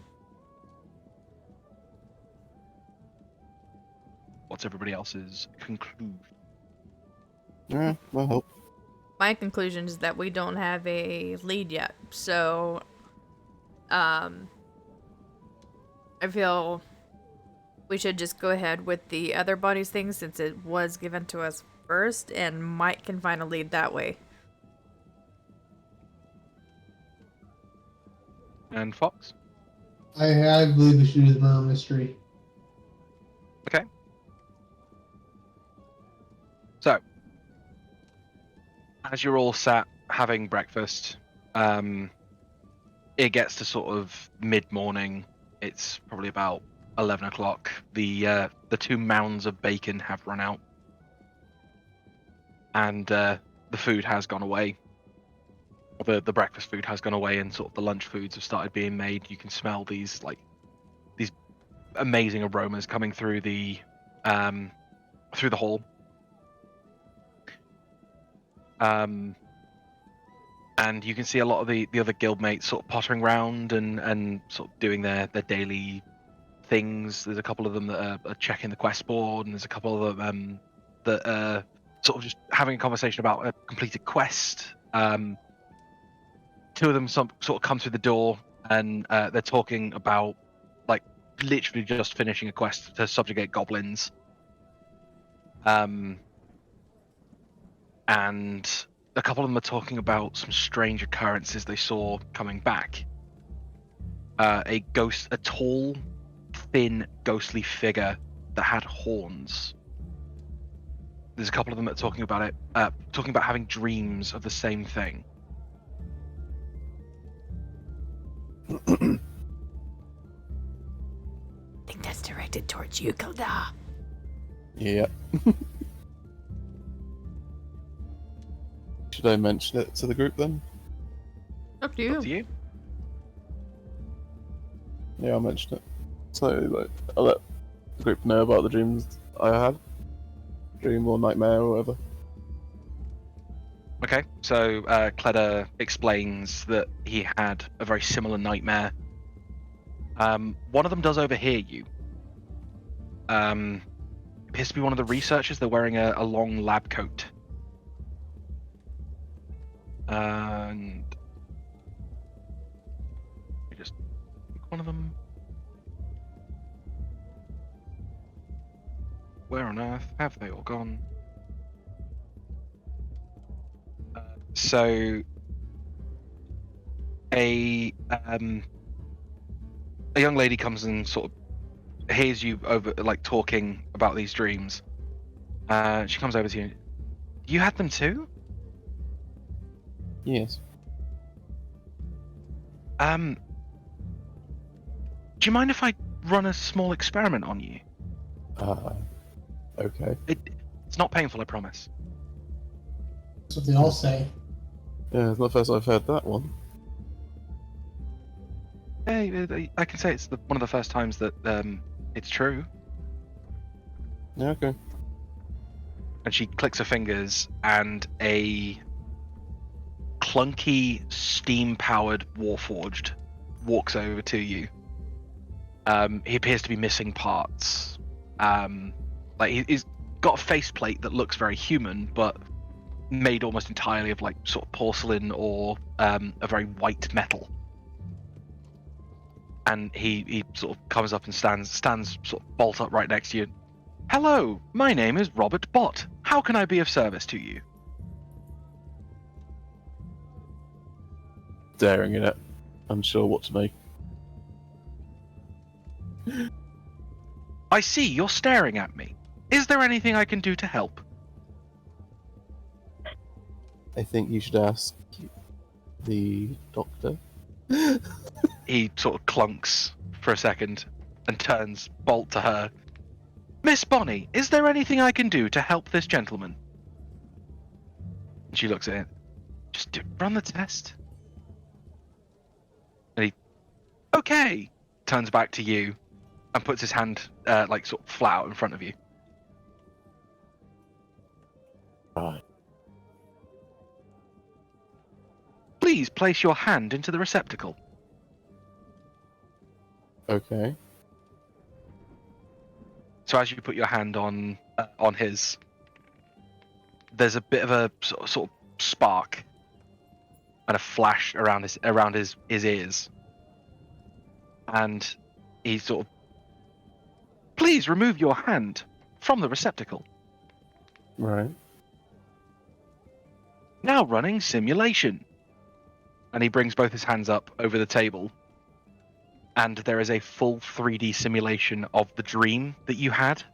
What's everybody else's conclusion? Yeah, well, hope. My conclusion is that we don't have a lead yet, so I feel we should just go ahead with the other bodies thing since it was given to us first, and Mike can find a lead that way. And Fox? I believe we should do the murder mystery. Okay. So, as you're all sat having breakfast, it gets to sort of mid-morning. It's probably about 11 o'clock. The 2 mounds of bacon have run out, and the food has gone away. The breakfast food has gone away, and sort of the lunch foods have started being made. You can smell these amazing aromas coming through the hall. And you can see a lot of the other guildmates sort of pottering around and sort of doing their daily things. There's a couple of them that are checking the quest board, and there's a couple of them that are sort of just having a conversation about a completed quest. 2 of them sort of come through the door, and they're talking about literally just finishing a quest to subjugate goblins. And a couple of them are talking about some strange occurrences they saw coming back. A tall, thin, ghostly figure that had horns there's a couple of them that are talking about it, talking about having dreams of the same thing. I think that's directed towards you, Kilda. Yeah. Should I mention it to the group then? Up to Up to you. you. Yeah, I'll mention it. So, like, I'll let the group know about the dreams I had. Dream or nightmare or whatever. Okay, so Cleda explains that he had a very similar nightmare. One of them does overhear you. Appears to be one of the researchers. They're wearing a long lab coat. And I just pick one of them. Where on earth have they all gone? So a young lady comes and sort of hears you over, like, talking about these dreams. She comes over to you. You had them too? Yes. Do you mind if I run a small experiment on you? Okay. It's not painful, I promise. That's what they all say. Yeah, it's not the first I've heard that one. Hey, I can say it's one of the first times that it's true. Yeah, okay. And she clicks her fingers, and a clunky, steam-powered Warforged walks over to you. He appears to be missing parts. He's got a faceplate that looks very human, but made almost entirely of, like, sort of porcelain or a very white metal. And he sort of comes up and stands sort of bolt upright next to you. Hello, my name is Robert Bott. How can I be of service to you? Staring at it, unsure what to make. I see you're staring at me. Is there anything I can do to help? I think you should ask the doctor. He sort of clunks for a second and turns bolt to her. Miss Bonnie, is there anything I can do to help this gentleman? And she looks at it. Just run the test. And he, okay, turns back to you and puts his hand, like, sort of flat out in front of you. Right. Please place your hand into the receptacle. Okay. So as you put your hand on his, there's a bit of a sort of spark and a flash around his ears, and he sort of, please remove your hand from the receptacle. Right. Now running simulation. And he brings both his hands up over the table, and there is a full 3D simulation of the dream that you had.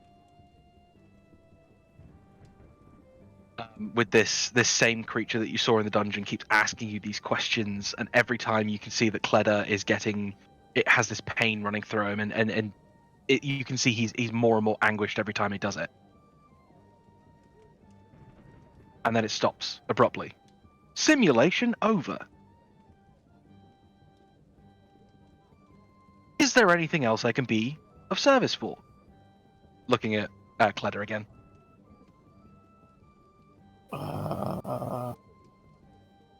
With this same creature that you saw in the dungeon keeps asking you these questions, and every time you can see that Cleda is it has this pain running through him, and you can see he's more and more anguished every time he does it. And then it stops abruptly. Simulation over. Is there anything else I can be of service for? Looking at Cleda again. I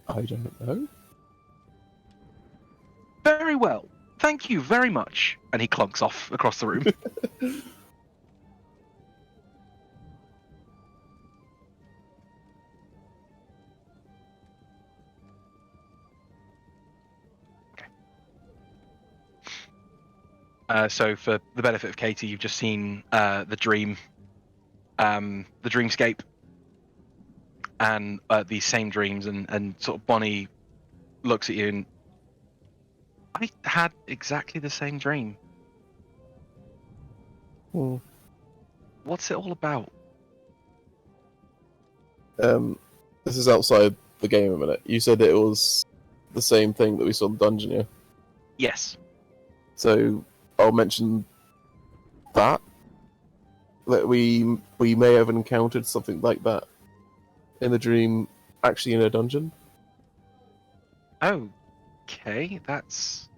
don't know. Very well. Thank you very much. And he clunks off across the room. So for the benefit of Katie, you've just seen the dreamscape, and these same dreams, and sort of Bonnie looks at you and, I had exactly the same dream. Hmm. What's it all about? This is outside the game a minute. You said it was the same thing that we saw in the dungeon, yeah? Yes. So I'll mention that we may have encountered something like that in the dream, actually in a dungeon. Okay, that's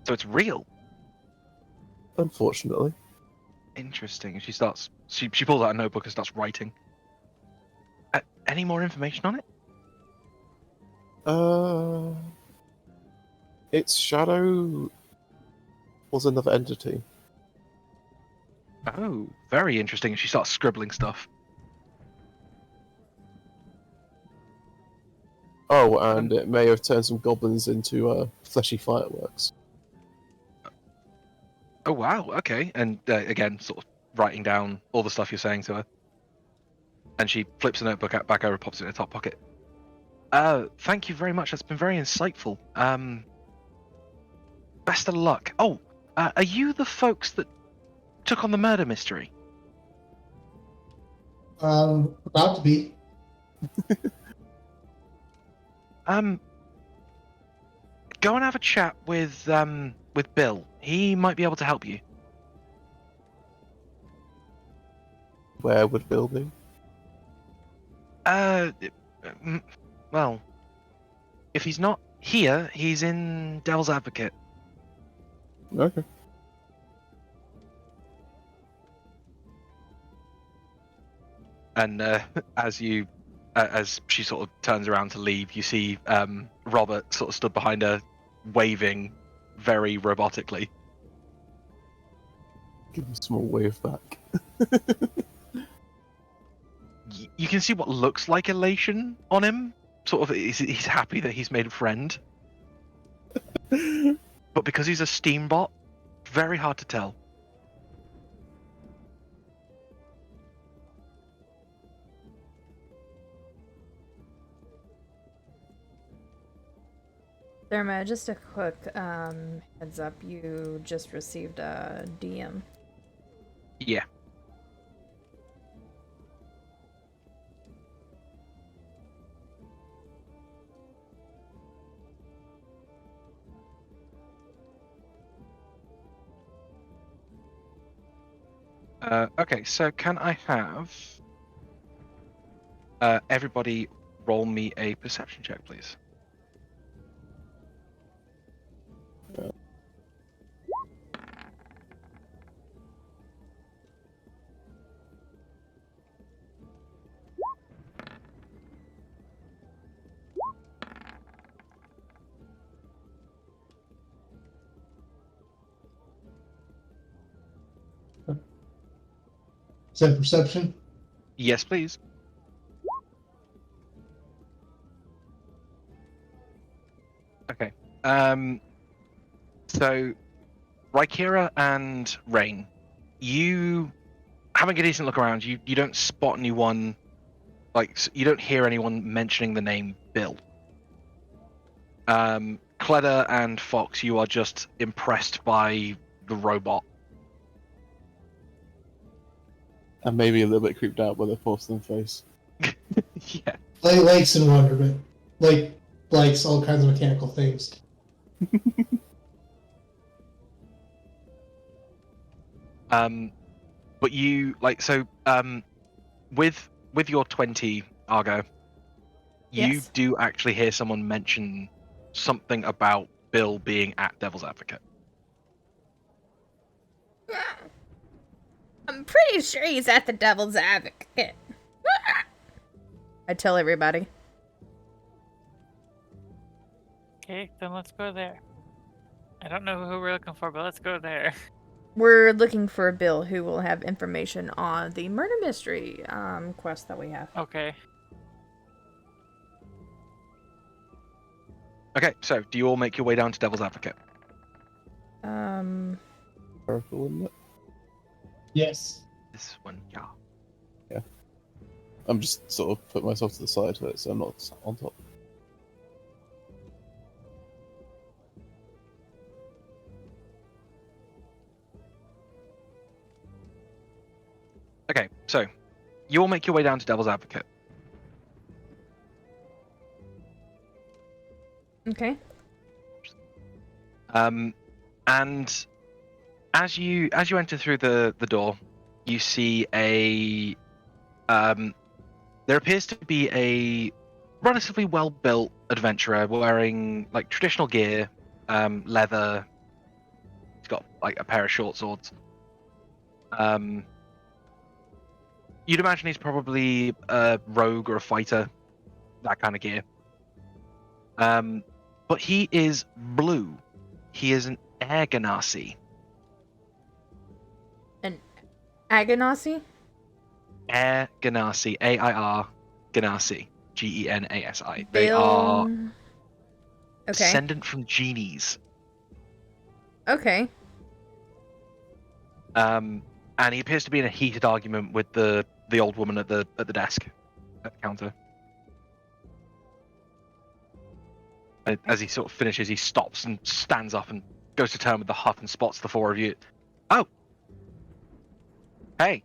so it's real. Unfortunately, Interesting. She starts. She pulls out a notebook and starts writing. Any more information on it? its shadow was another entity. Oh, very interesting. She starts scribbling stuff. Oh, and it may have turned some goblins into fleshy fireworks. Oh wow. Okay. And again, sort of writing down all the stuff you're saying to her. And she flips the notebook back over, pops it in her top pocket. Thank you very much. That's been very insightful. Best of luck. Oh, are you the folks that took on the murder mystery? About to be. Go and have a chat with Bill. He might be able to help you. Where would Bill be? Well, if he's not here, he's in Devil's Advocate. Okay. And as she sort of turns around to leave, you see Robert sort of stood behind her, waving very robotically. Give him a small wave back. You can see what looks like elation on him. Sort of, he's happy that he's made a friend. But because he's a steambot, very hard to tell. Therma, just a quick heads up. You just received a DM. Yeah. Okay, so can I have everybody roll me a perception check, please? Is that perception? Yes, please. Okay. So, Rykira and Rain, you having a decent look around, you don't spot anyone, you don't hear anyone mentioning the name Bill. Cleda and Fox, you are just impressed by the robot. And maybe a little bit creeped out by the porcelain face. Yeah. Likes in wonderment. Likes all kinds of mechanical things. But you with your 20, Argo, you Yes. do actually hear someone mention something about Bill being at Devil's Advocate. I'm pretty sure he's at the Devil's Advocate. I tell everybody. Okay, then let's go there. I don't know who we're looking for, but let's go there. We're looking for Bill, who will have information on the murder mystery quest that we have. Okay. Okay, so do you all make your way down to Devil's Advocate? Powerful, isn't it? Yes. This one, yeah. Yeah. I'm just sort of put myself to the side of it, so I'm not sat on top. Okay, so you all make your way down to Devil's Advocate. Okay. And as you enter through the door, you see there appears to be a relatively well built adventurer wearing like traditional gear, leather. He's got like a pair of short swords. You'd imagine he's probably a rogue or a fighter, that kind of gear. But he is blue. He is an air ganassi. An Agonasi? Air ganassi. AIR ganassi. GENASI. They Bill. are Okay. descendant from genies. Okay. And he appears to be in a heated argument with the old woman at the desk, at the counter. As he sort of finishes, he stops and stands up and goes to turn with the huff and spots the four of you. Oh, hey,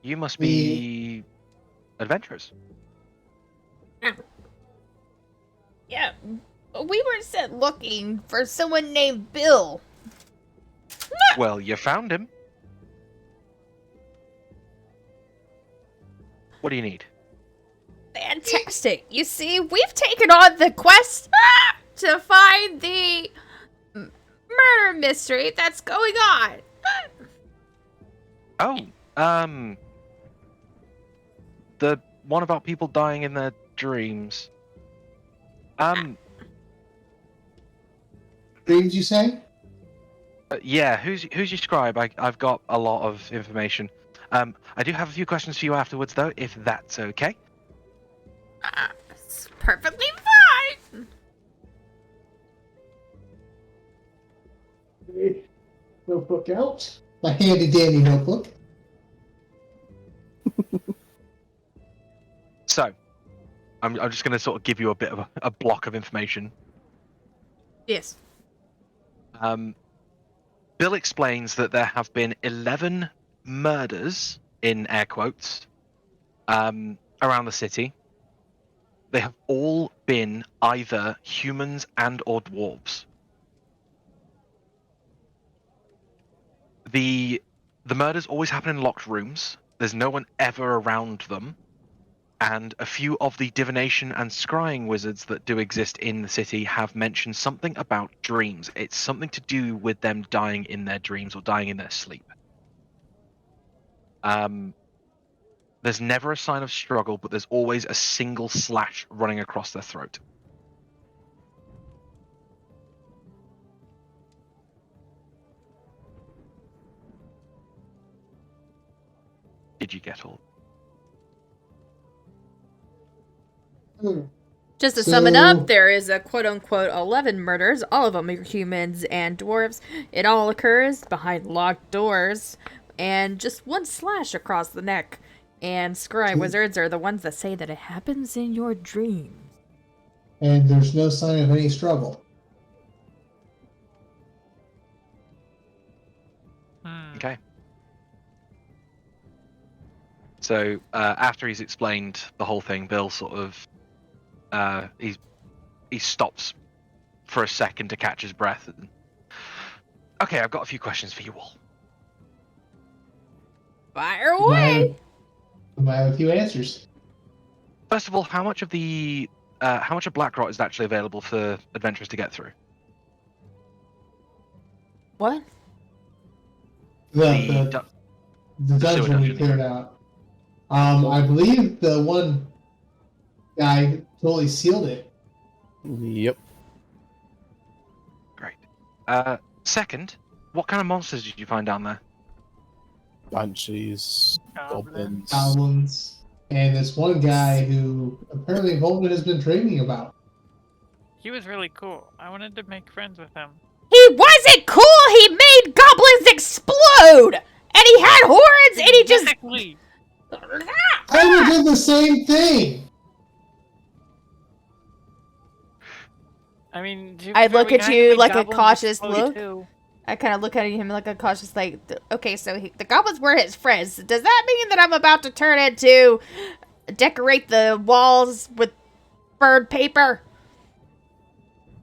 you must be adventurers. Yeah. We were sent looking for someone named Bill. Well, you found him. What do you need? Fantastic. You see, we've taken on the quest to find the murder mystery that's going on. Oh, the one about people dying in their dreams. Dreams, you say? Yeah, who's your scribe? I've got a lot of information. I do have a few questions for you afterwards, though, if that's okay. It's perfectly fine. Notebook out. My handy dandy notebook. So, I'm just going to sort of give you a bit of a block of information. Yes. Bill explains that there have been 11 murders, in air quotes, around the city. They have all been either humans and or dwarves. The murders always happen in locked rooms. There's no one ever around them. And a few of the divination and scrying wizards that do exist in the city have mentioned something about dreams. It's something to do with them dying in their dreams or dying in their sleep. There's never a sign of struggle, but there's always a single slash running across their throat. Did you get all? Just to sum it up, there is a quote-unquote 11 murders. All of them are humans and dwarves. It all occurs behind locked doors. And just one slash across the neck. And scry wizards are the ones that say that it happens in your dreams. And there's no sign of any struggle. Okay. So after he's explained the whole thing, Bill sort of he stops for a second to catch his breath. Okay, I've got a few questions for you all. Fire away! I have a few answers. First of all, how much of Blackrot is actually available for adventurers to get through? What? The dungeon we cleared out. I believe the one guy totally sealed it. Yep. Great. Second, what kind of monsters did you find down there? Banshees, goblins. Goblins. And this one guy who apparently Volman has been dreaming about. He was really cool. I wanted to make friends with him. He wasn't cool! He made goblins explode! And he had horns and he just... Exactly. I did the same thing! I mean, I look at you like a goblins cautious explode look. too. I kind of look at him like a cautious, like, okay, so the goblins were his friends. Does that mean that I'm about to turn into decorate the walls with bird paper.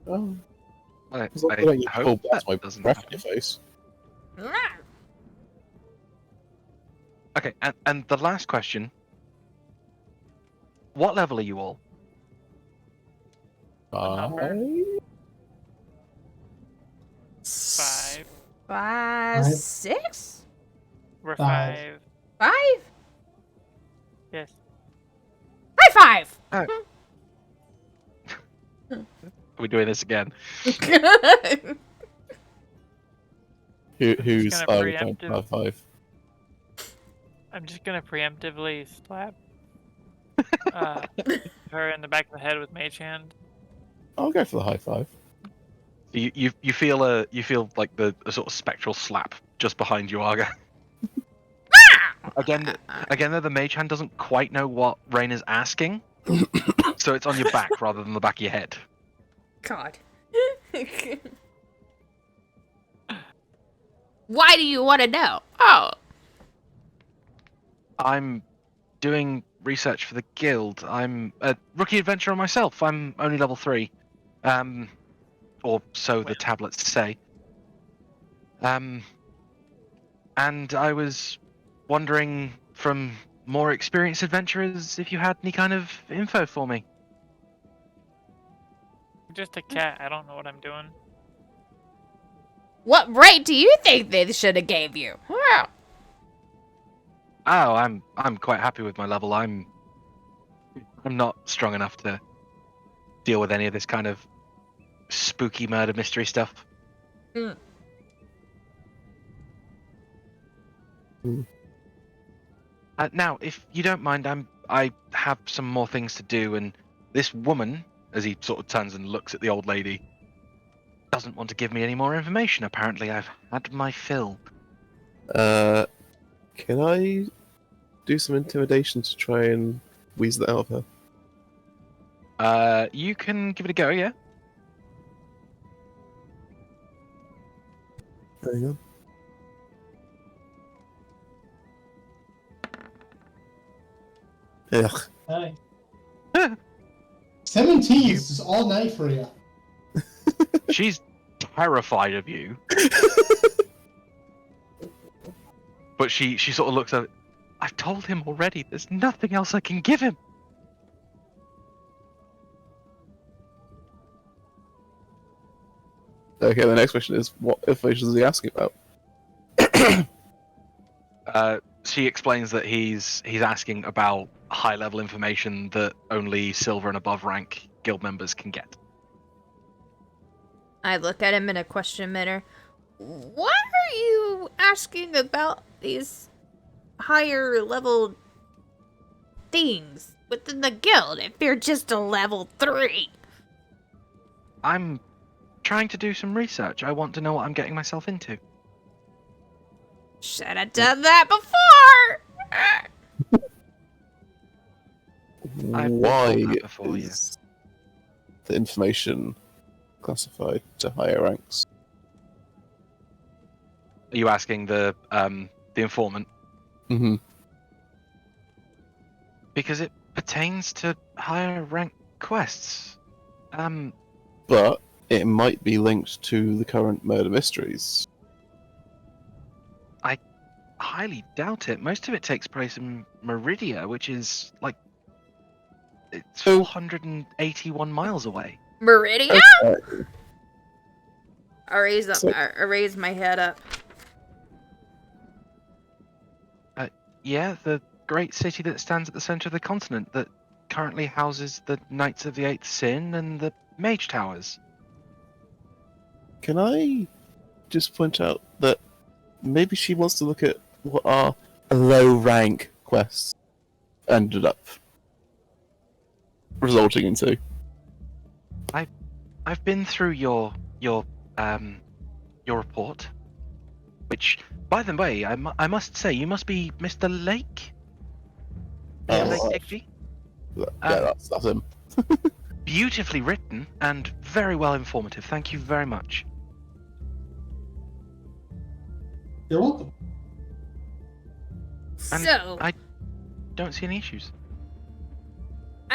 Oh, I, as long as I I don't get hope cold that blast my doesn't breath in happen. your face. Okay, and the last question. What level are you all? number? 5, 5. 6, We're 5. 5. 5. Yes. High Are we doing this again? five. Who's gonna going preemptive- 5? I'm just gonna preemptively slap her in the back of the head with Mage Hand. I'll go for the high 5. You feel like a sort of spectral slap just behind you, Arga. Again, though the mage hand doesn't quite know what Rain is asking, so it's on your back rather than the back of your head. God. Why do you want to know? Oh. I'm doing research for the guild. I'm a rookie adventurer myself. I'm only level 3, or so the tablets say. And I was wondering from more experienced adventurers if you had any kind of info for me. I'm just a cat. I don't know what I'm doing. What right do you think they should have gave you? Wow. Oh, I'm quite happy with my level. I'm not strong enough to deal with any of this kind of spooky murder mystery stuff. Mm. Now, if you don't mind, I have some more things to do, and this woman, as he sort of turns and looks at the old lady, doesn't want to give me any more information. Apparently, I've had my fill. Can I do some intimidation to try and weasel it out of her? You can give it a go, yeah. Hang on. Ugh. Nice. 17 is just all night for you. She's terrified of you. But she sort of looks at it. I've told him already. There's nothing else I can give him. Okay, the next question is, what information is he asking about? She explains that he's asking about high-level information that only silver and above rank guild members can get. I look at him in a question manner. Why are you asking about these higher level things within the guild if you're just a level 3? I'm trying to do some research. I want to know what I'm getting myself into. Should have done that before! I've Why told that before, is the information classified to higher ranks? Are you asking the informant? Mm-hmm. Because it pertains to higher rank quests. But it might be linked to the current murder mysteries. I highly doubt it. Most of it takes place in Meridia, which is like it's 481 miles away. Meridia? Okay. I raise up. So- I raise my head up. Yeah, the great city that stands at the center of the continent that currently houses the Knights of the Eighth Sin and the Mage Towers. Can I just point out that maybe she wants to look at what our low rank quests ended up resulting into? I've been through your report, which, by the way, I must say you must be Mr. Lake. Mr. Lake Digby. Yeah, that's him. Beautifully written and very well informative. Thank you very much. You're welcome. And So, I don't see any issues.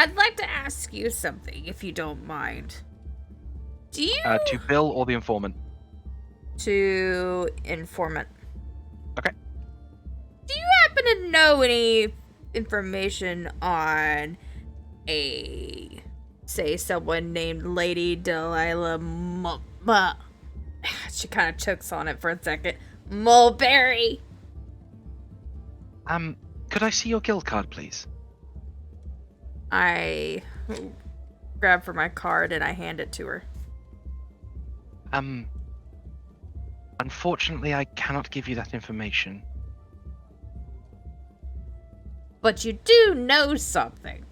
I'd like to ask you something, if you don't mind. Do you To Bill or the informant? to informant? Okay. Do you happen to know any information on someone named Lady Delilah she kind of chokes on it for a second. Mulberry. Could I see your guild card, please? I grab for my card and I hand it to her. Unfortunately, I cannot give you that information. But you do know something.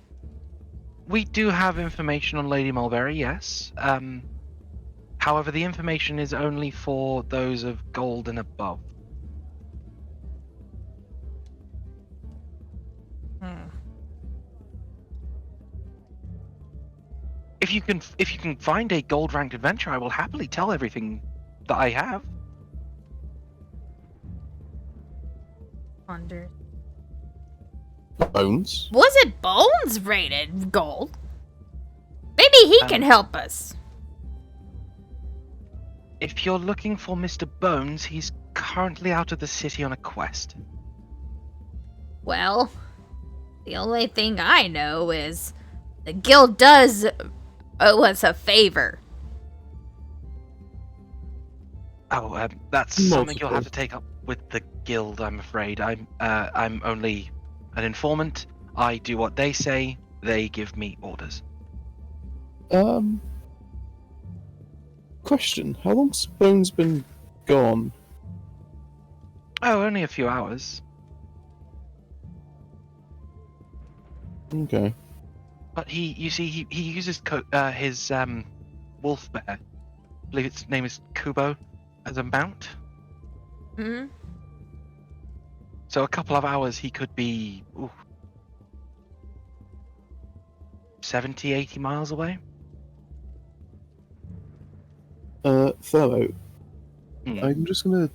We do have information on Lady Mulberry, yes. However, the information is only for those of gold and above. If you can find a gold ranked adventure, I will happily tell everything that I have. Wonder. Bones? Was it Bones rated gold? Maybe he can help us. If you're looking for Mr. Bones, he's currently out of the city on a quest. Well, the only thing I know is the guild does owe us a favor. Oh, that's something you'll have Multiple. to take up with the guild, I'm afraid. I'm only an informant. I do what they say. They give me orders. Question. How long's Bones been gone? Oh, only a few hours. Okay. But he uses his wolf bear. I believe its name is Kubo, as a mount. Hmm. So a couple of hours he could be 70, 80 miles away. Thermo, Hmm. I'm just gonna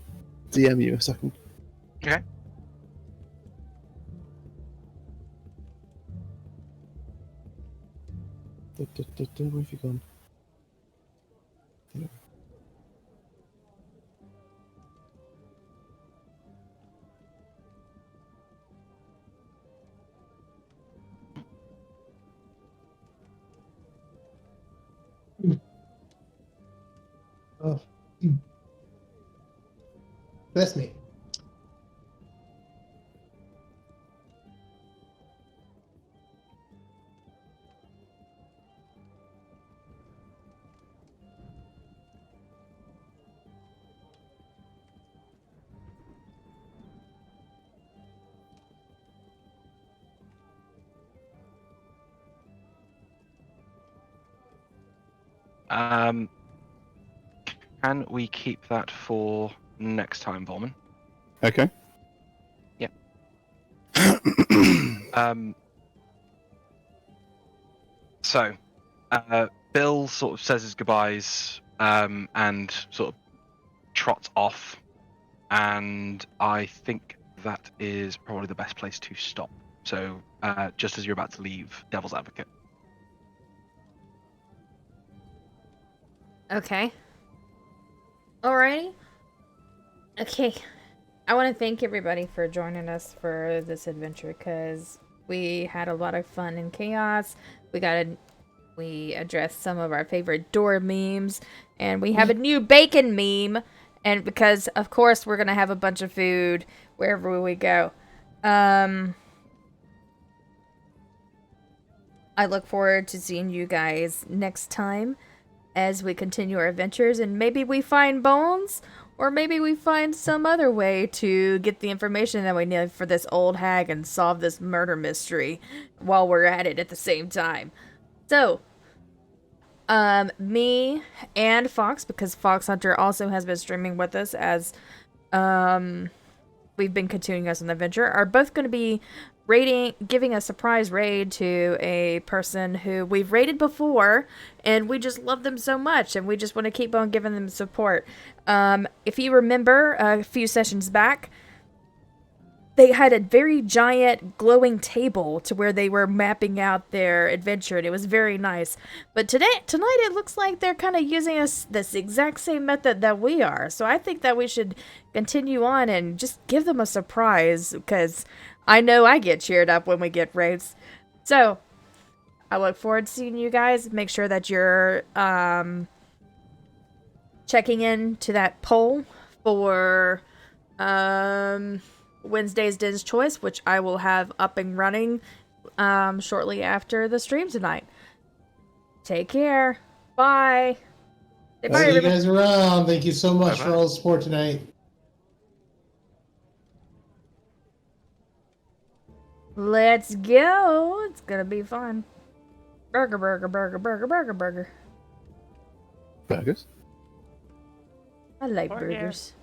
DM you a second. Okay. Where have you gone? There. Oh. That's me. Can we keep that for next time, Volman? Okay. Yeah. So, Bill sort of says his goodbyes, and sort of trots off, and I think that is probably the best place to stop. So, just as you're about to leave, Devil's Advocate. Okay. Alrighty. Okay. I want to thank everybody for joining us for this adventure because we had a lot of fun and chaos. We addressed some of our favorite door memes, and we have a new bacon meme. And because of course we're gonna have a bunch of food wherever we go. I look forward to seeing you guys next time as we continue our adventures, and maybe we find Bones, or maybe we find some other way to get the information that we need for this old hag and solve this murder mystery while we're at it at the same time. So, me and Fox, because Fox Hunter also has been streaming with us as we've been continuing us on the adventure, are both going to be giving a surprise raid to a person who we've raided before, and we just love them so much, and we just want to keep on giving them support. If you remember a few sessions back, they had a very giant glowing table to where they were mapping out their adventure, and it was very nice. But tonight it looks like they're kind of using this exact same method that we are. So I think that we should continue on and just give them a surprise, because I know I get cheered up when we get raids. So I look forward to seeing you guys. Make sure that you're checking in to that poll for Wednesday's Din's Choice, which I will have up and running shortly after the stream tonight. Take care. Bye. Say bye, See you everybody. guys around. Thank you so much Bye-bye. for all the support tonight. Let's go. It's gonna be fun. Burger, burger, burger, burger, burger, burger. Burgers. I like Burger. burgers.